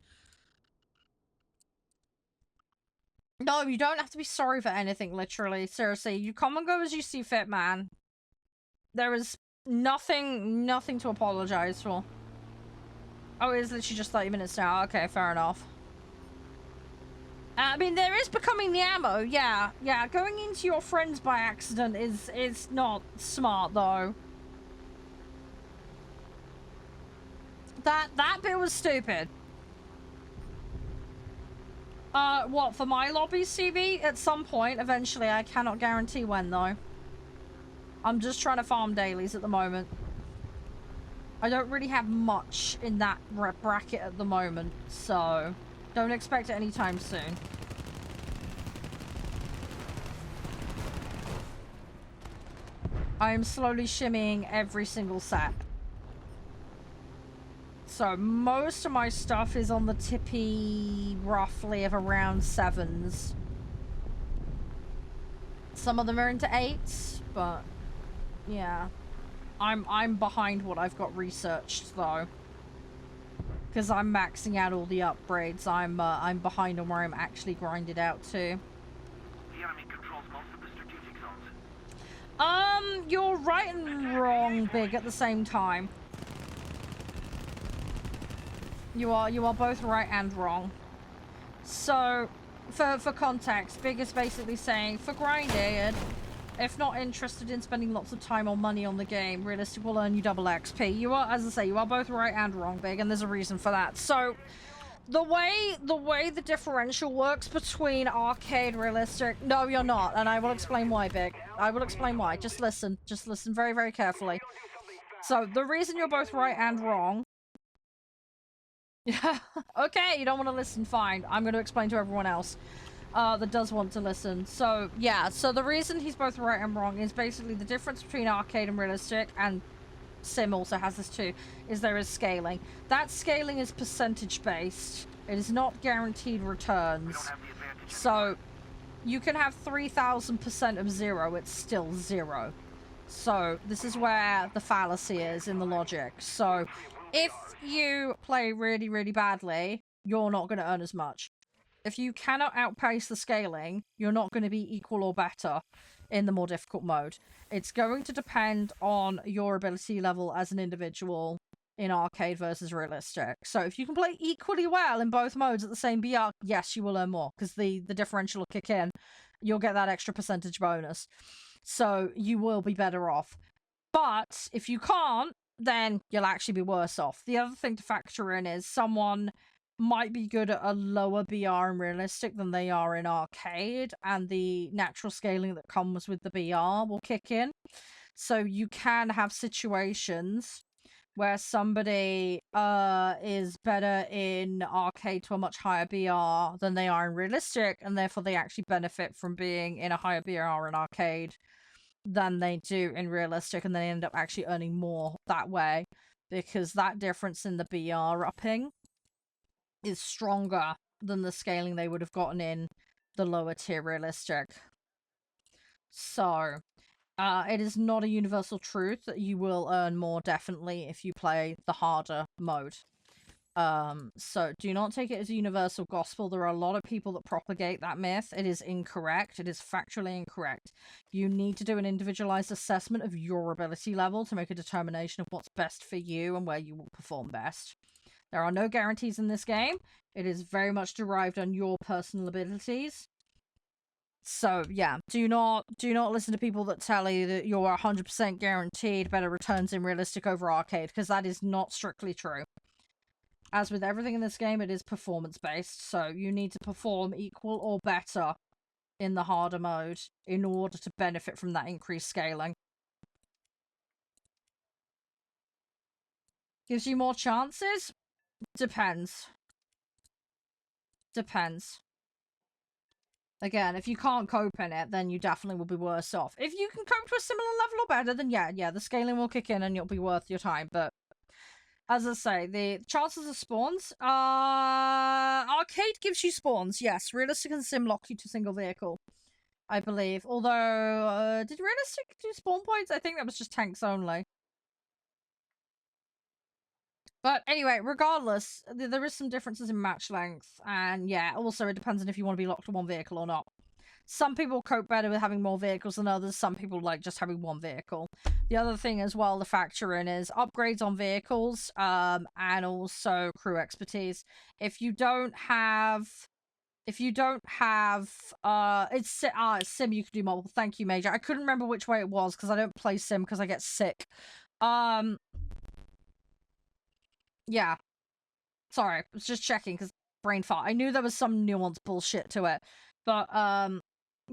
[SPEAKER 1] No, you don't have to be sorry for anything, literally. Seriously, you come and go as you see fit, man. There is nothing to apologize for. Oh, it is literally just 30 minutes now. Okay, fair enough. I mean, there is becoming the ammo, yeah. Yeah, going into your friends by accident is not smart, though. That bit was stupid. What, for my lobby, CV? At some point, eventually. I cannot guarantee when, though. I'm just trying to farm dailies at the moment. I don't really have much in that bracket at the moment, so... don't expect it anytime soon. I am slowly shimmying every single set. So most of my stuff is on the tippy roughly of around 7s. Some of them are into 8s, but yeah. I'm behind what I've got researched though. Because I'm maxing out all the upgrades. I'm behind on where I'm actually grinded out to.
[SPEAKER 2] The enemy controls most of the strategic zones.
[SPEAKER 1] You're right and wrong, Big, at the same time. You are both right and wrong. So, for context, Big is basically saying, for grinding, if not interested in spending lots of time or money on the game, Realistic will earn you double XP. You are, as I say, you are both right and wrong, Big, and there's a reason for that. So, the way the differential works between arcade, realistic... No, you're not, and I will explain why, Big. I will explain why. Just listen. Just listen very, very carefully. So, the reason you're both right and wrong... Yeah, okay, you don't want to listen, fine. I'm going to explain to everyone else that does want to listen. So, yeah, so the reason he's both right and wrong is basically the difference between arcade and realistic, and Sim also has this too, is there is scaling. That scaling is percentage based. It is not guaranteed returns. So you can have 3000% of 0, it's still 0. So this is where the fallacy is in the logic. So if you play really, really badly, you're not going to earn as much. If you cannot outpace the scaling, you're not going to be equal or better in the more difficult mode. It's going to depend on your ability level as an individual in arcade versus realistic. So if you can play equally well in both modes at the same BR, yes, you will earn more because the differential will kick in. You'll get that extra percentage bonus. So you will be better off. But if you can't, then you'll actually be worse off. The other thing to factor in is someone might be good at a lower BR in realistic than they are in arcade, and the natural scaling that comes with the BR will kick in. So you can have situations where somebody is better in arcade to a much higher BR than they are in realistic, and therefore they actually benefit from being in a higher BR in arcade than they do in realistic, and they end up actually earning more that way because that difference in the BR upping is stronger than the scaling they would have gotten in the lower tier realistic. So it is not a universal truth that you will earn more definitely if you play the harder mode. So do not take it as a universal gospel. There are a lot of people that propagate that myth. It is incorrect. It is factually incorrect. You need to do an individualized assessment of your ability level to make a determination of what's best for you and where you will perform best. There are no guarantees in this game. It is very much derived on your personal abilities. So, yeah, do not listen to people that tell you that you're 100% guaranteed better returns in realistic over arcade, because that is not strictly true. As with everything in this game, it is performance-based, so you need to perform equal or better in the harder mode in order to benefit from that increased scaling. Gives you more chances? Depends. Depends. Again, if you can't cope in it, then you definitely will be worse off. If you can cope to a similar level or better, then yeah, the scaling will kick in and you'll be worth your time. But as I say, the chances of spawns, arcade gives you spawns, yes. Realistic and sim lock you to single vehicle, I believe. Although, did realistic do spawn points? I think that was just tanks only. But anyway, regardless, there is some differences in match length, and yeah, also it depends on if you want to be locked to one vehicle or not. Some people cope better with having more vehicles than others. Some people like just having one vehicle. The other thing as well to factor in is upgrades on vehicles, and also crew expertise. If you don't have, it's sim you can do multiple. Thank you, Major. I couldn't remember which way it was because I don't play sim because I get sick. Yeah. Sorry, I was just checking because brain fart. I knew there was some nuanced bullshit to it. But,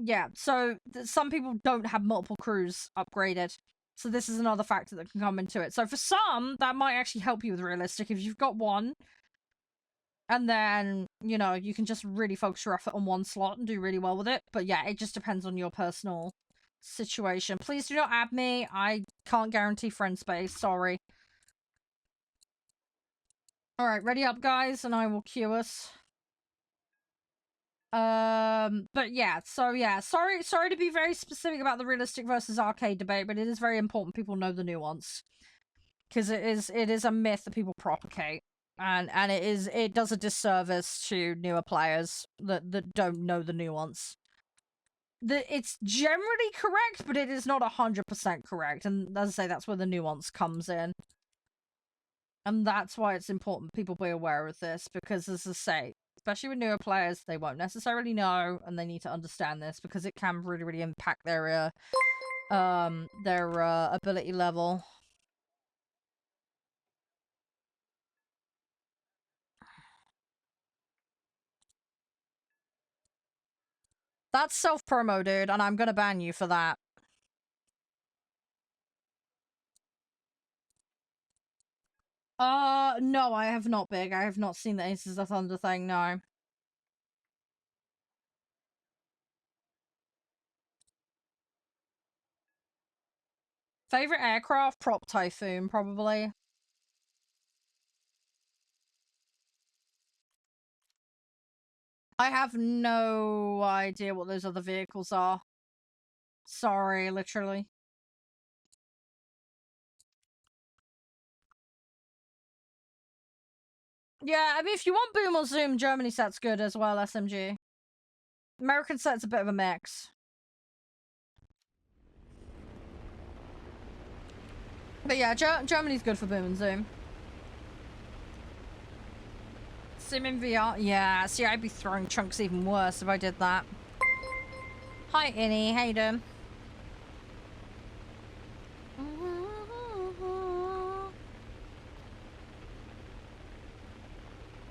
[SPEAKER 1] yeah. So, some people don't have multiple crews upgraded. So this is another factor that can come into it. So for some, that might actually help you with realistic. If you've got one, and then, you know, you can just really focus your effort on one slot and do really well with it. But yeah, it just depends on your personal situation. Please do not add me. I can't guarantee friend space. Sorry. Alright, ready up, guys, and I will cue us. But yeah, so yeah, sorry to be very specific about the realistic versus arcade debate, but it is very important people know the nuance. Because it is a myth that people propagate. And it does a disservice to newer players that don't know the nuance. It's generally correct, but it is not 100% correct. And as I say, that's where the nuance comes in. And that's why it's important people be aware of this, because as I say, especially with newer players, they won't necessarily know, and they need to understand this because it can really, really impact their ability level. That's self-promo, dude, and I'm gonna ban you for that. No, I have not, Big. I have not seen the Aces of Thunder thing, no. Favorite aircraft? Prop Typhoon, probably. I have no idea what those other vehicles are. Sorry, literally. Yeah, I mean, if you want Boom or Zoom, Germany set's good as well, SMG. American set's a bit of a mix. But yeah, Germany's good for Boom and Zoom. Sim in VR? Yeah, see, I'd be throwing chunks even worse if I did that. Hi, Innie. How you doing?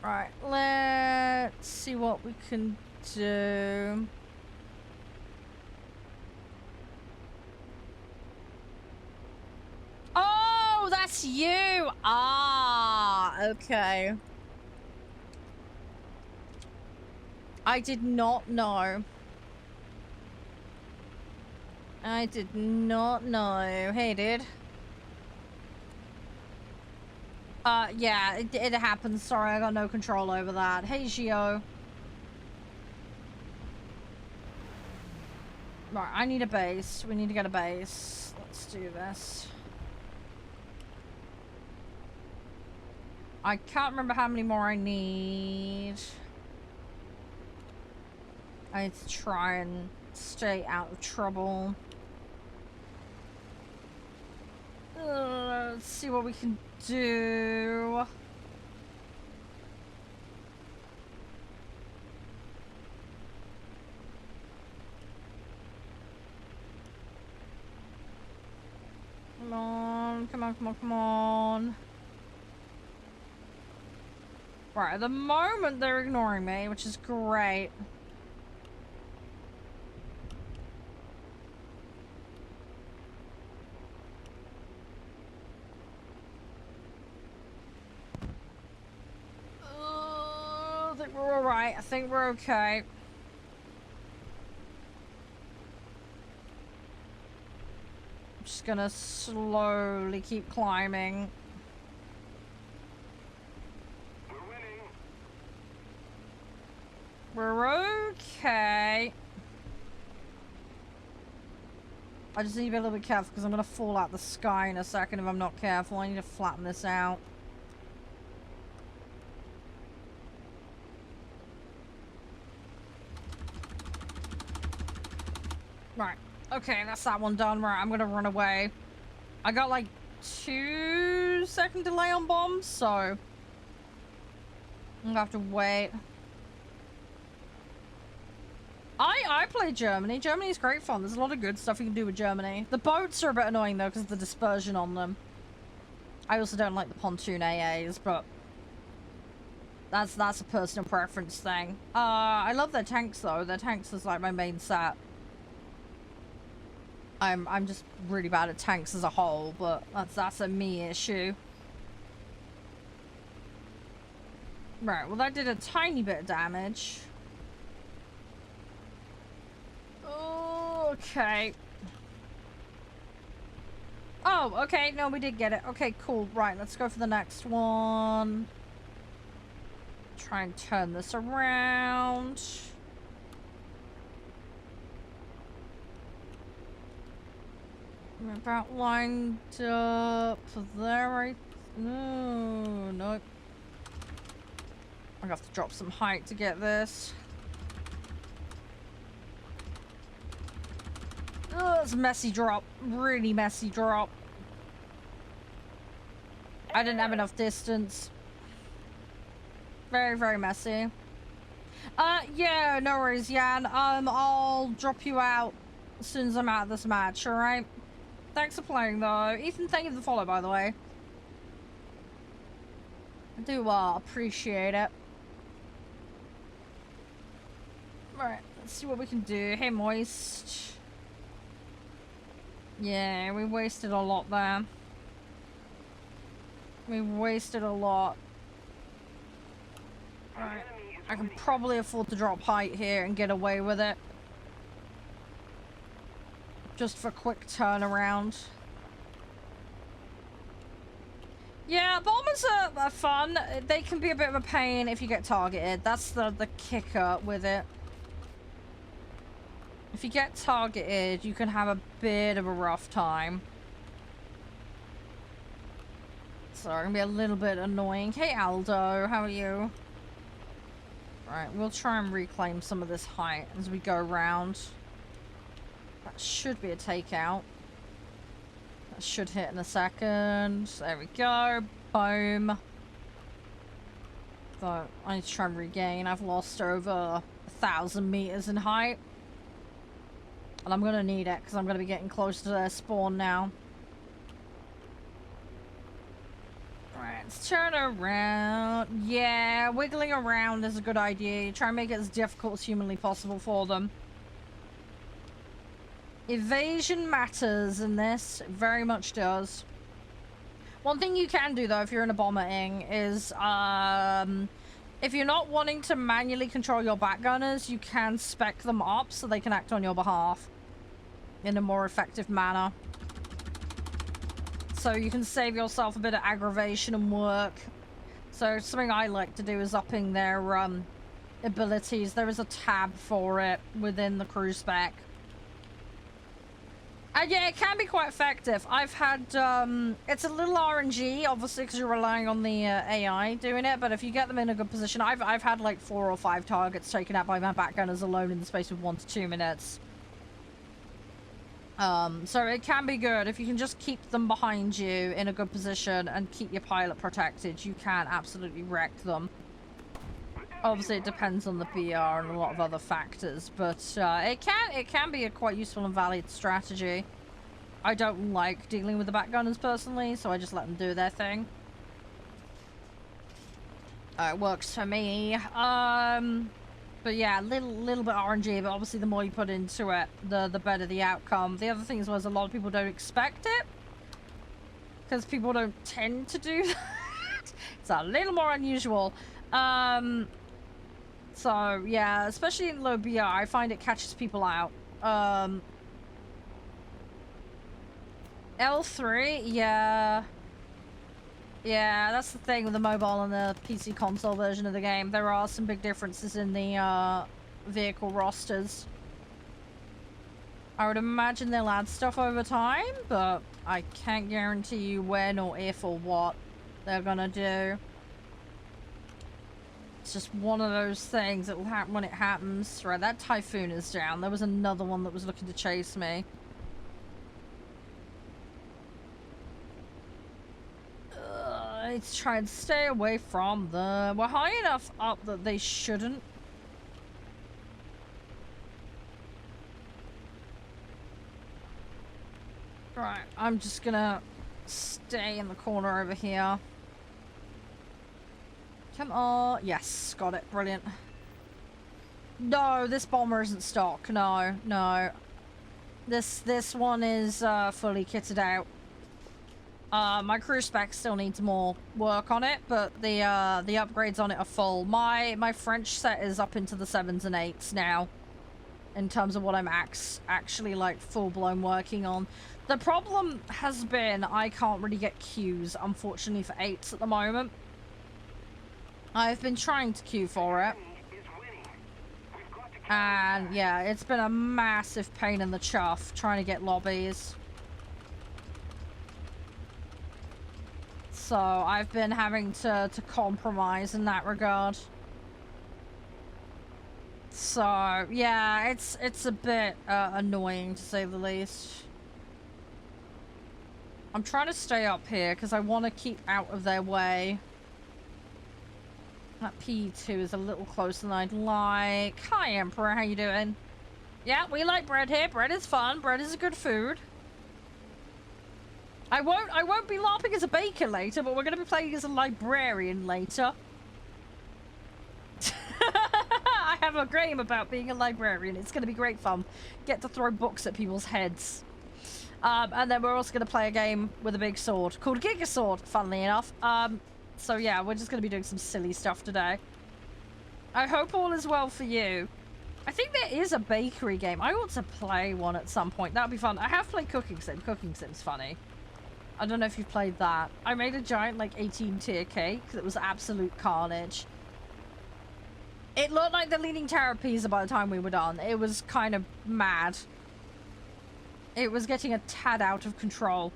[SPEAKER 1] Right, let's see what we can do. Oh, that's you! Ah, okay. I did not know. I did not know. Hey, dude. Yeah, it happens. Sorry, I got no control over that. Hey, Gio. Right, I need a base. We need to get a base. Let's do this. I can't remember how many more I need. I need to try and stay out of trouble. Let's see what we can do. Come on, come on, come on, come on. Right, at the moment they're ignoring me, which is great. I think we're alright. I think we're okay. I'm just gonna slowly keep climbing.
[SPEAKER 2] We're winning.
[SPEAKER 1] We're okay. I just need to be a little bit careful because I'm gonna fall out the sky in a second if I'm not careful. I need to flatten this out. Right. Okay, that's that one done. Right, I'm gonna run away. I got like 2-second delay on bombs, so I'm gonna have to wait. I play Germany. Germany's great fun. There's a lot of good stuff you can do with Germany. The boats are a bit annoying though because of the dispersion on them. I also don't like the pontoon AAs, but that's a personal preference thing. I love their tanks though. Their tanks is like my main set. I'm just really bad at tanks as a whole, but that's a me issue. Right, well that did a tiny bit of damage. Oh, Okay. Oh, okay. No, we did get it. Okay, cool. Right, let's go for the next one. Try and turn this around. We're about lined up there, right? No, nope. I'm gonna have to drop some height to get this. Oh, it's a messy drop. Really messy drop. I didn't have enough distance. Very, very messy. Yeah, no worries, Jan. I'll drop you out as soon as I'm out of this match, alright? Thanks for playing, though. Ethan, thank you for the follow, by the way. I do, appreciate it. Alright, let's see what we can do. Hey, Moist. Yeah, we wasted a lot there. We wasted a lot. Alright. I can probably afford to drop height here and get away with it. Just for quick turnaround. Yeah, bombers are fun. They can be a bit of a pain if you get targeted. That's the kicker with it. If you get targeted, you can have a bit of a rough time. So it's gonna be a little bit annoying. Hey Aldo, how are you? Right, we'll try and reclaim some of this height as we go around. That should be a takeout. That should hit in a second. There we go. Boom. So I need to try and regain. I've lost over 1,000 meters in height. And I'm gonna need it because I'm gonna be getting close to their spawn now. Alright, let's turn around. Yeah, wiggling around is a good idea. Try and make it as difficult as humanly possible for them. Evasion matters in this. It very much does. One thing you can do, though, if you're in a bomber-ing, is, if you're not wanting to manually control your backgunners, you can spec them up so they can act on your behalf in a more effective manner. So you can save yourself a bit of aggravation and work. So something I like to do is upping their abilities. There is a tab for it within the crew spec. And yeah, it can be quite effective. I've had, it's a little RNG, obviously, because you're relying on the AI doing it. But if you get them in a good position, I've had like 4 or 5 targets taken out by my backgunners alone in the space of 1 to 2 minutes. So it can be good. If you can just keep them behind you in a good position and keep your pilot protected, you can absolutely wreck them. Obviously, it depends on the PR and a lot of other factors, but it can be a quite useful and valid strategy. I don't like dealing with the backgunners personally, so I just let them do their thing. It works for me. But yeah, little bit RNG, but obviously the more you put into it, the better the outcome. The other thing is, a lot of people don't expect it, because people don't tend to do that. It's a little more unusual. So yeah, especially in low BR, I find it catches people out. L3, yeah. Yeah, that's the thing with the mobile and the PC console version of the game. There are some big differences in the vehicle rosters. I would imagine they'll add stuff over time, but I can't guarantee you when or if or what they're gonna do. It's just one of those things that will happen when it happens. Right, that Typhoon is down. There was another one that was looking to chase me. I need to try and stay away from them. We're high enough up that they shouldn't. Right, I'm just gonna stay in the corner over here. Come on. Yes, got it. Brilliant. No, this bomber isn't stock. No, no. This one is fully kitted out. My crew spec still needs more work on it, but the upgrades on it are full. My French set is up into the 7s and 8s now. in terms of what I'm actually like full-blown working on. The problem has been I can't really get queues, unfortunately, for 8s at the moment. I've been trying to queue for it. And yeah, it's been a massive pain in the chuff trying to get lobbies. So I've been having to compromise in that regard. So yeah, it's a bit annoying to say the least. I'm trying to stay up here because I want to keep out of their way. That P2 is a little closer than I'd like. Hi, Emperor. How you doing? Yeah, we like bread here. Bread is fun. Bread is a good food. I won't be LARPing as a baker later, but we're going to be playing as a librarian later. I have a dream about being a librarian. It's going to be great fun. Get to throw books at people's heads. And then we're also going to play a game with a big sword called Giga Sword, funnily enough. So yeah, we're just going to be doing some silly stuff today. I hope all is well for you. I think there is a bakery game. I want to play one at some point. That would be fun. I have played Cooking Sim. Cooking Sim's funny. I don't know if you've played that. I made a giant, like, 18-tier cake that was absolute carnage. It looked like the Leaning Tower of Pisa by the time we were done. It was kind of mad. It was getting a tad out of control.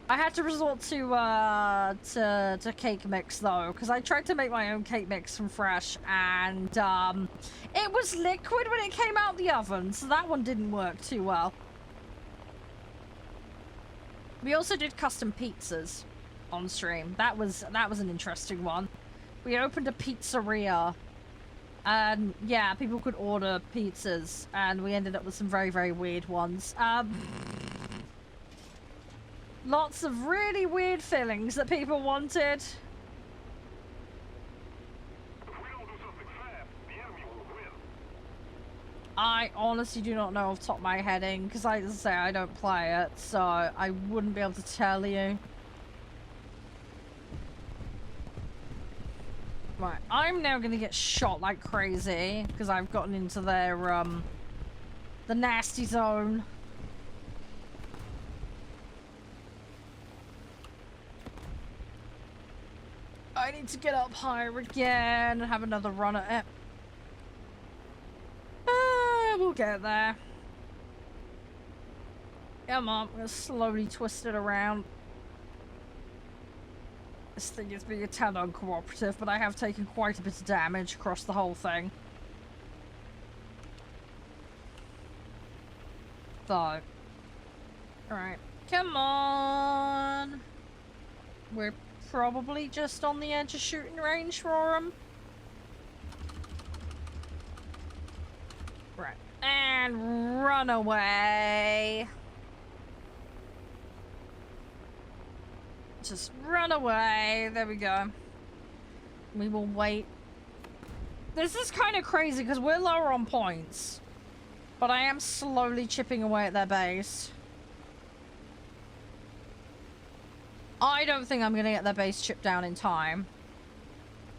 [SPEAKER 1] I had to resort to cake mix though, because I tried to make my own cake mix from fresh, and it was liquid when it came out the oven, so that one didn't work too well. We also did custom pizzas on stream. That was an interesting one. We opened a pizzeria, and yeah, people could order pizzas, and we ended up with some very, very weird ones. Lots of really weird fillings that people wanted.
[SPEAKER 2] If we don't do something fast, the enemy will win.
[SPEAKER 1] I honestly do not know off the top of my head, because like I say, I don't play it, so I wouldn't be able to tell you. Right, I'm now gonna get shot like crazy, because I've gotten into their, the nasty zone. I need to get up higher again and have another run at it. We'll get there. Come on, I'm gonna slowly twist it around. This thing is being a tad uncooperative, but I have taken quite a bit of damage across the whole thing. So. Alright. Come on. We're probably just on the edge of shooting range for him. Right. And run away. Just run away. There we go. We will wait. This is kind of crazy because we're lower on points. But I am slowly chipping away at their base. I don't think I'm going to get their base chipped down in time.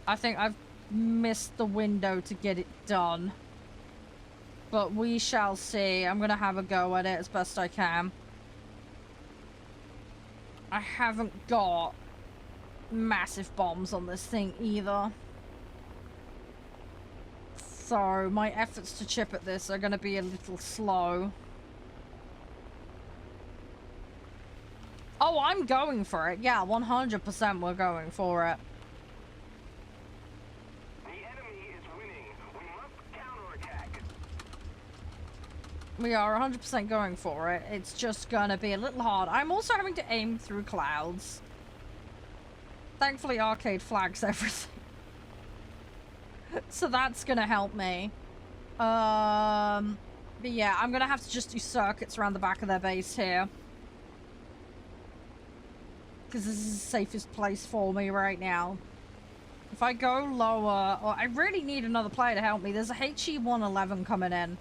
[SPEAKER 1] I think I've missed the window to get it done. But we shall see. I'm going to have a go at it as best I can. I haven't got massive bombs on this thing either. So my efforts to chip at this are going to be a little slow. Oh, I'm going for it. Yeah, 100% we're going for it.
[SPEAKER 2] The enemy is winning. We must counterattack.
[SPEAKER 1] We are 100% going for it. It's just gonna be a little hard. I'm also having to aim through clouds. Thankfully, arcade flags everything. So that's gonna help me. But yeah, I'm gonna have to just do circuits around the back of their base here. Because this is the safest place for me right now. If I go lower... Oh, I really need another player to help me. There's a HE-111 coming in.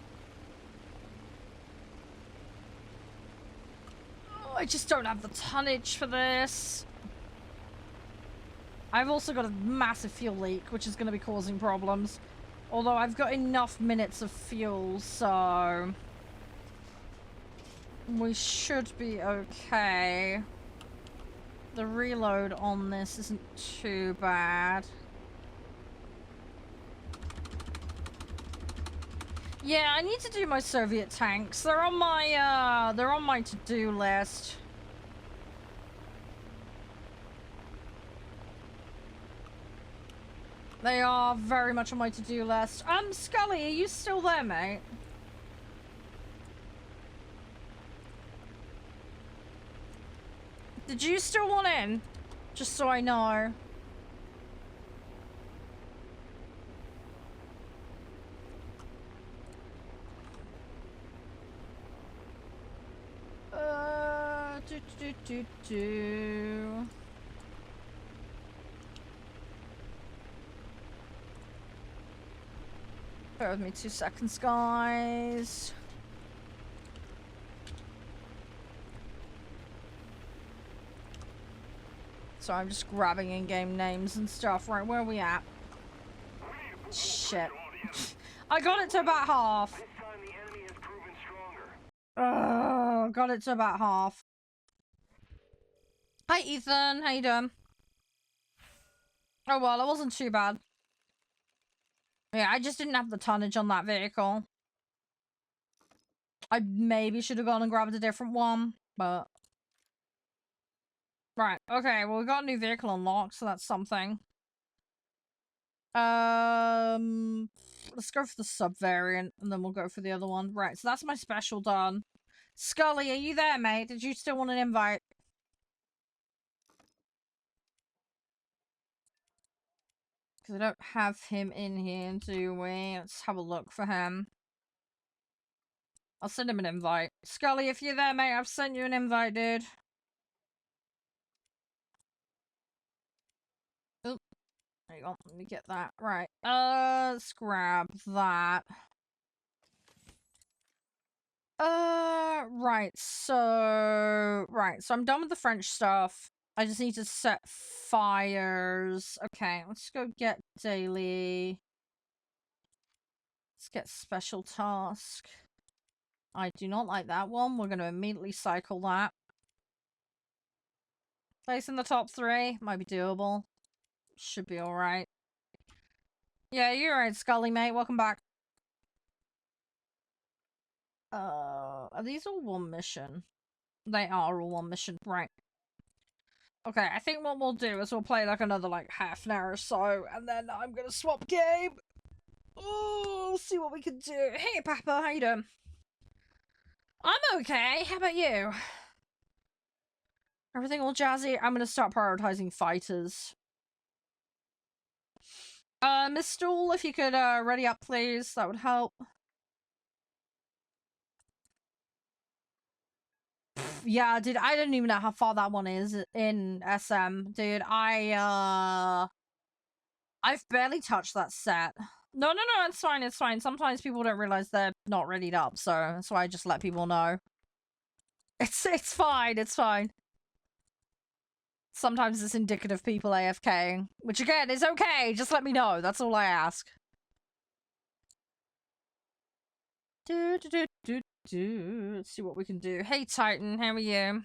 [SPEAKER 1] Oh, I just don't have the tonnage for this. I've also got a massive fuel leak, which is going to be causing problems. Although I've got enough minutes of fuel, so we should be okay. The reload on this isn't too bad. Yeah, I need to do my Soviet tanks. They're on my to-do list. They are very much on my to-do list. Scully, are you still there, mate? Did you still want in? Just so I know. Do. Bear with me 2 seconds, guys. So I'm just grabbing in-game names and stuff. Right, where are we at? Shit. I got it to about half. Oh, got it to about half. Hi, Ethan. How you doing? Oh, well, it wasn't too bad. Yeah, I just didn't have the tonnage on that vehicle. I maybe should have gone and grabbed a different one, but... Right, okay, well, we got a new vehicle unlocked, so that's something. Let's go for the sub-variant, and then we'll go for the other one. Right, so that's my special done. Scully, are you there, mate? Did you still want an invite? Because I don't have him in here, do we? Let's have a look for him. I'll send him an invite. Scully, if you're there, mate, I've sent you an invite, dude. Oop. There you go. Let me get that. Right. Let's grab that. Right. So I'm done with the French stuff. I just need to set fires. Okay, let's go get daily. Let's get special task. I do not like that one. We're going to immediately cycle that. Place in the top 3. Might be doable. Should be alright. Yeah, you're right, Scully, mate. Welcome back. Are these all one mission? They are all one mission. Right. Okay, I think what we'll do is we'll play like another like half an hour or so, and then I'm gonna swap game. Oh, see what we can do. Hey, Papa, how you doing? I'm okay. How about you? Everything all jazzy? I'm gonna start prioritizing fighters. Miss Stool, if you could ready up, please, that would help. Yeah, dude, I don't even know how far that one is in SM, dude. I've barely touched that set. No, it's fine, it's fine. Sometimes people don't realize they're not readied up, so that's why I just let people know. It's fine, it's fine. Sometimes it's indicative people AFKing, which again is okay. Just let me know. That's all I ask. Let's see what we can do. Hey, Titan, how are you?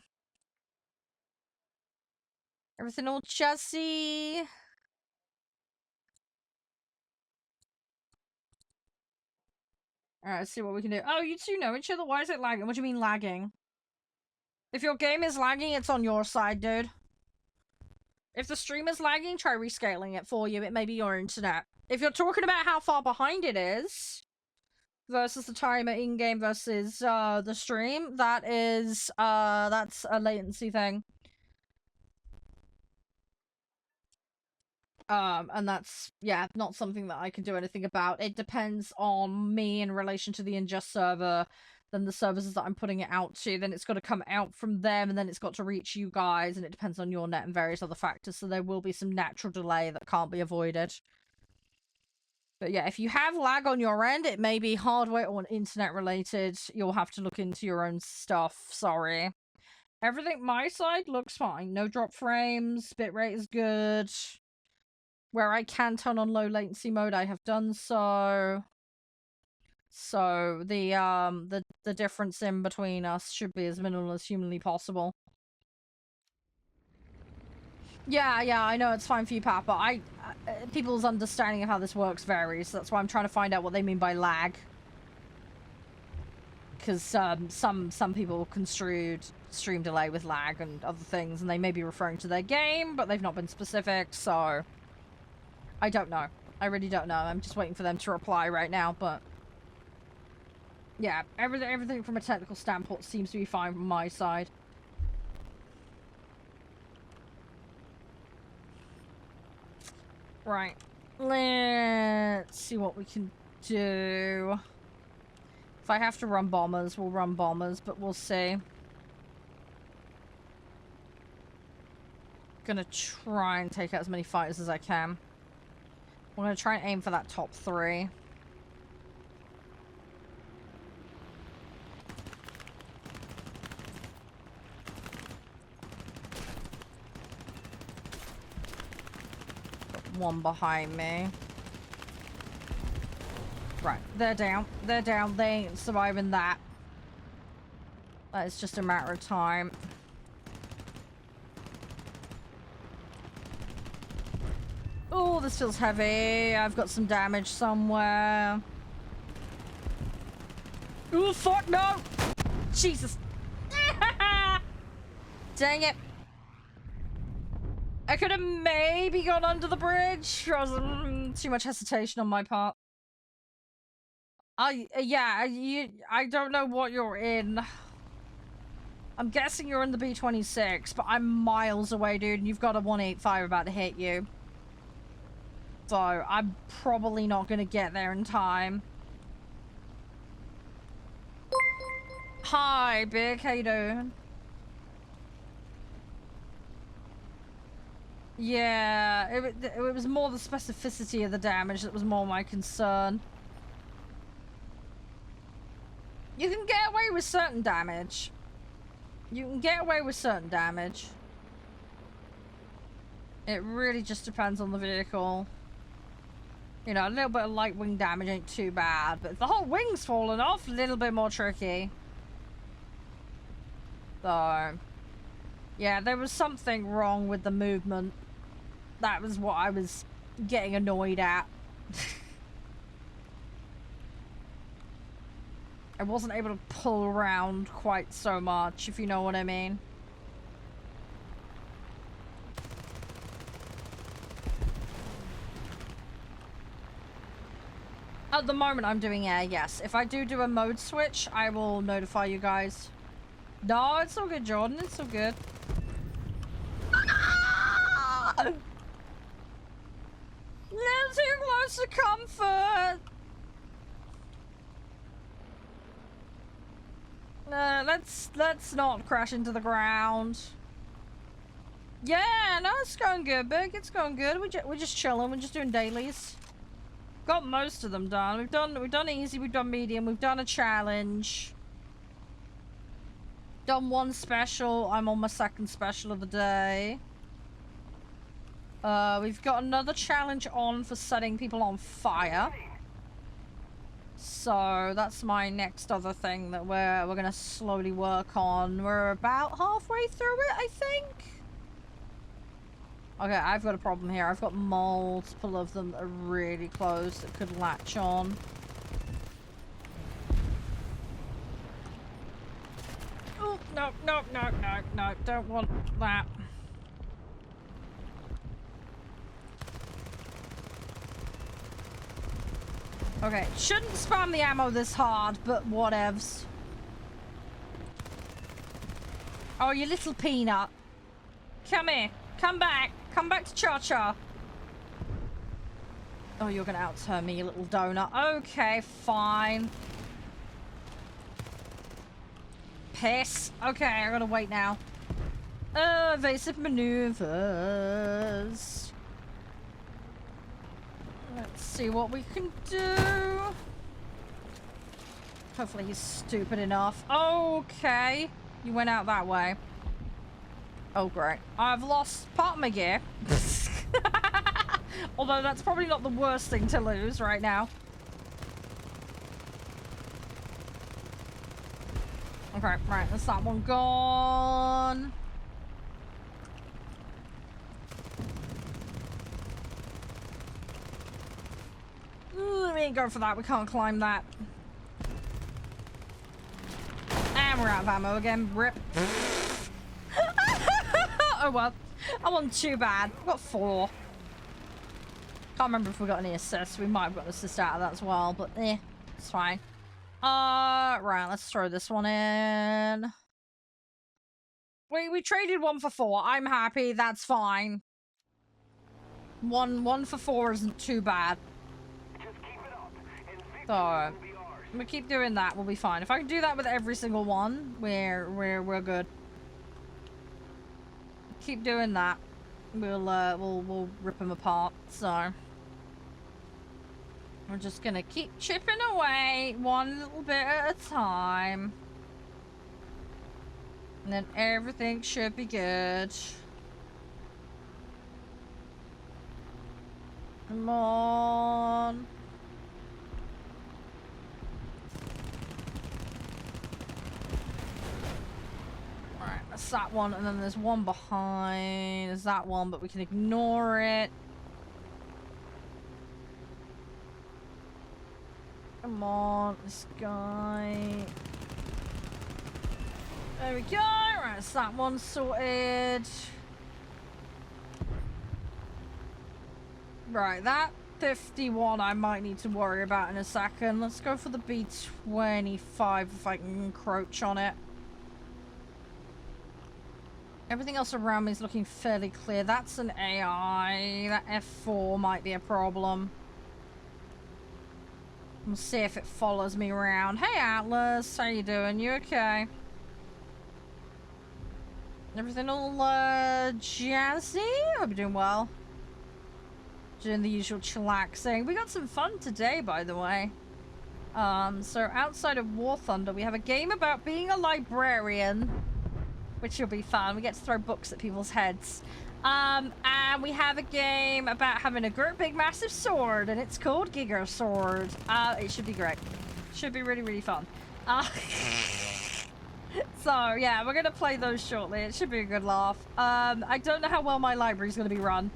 [SPEAKER 1] Everything all jazzy? Alright, let's see what we can do. Oh, you two know each other? Why is it lagging? What do you mean lagging? If your game is lagging, it's on your side, dude. If the stream is lagging, try rescaling it for you. It may be your internet. If you're talking about how far behind it is versus the timer in-game versus the stream, that is that's a latency thing. And that's, yeah, not something that I can do anything about. It depends on me in relation to the ingest server, then the services that I'm putting it out to, then it's got to come out from them, and then it's got to reach you guys, and it depends on your net and various other factors, so there will be some natural delay that can't be avoided. But yeah, if you have lag on your end, it may be hardware or internet related. You'll have to look into your own stuff, sorry. Everything my side looks fine. No drop frames, bitrate is good. Where I can turn on low latency mode, I have done so. So the difference in between us should be as minimal as humanly possible. Yeah, I know it's fine for you, Papa. People's understanding of how this works varies. That's why I'm trying to find out what they mean by lag. Because some people construed stream delay with lag and other things, and they may be referring to their game, but they've not been specific, so I don't know. I really don't know. I'm just waiting for them to reply right now, but yeah, everything from a technical standpoint seems to be fine from my side. Right. Let's see what we can do. If I have to run bombers, we'll run bombers, but we'll see. Gonna try and take out as many fighters as I can. We're gonna try and aim for that top 3. One behind me. Right, they're down. They're down. They ain't surviving that. That is just a matter of time. Oh, this feels heavy. I've got some damage somewhere. Oh, fuck, no! Jesus. Dang it. I could have maybe gone under the bridge. Too much hesitation on my part. Yeah, I don't know what you're in. I'm guessing you're in the B-26, but I'm miles away, dude, and you've got a 185 about to hit you. So, I'm probably not gonna get there in time. Hi, Big, how you doing? Yeah, it was more the specificity of the damage that was more my concern. You can get away with certain damage. You can get away with certain damage. It really just depends on the vehicle. You know, a little bit of light wing damage ain't too bad, but if the whole wing's falling off, a little bit more tricky. So, yeah, there was something wrong with the movement. That was what I was getting annoyed at. I wasn't able to pull around quite so much, if you know what I mean. At the moment, I'm doing air, yes. If I do a mode switch, I will notify you guys. No, it's all good, Jordan. It's all good. You're too close to comfort. Let's not crash into the ground. Yeah, no, it's going good, Big. It's going good. We're just chilling. We're just doing dailies. Got most of them done. We've done easy. We've done medium. We've done a challenge. Done one special. I'm on my second special of the day. We've got another challenge on for setting people on fire. So that's my next other thing that we're gonna slowly work on. We're about halfway through it, I think. Okay, I've got a problem here. I've got multiple of them that are really close that could latch on. Oh, no, no, no, no, no. Don't want that. Okay, shouldn't spam the ammo this hard, but whatevs. Oh, you little peanut. Come here. Come back. Come back to Cha-Cha. Oh, you're gonna outturn me, you little donut. Okay, fine. Piss. Okay, I gotta wait now. Evasive maneuvers. Let's see what we can do. Hopefully he's stupid enough. Okay. You went out that way. Oh, great. I've lost part of my gear. Although that's probably not the worst thing to lose right now. Okay, right, that's that one gone. Ooh, we ain't going for that. We can't climb that. And we're out of ammo again. Rip. Oh well. I wasn't too bad. I got 4. Can't remember if we got any assists. We might have got an assist out of that as well, but it's fine. Right, let's throw this one in. We traded 1 for 4. I'm happy. That's fine. One for 4 isn't too bad.
[SPEAKER 2] Just keep it up, and victory
[SPEAKER 1] So
[SPEAKER 2] will be ours.
[SPEAKER 1] we keep doing that. We'll be fine. If I can do that with every single one, we're good. Keep doing that. We'll rip them apart. So we're just gonna keep chipping away one little bit at a time. And then everything should be good. Come on. Alright, that's that one, and then there's one behind. There's that one, but we can ignore it. Come on, this guy. There we go. Right, that's that one sorted. Right, that 51 I might need to worry about in a second. Let's go for the B25 if I can encroach on it. Everything else around me is looking fairly clear. That's an AI. That F4 might be a problem. We'll see if it follows me around. Hey Atlas, how you doing? You okay? Everything all jazzy? Hope you're doing well. Doing the usual chillaxing. We got some fun today, by the way. So outside of Warthunder, we have a game about being a librarian, which will be fun. We get to throw books at people's heads. And we have a game about having a great big massive sword, and it's called Giga Sword. It should be great. Should be really, really fun. So yeah, we're gonna play those shortly. It should be a good laugh. I don't know how well my library's gonna be run.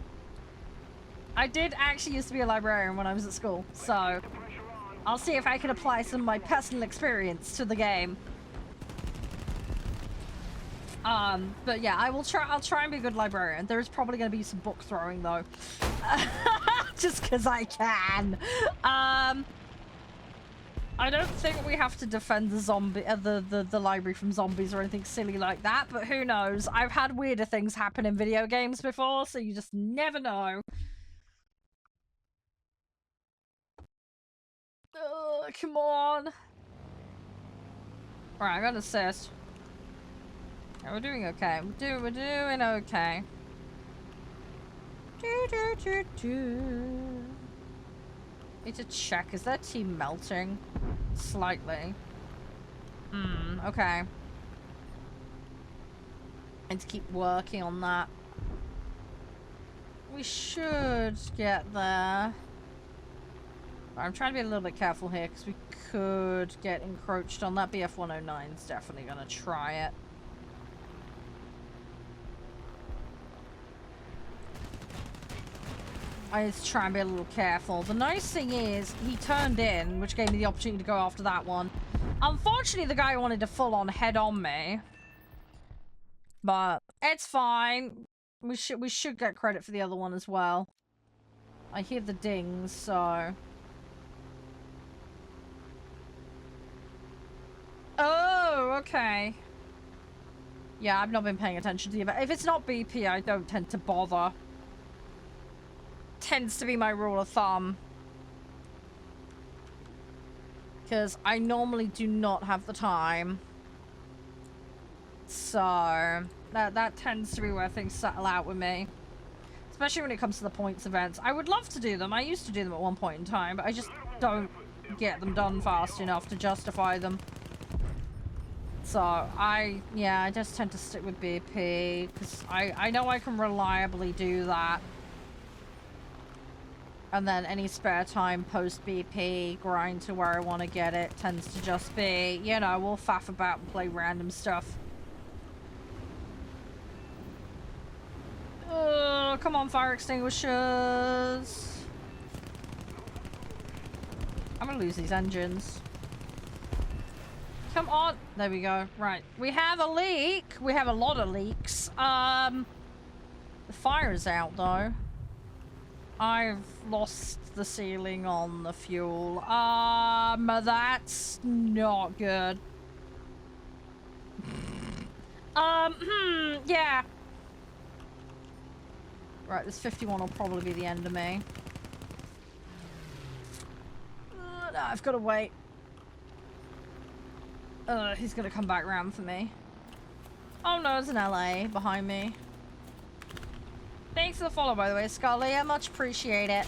[SPEAKER 1] I did actually used to be a librarian when I was at school, so I'll see if I can apply some of my personal experience to the game. But yeah, I'll try and be a good librarian. There's probably going to be some book throwing though. Just because I can. I don't think we have to defend the zombie, the library from zombies or anything silly like that, but who knows? I've had weirder things happen in video games before, so you just never know. Come on. Alright, I got an assist. Yeah, we're doing okay. We're doing okay. Need to check. Is their team melting? Slightly. Okay. Need to keep working on that. We should get there. I'm trying to be a little bit careful here because we could get encroached on. That BF-109 is definitely going to try it. I need to try and be a little careful. The nice thing is, he turned in, which gave me the opportunity to go after that one. Unfortunately, the guy wanted to full-on head-on me. But it's fine. We should get credit for the other one as well. I hear the dings, so... Oh, okay. Yeah, I've not been paying attention to you, but if it's not BP, I don't tend to bother. Tends to be my rule of thumb. Because I normally do not have the time. So, that tends to be where things settle out with me. Especially when it comes to the points events. I would love to do them. I used to do them at one point in time, but I just don't get them done fast enough to justify them. So, I just tend to stick with BP, because I know I can reliably do that. And then any spare time post BP, grind to where I want to get it, tends to just be, you know, we'll faff about and play random stuff. Come on, fire extinguishers. I'm gonna lose these engines. Come on. There we go. Right. We have a leak. We have a lot of leaks. The fire's out, though. I've lost the ceiling on the fuel. That's not good. Yeah. Right, this 51 will probably be the end of me. No, I've got to wait. He's gonna come back round for me. Oh no, it's an LA behind me. Thanks for the follow, by the way, Scully. I much appreciate it.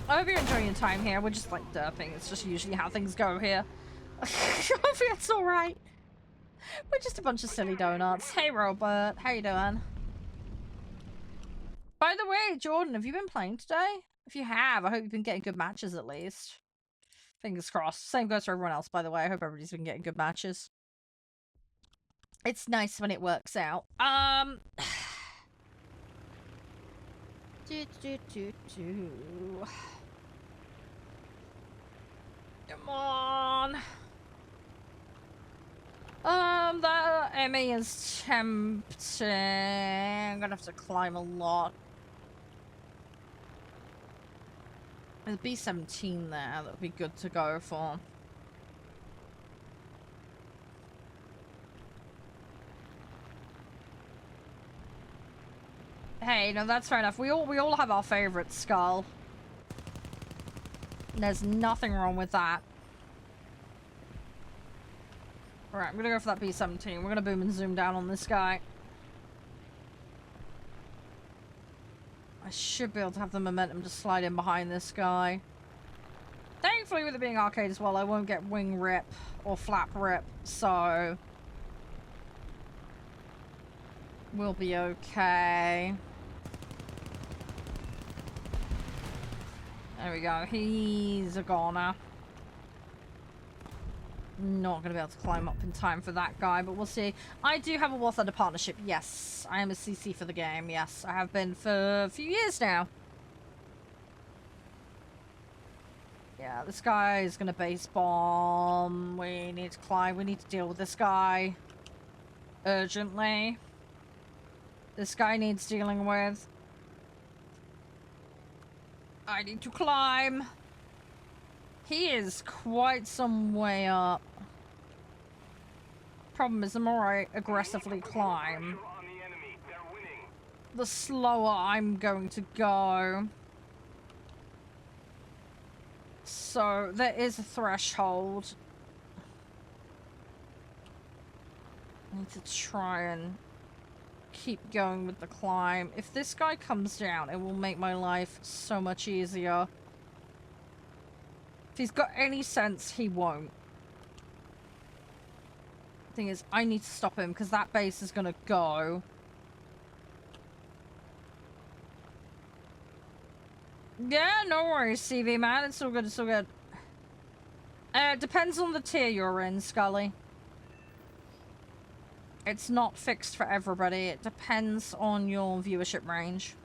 [SPEAKER 1] I hope you're enjoying your time here. We're just, like, derping. It's just usually how things go here. Hopefully it's alright. We're just a bunch of silly donuts. Hey, Robert. How you doing? By the way, Jordan, have you been playing today? If you have, I hope you've been getting good matches at least. Fingers crossed. Same goes for everyone else, by the way. I hope everybody's been getting good matches. It's nice when it works out. Come on. The Emmy is tempting. I'm gonna have to climb a lot. There's B-17 there. That would be good to go for. Hey, no, that's fair enough. We all have our favorite skull. There's nothing wrong with that. Alright, I'm gonna go for that B-17. We're gonna boom and zoom down on this guy. I should be able to have the momentum to slide in behind this guy. Thankfully, with it being arcade as well, I won't get wing rip or flap rip, so we'll be okay. There we go. He's a goner. Not going to be able to climb up in time for that guy, but we'll see. I do have a warthunder partnership. Yes, I am a CC for the game. Yes, I have been for a few years now. Yeah, this guy is going to base bomb. We need to climb. We need to deal with this guy urgently. This guy needs dealing with. I need to climb. He is quite some way up. Problem is, the more I aggressively climb, the slower I'm going to go. So, there is a threshold. I need to try and keep going with the climb. If this guy comes down, it will make my life so much easier. If he's got any sense, he won't. Thing is, I need to stop him because that base is gonna go. Yeah, no worries, CV man. It's all good. It's all good. Depends on the tier you're in, Scully. It's not fixed for everybody. It depends on your viewership range.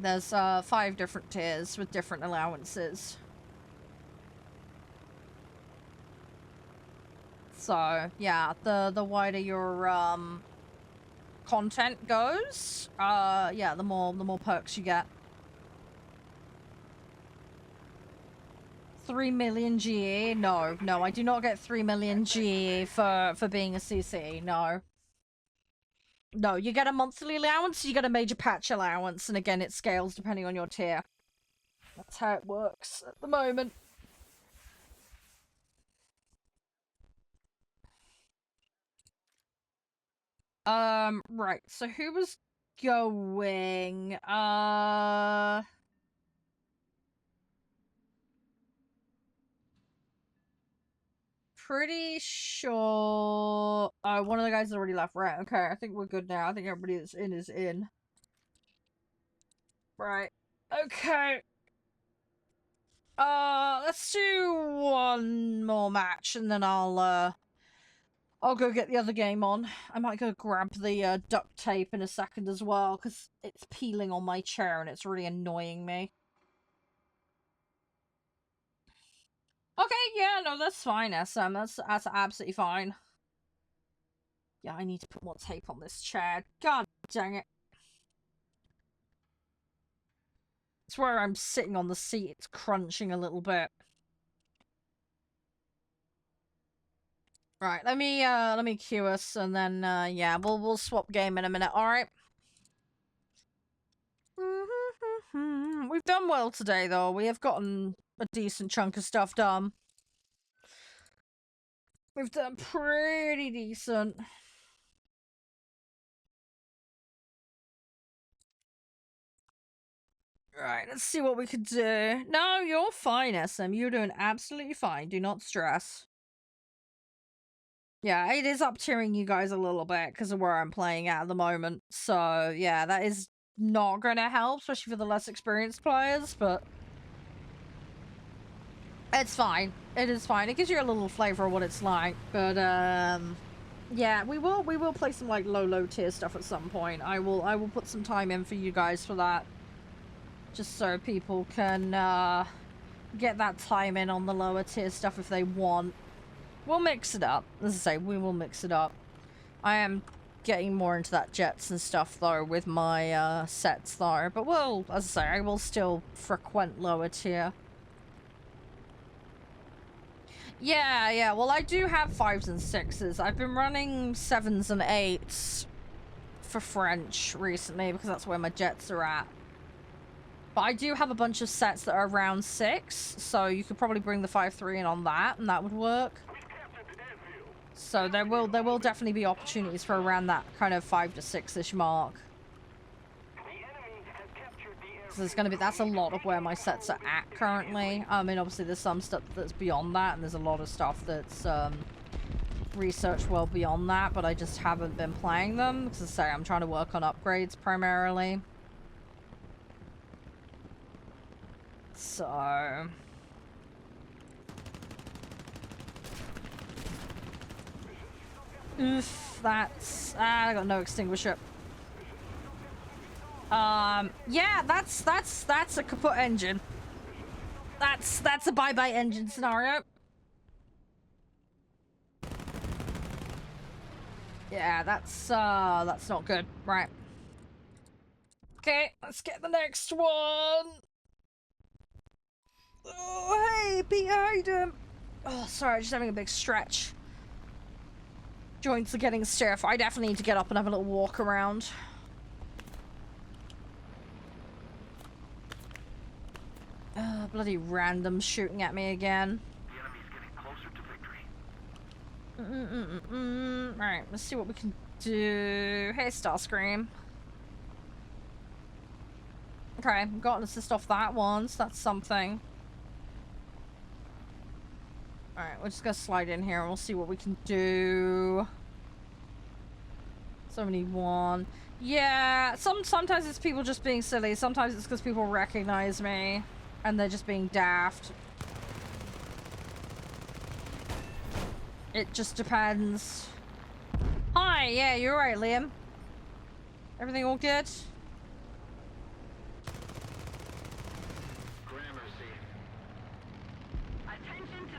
[SPEAKER 1] There's 5 different tiers with different allowances. So, yeah, the wider your content goes, yeah, the more perks you get. 3 million GE? No, I do not get 3 million GE for being a CC, no. No, you get a monthly allowance, you get a major patch allowance, and again, it scales depending on your tier. That's how it works at the moment. Right, so who was going? Pretty sure... Oh, one of the guys has already left. Right, okay, I think we're good now. I think everybody that's in is in. Right. Okay. Let's do one more match and then I'll go get the other game on. I might go grab the duct tape in a second as well, because it's peeling on my chair and it's really annoying me. Okay, yeah, no, that's fine, SM. That's absolutely fine. Yeah, I need to put more tape on this chair. God dang it. It's where I'm sitting on the seat. It's crunching a little bit. Right, let me queue us and then yeah, we'll swap game in a minute, alright? We've done well today though. We have gotten a decent chunk of stuff done. We've done pretty decent. Right, let's see what we could do. No, you're fine, SM. You're doing absolutely fine. Do not stress. Yeah, it is up tiering you guys a little bit because of where I'm playing at the moment. So, yeah, that is not going to help, especially for the less experienced players, but it's fine. It is fine. It gives you a little flavor of what it's like. But, yeah, we will play some, like, low tier stuff at some point. I will put some time in for you guys for that. Just so people can, get that time in on the lower tier stuff if they want. We'll mix it up. As I say, we will mix it up. I am getting more into that jets and stuff, though, with my, sets, though. But we'll, as I say, I will still frequent lower tier. Yeah, well, I do have 5s and 6s. I've been running 7s and 8s for French recently, because that's where my jets are at. But I do have a bunch of sets that are around 6, so you could probably bring the 5-3 in on that, and that would work. So there will definitely be opportunities for around that kind of 5 to 6-ish mark. So there's gonna be, that's a lot of where my sets are at currently. I mean, obviously there's some stuff that's beyond that, and there's a lot of stuff that's researched well beyond that, but I just haven't been playing them because, as I say, I'm trying to work on upgrades primarily. So oof, that's I got no extinguisher. Yeah, that's a kaput engine. That's a bye-bye engine scenario. Yeah, that's not good. Right. Okay, let's get the next one. Oh, hey, behind him. Oh, sorry, just having a big stretch. Joints are getting stiff. I definitely need to get up and have a little walk around. Bloody random shooting at me again.
[SPEAKER 2] The enemy's getting closer to victory.
[SPEAKER 1] Right, let's see what we can do. Hey, Starscream. Okay, got an assist off that once. That's something. Alright, we're just gonna slide in here and we'll see what we can do. 71. Yeah, sometimes it's people just being silly. Sometimes it's because people recognize me and they're just being daft. It just depends. Hi, yeah, you're right, Liam. Everything all good?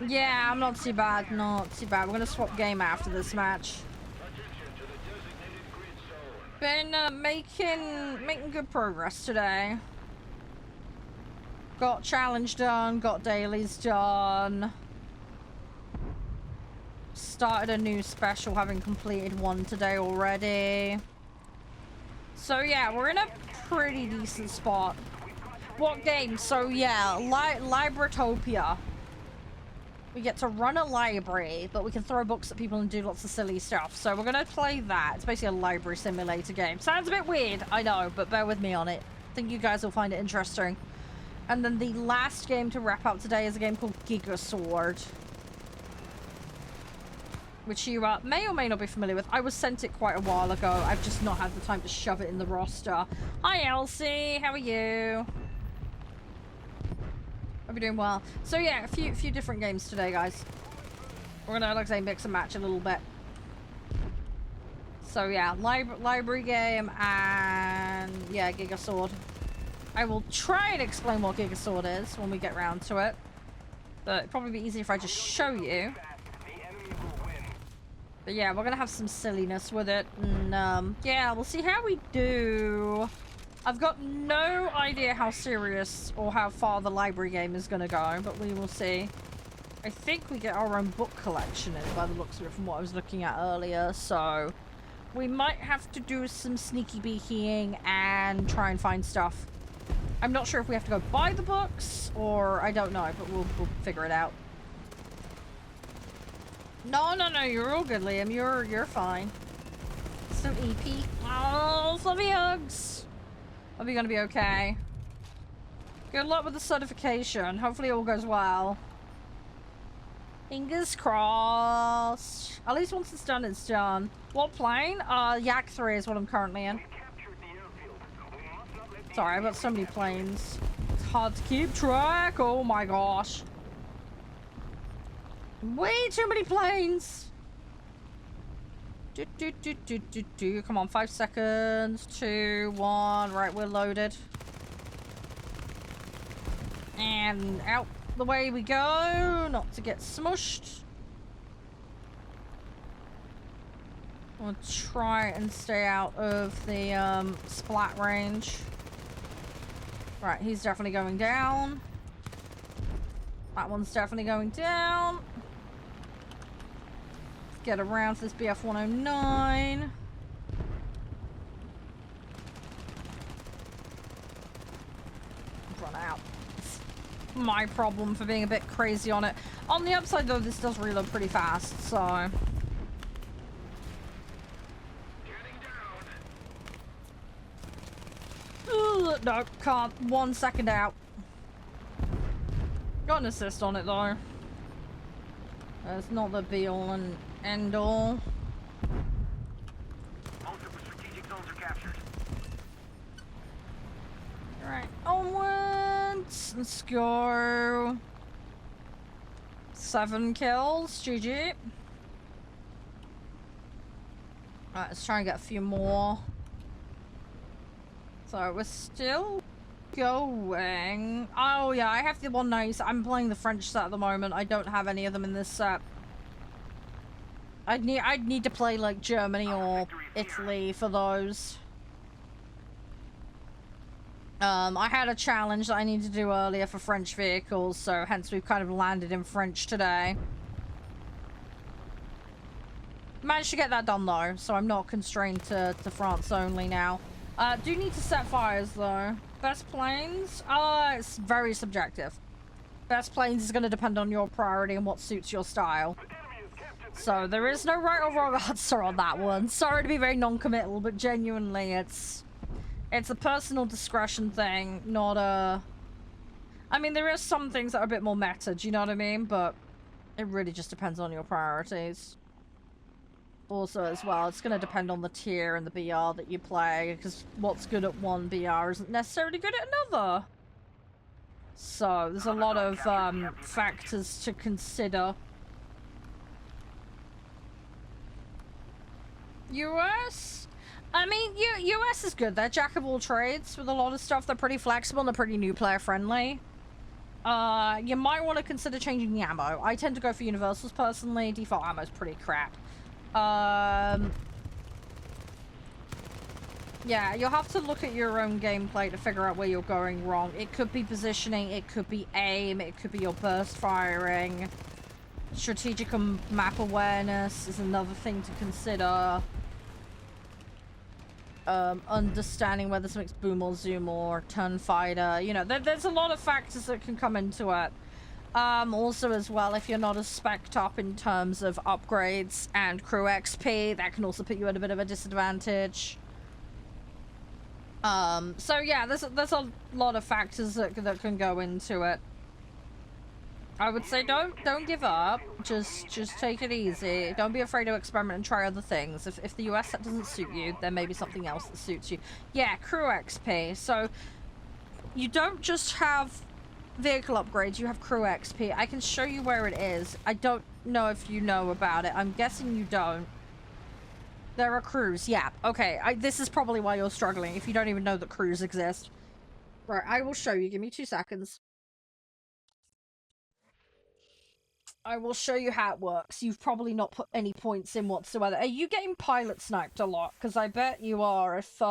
[SPEAKER 1] Yeah, I'm not too bad. Not too bad. We're gonna swap game after this match. Been making good progress today. Got challenge done. Got dailies done. Started a new special, having completed one today already. So yeah, we're in a pretty decent spot. What game? So yeah, Libratopia. We get to run a library, but we can throw books at people and do lots of silly stuff. So we're gonna play that. It's basically a library simulator game. Sounds a bit weird, I know, but bear with me on it. I think you guys will find it interesting. And then the last game to wrap up today is a game called Giga Sword, which you may or may not be familiar with. I was sent it quite a while ago. I've just not had the time to shove it in the roster. Hi, Elsie. How are you? Hope you're doing well. So yeah, a few different games today, guys. We're gonna, like I say, mix and match a little bit. So yeah, library game and yeah, Gigasword. I will try and explain what Gigasword is when we get round to it. But it'd probably be easier if I just show you. But yeah, we're gonna have some silliness with it, and yeah, we'll see how we do. I've got no idea how serious or how far the library game is gonna go, but we will see. I think we get our own book collection in by the looks of it from what I was looking at earlier, so we might have to do some sneaky beaking and try and find stuff. I'm not sure if we have to go buy the books, or I don't know, but we'll figure it out. No, you're all good, Liam. You're fine. So EP. Oh, fluffy hugs. Are we gonna be okay? Good luck with the certification. Hopefully it all goes well. Fingers crossed. At least once it's done, it's done. What plane? Yak 3 is what I'm currently in. Sorry, I've got so many planes. It's hard to keep track. Oh my gosh. Way too many planes. Come on, 5 seconds. 2, 1. Right, we're loaded. And out the way we go. Not to get smushed. We'll try and stay out of the splat range. Right, he's definitely going down. That one's definitely going down. Get around to this BF 109. Run out. It's my problem for being a bit crazy on it. On the upside though, this does reload pretty fast, so. Ugh, no, can't. 1 second out. Got an assist on it though. It's not the be all and end all.
[SPEAKER 2] Most of the strategic zones are captured.
[SPEAKER 1] Alright, onwards. Let's go. 7 kills. GG. Alright, let's try and get a few more. So we're still going. Oh yeah, I have the one nice. I'm playing the French set at the moment. I don't have any of them in this set. I'd need to play like Germany or Italy for those. I had a challenge that I needed to do earlier for French vehicles, so hence we've kind of landed in French today. Managed to get that done though, so I'm not constrained to France only now. Do need to set fires though. Best planes? It's very subjective. Best planes is going to depend on your priority and what suits your style. So there is no right or wrong answer on that one. Sorry to be very non-committal, but genuinely it's a personal discretion thing, not a... I mean, there is some things that are a bit more meta, do you know what I mean? But it really just depends on your priorities. Also, as well, it's going to depend on the tier and the BR that you play, because what's good at one BR isn't necessarily good at another. So, there's a lot of factors to consider. US? I mean, US is good. They're jack of all trades with a lot of stuff. They're pretty flexible and they're pretty new player friendly. You might want to consider changing the ammo. I tend to go for universals personally. Default ammo is pretty crap. Yeah, you'll have to look at your own gameplay to figure out where you're going wrong. It could be positioning, it could be aim, it could be your burst firing. Strategic and map awareness is another thing to consider. Understanding whether something's boom or zoom or turn fighter. You know, there's a lot of factors that can come into it. Also as well, if you're not as spec'd up in terms of upgrades and crew XP, that can also put you at a bit of a disadvantage. So yeah, there's a lot of factors that can go into it. I would say don't give up. Just take it easy. Don't be afraid to experiment and try other things. If the US set doesn't suit you, there may be something else that suits you. Yeah, crew XP. So you don't just have vehicle upgrades, you have crew XP. I can show you where it is. I don't know if you know about it. I'm guessing you don't. There are crews, yeah. Okay, this is probably why you're struggling, if you don't even know that crews exist. Right, I will show you. Give me 2 seconds. I will show you how it works. You've probably not put any points in whatsoever. Are you getting pilot sniped a lot? Because I bet you are if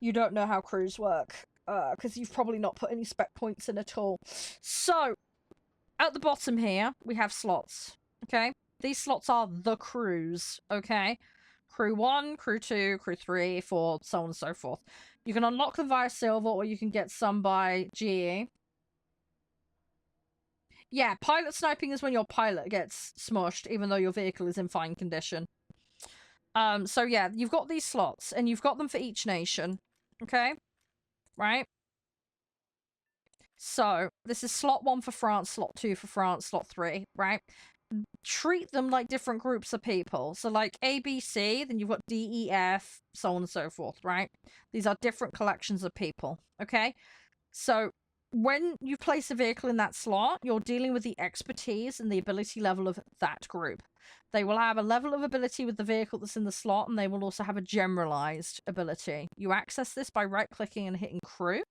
[SPEAKER 1] you don't know how crews work. Because you've probably not put any spec points in at all. So, at the bottom here, we have slots. Okay? These slots are the crews. Okay? Crew 1, Crew 2, Crew 3, 4, so on and so forth. You can unlock them via silver, or you can get some by GE. Yeah, pilot sniping is when your pilot gets smushed, even though your vehicle is in fine condition. So yeah, you've got these slots, and you've got them for each nation. Okay? Right? So, this is slot 1 for France, slot 2 for France, slot 3, right? Treat them like different groups of people. So, like A, B, C, then you've got D, E, F, so on and so forth, right? These are different collections of people, okay? So, when you place a vehicle in that slot, you're dealing with the expertise and the ability level of that group. They will have a level of ability with the vehicle that's in the slot, and they will also have a generalized ability. You access this by right-clicking and hitting crew.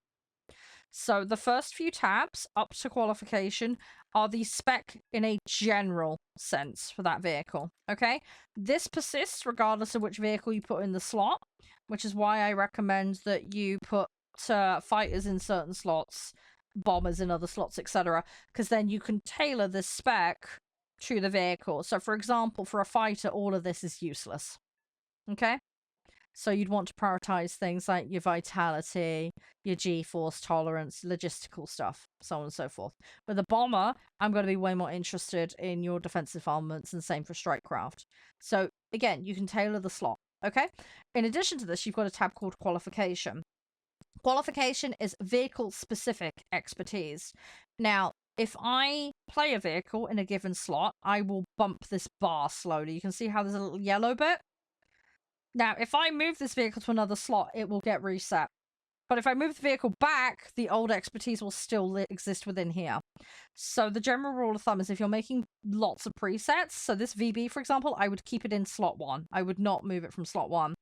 [SPEAKER 1] So the first few tabs up to qualification are the spec in a general sense for that vehicle, okay? This persists regardless of which vehicle you put in the slot, which is why I recommend that you put fighters in certain slots, bombers in other slots, etc., because then you can tailor the spec to the vehicle. So for example, for a fighter, all of this is useless, okay? So you'd want to prioritize things like your vitality, your G-force tolerance, logistical stuff, so on and so forth. With a bomber, I'm going to be way more interested in your defensive armaments, and same for strikecraft. So again, you can tailor the slot, okay? In addition to this, you've got a tab called qualification. Qualification is vehicle-specific expertise. Now, if I play a vehicle in a given slot, I will bump this bar slowly. You can see how there's a little yellow bit? Now, if I move this vehicle to another slot, it will get reset. But if I move the vehicle back, the old expertise will still exist within here. So the general rule of thumb is if you're making lots of presets, so this VB, for example, I would keep it in slot 1. I would not move it from slot 1,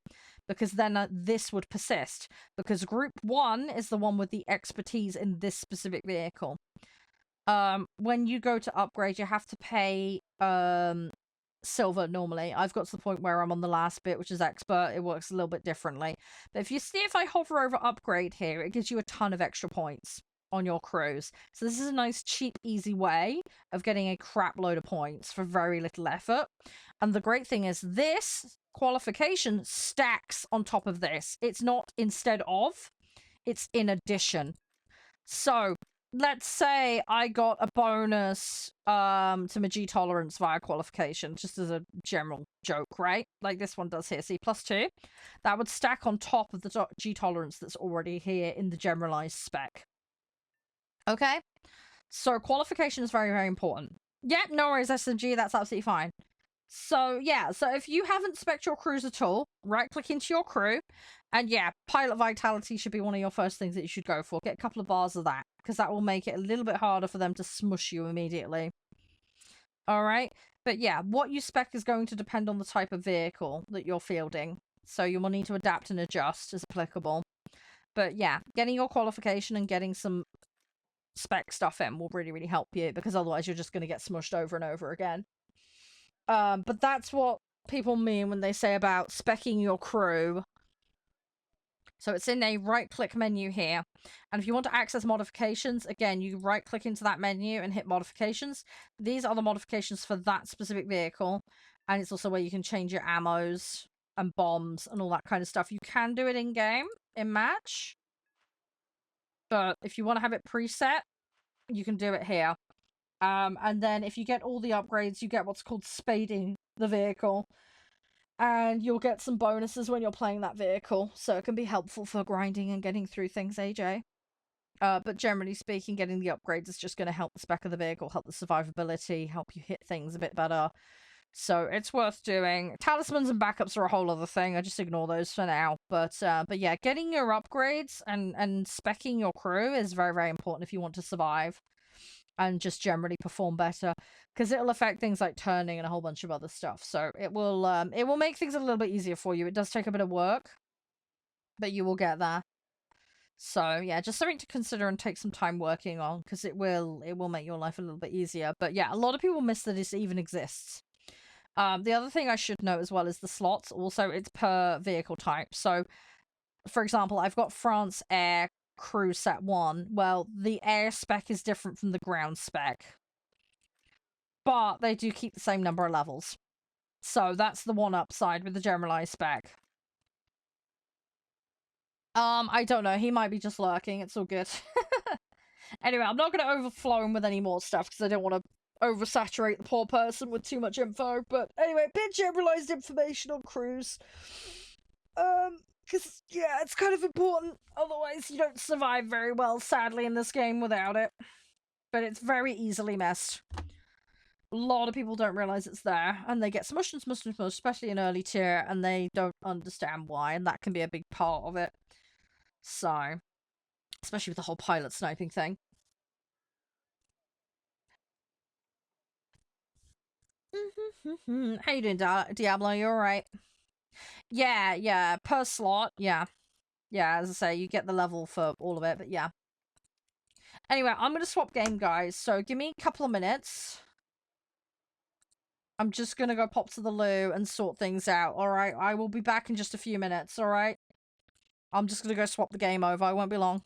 [SPEAKER 1] because then this would persist. Because group 1 is the one with the expertise in this specific vehicle. When you go to upgrade, you have to pay silver normally. I've got to the point where I'm on the last bit, which is expert. It works a little bit differently. But if you see, if I hover over upgrade here, it gives you a ton of extra points on your crews. So this is a nice, cheap, easy way of getting a crap load of points for very little effort. And the great thing is this qualification stacks on top of this. It's not instead of, it's in addition. So let's say I got a bonus to my G tolerance via qualification, just as a general joke, right? Like this one does here. See, +2. That would stack on top of the G tolerance that's already here in the generalized spec. Okay? So qualification is very, very important. Yep, no worries, SMG, that's absolutely fine. So, yeah, so if you haven't spec'd your crews at all, right-click into your crew, and yeah, pilot vitality should be one of your first things that you should go for. Get a couple of bars of that, because that will make it a little bit harder for them to smush you immediately. Alright? But yeah, what you spec is going to depend on the type of vehicle that you're fielding. So you will need to adapt and adjust as applicable. But yeah, getting your qualification and getting some spec stuff in will really, really help you, because otherwise you're just going to get smushed over and over again. But that's what people mean when they say about speccing your crew. So it's in a right-click menu here. And if you want to access modifications, again, you right-click into that menu and hit modifications. These are the modifications for that specific vehicle. And it's also where you can change your ammos and bombs and all that kind of stuff. You can do it in-game, in match. But if you want to have it preset, you can do it here. And then if you get all the upgrades, you get what's called spading the vehicle. And you'll get some bonuses when you're playing that vehicle. So it can be helpful for grinding and getting through things, AJ. But generally speaking, getting the upgrades is just going to help the spec of the vehicle, help the survivability, help you hit things a bit better. So it's worth doing. Talismans and backups are a whole other thing. I just ignore those for now. But yeah, getting your upgrades and specking your crew is very, very important if you want to survive and just generally perform better, because it'll affect things like turning and a whole bunch of other stuff. So it will make things a little bit easier for you. It does take a bit of work, but you will get there. So yeah, just something to consider and take some time working on, because it will make your life a little bit easier. But yeah, a lot of people miss that this even exists. The other thing I should note as well is the slots. Also, it's per vehicle type. So, for example, I've got France Air Crew Set 1. Well, the air spec is different from the ground spec, but they do keep the same number of levels. So that's the one upside with the generalized spec. I don't know. He might be just lurking. It's all good. Anyway, I'm not going to overflow him with any more stuff because I don't want to oversaturate the poor person with too much info. But anyway, a bit generalized information on crews. Because, yeah, it's kind of important. Otherwise, you don't survive very well, sadly, in this game without it. But it's very easily missed. A lot of people don't realize it's there, and they get smushed and smushed and smushed, especially in early tier, and they don't understand why, and that can be a big part of it. So, especially with the whole pilot sniping thing. How you doing, Diablo? You alright? Yeah, per slot, yeah. Yeah, as I say, you get the level for all of it, but yeah. Anyway, I'm gonna swap game, guys, so give me a couple of minutes. I'm just gonna go pop to the loo and sort things out, alright? I will be back in just a few minutes, alright? I'm just gonna go swap the game over, I won't be long.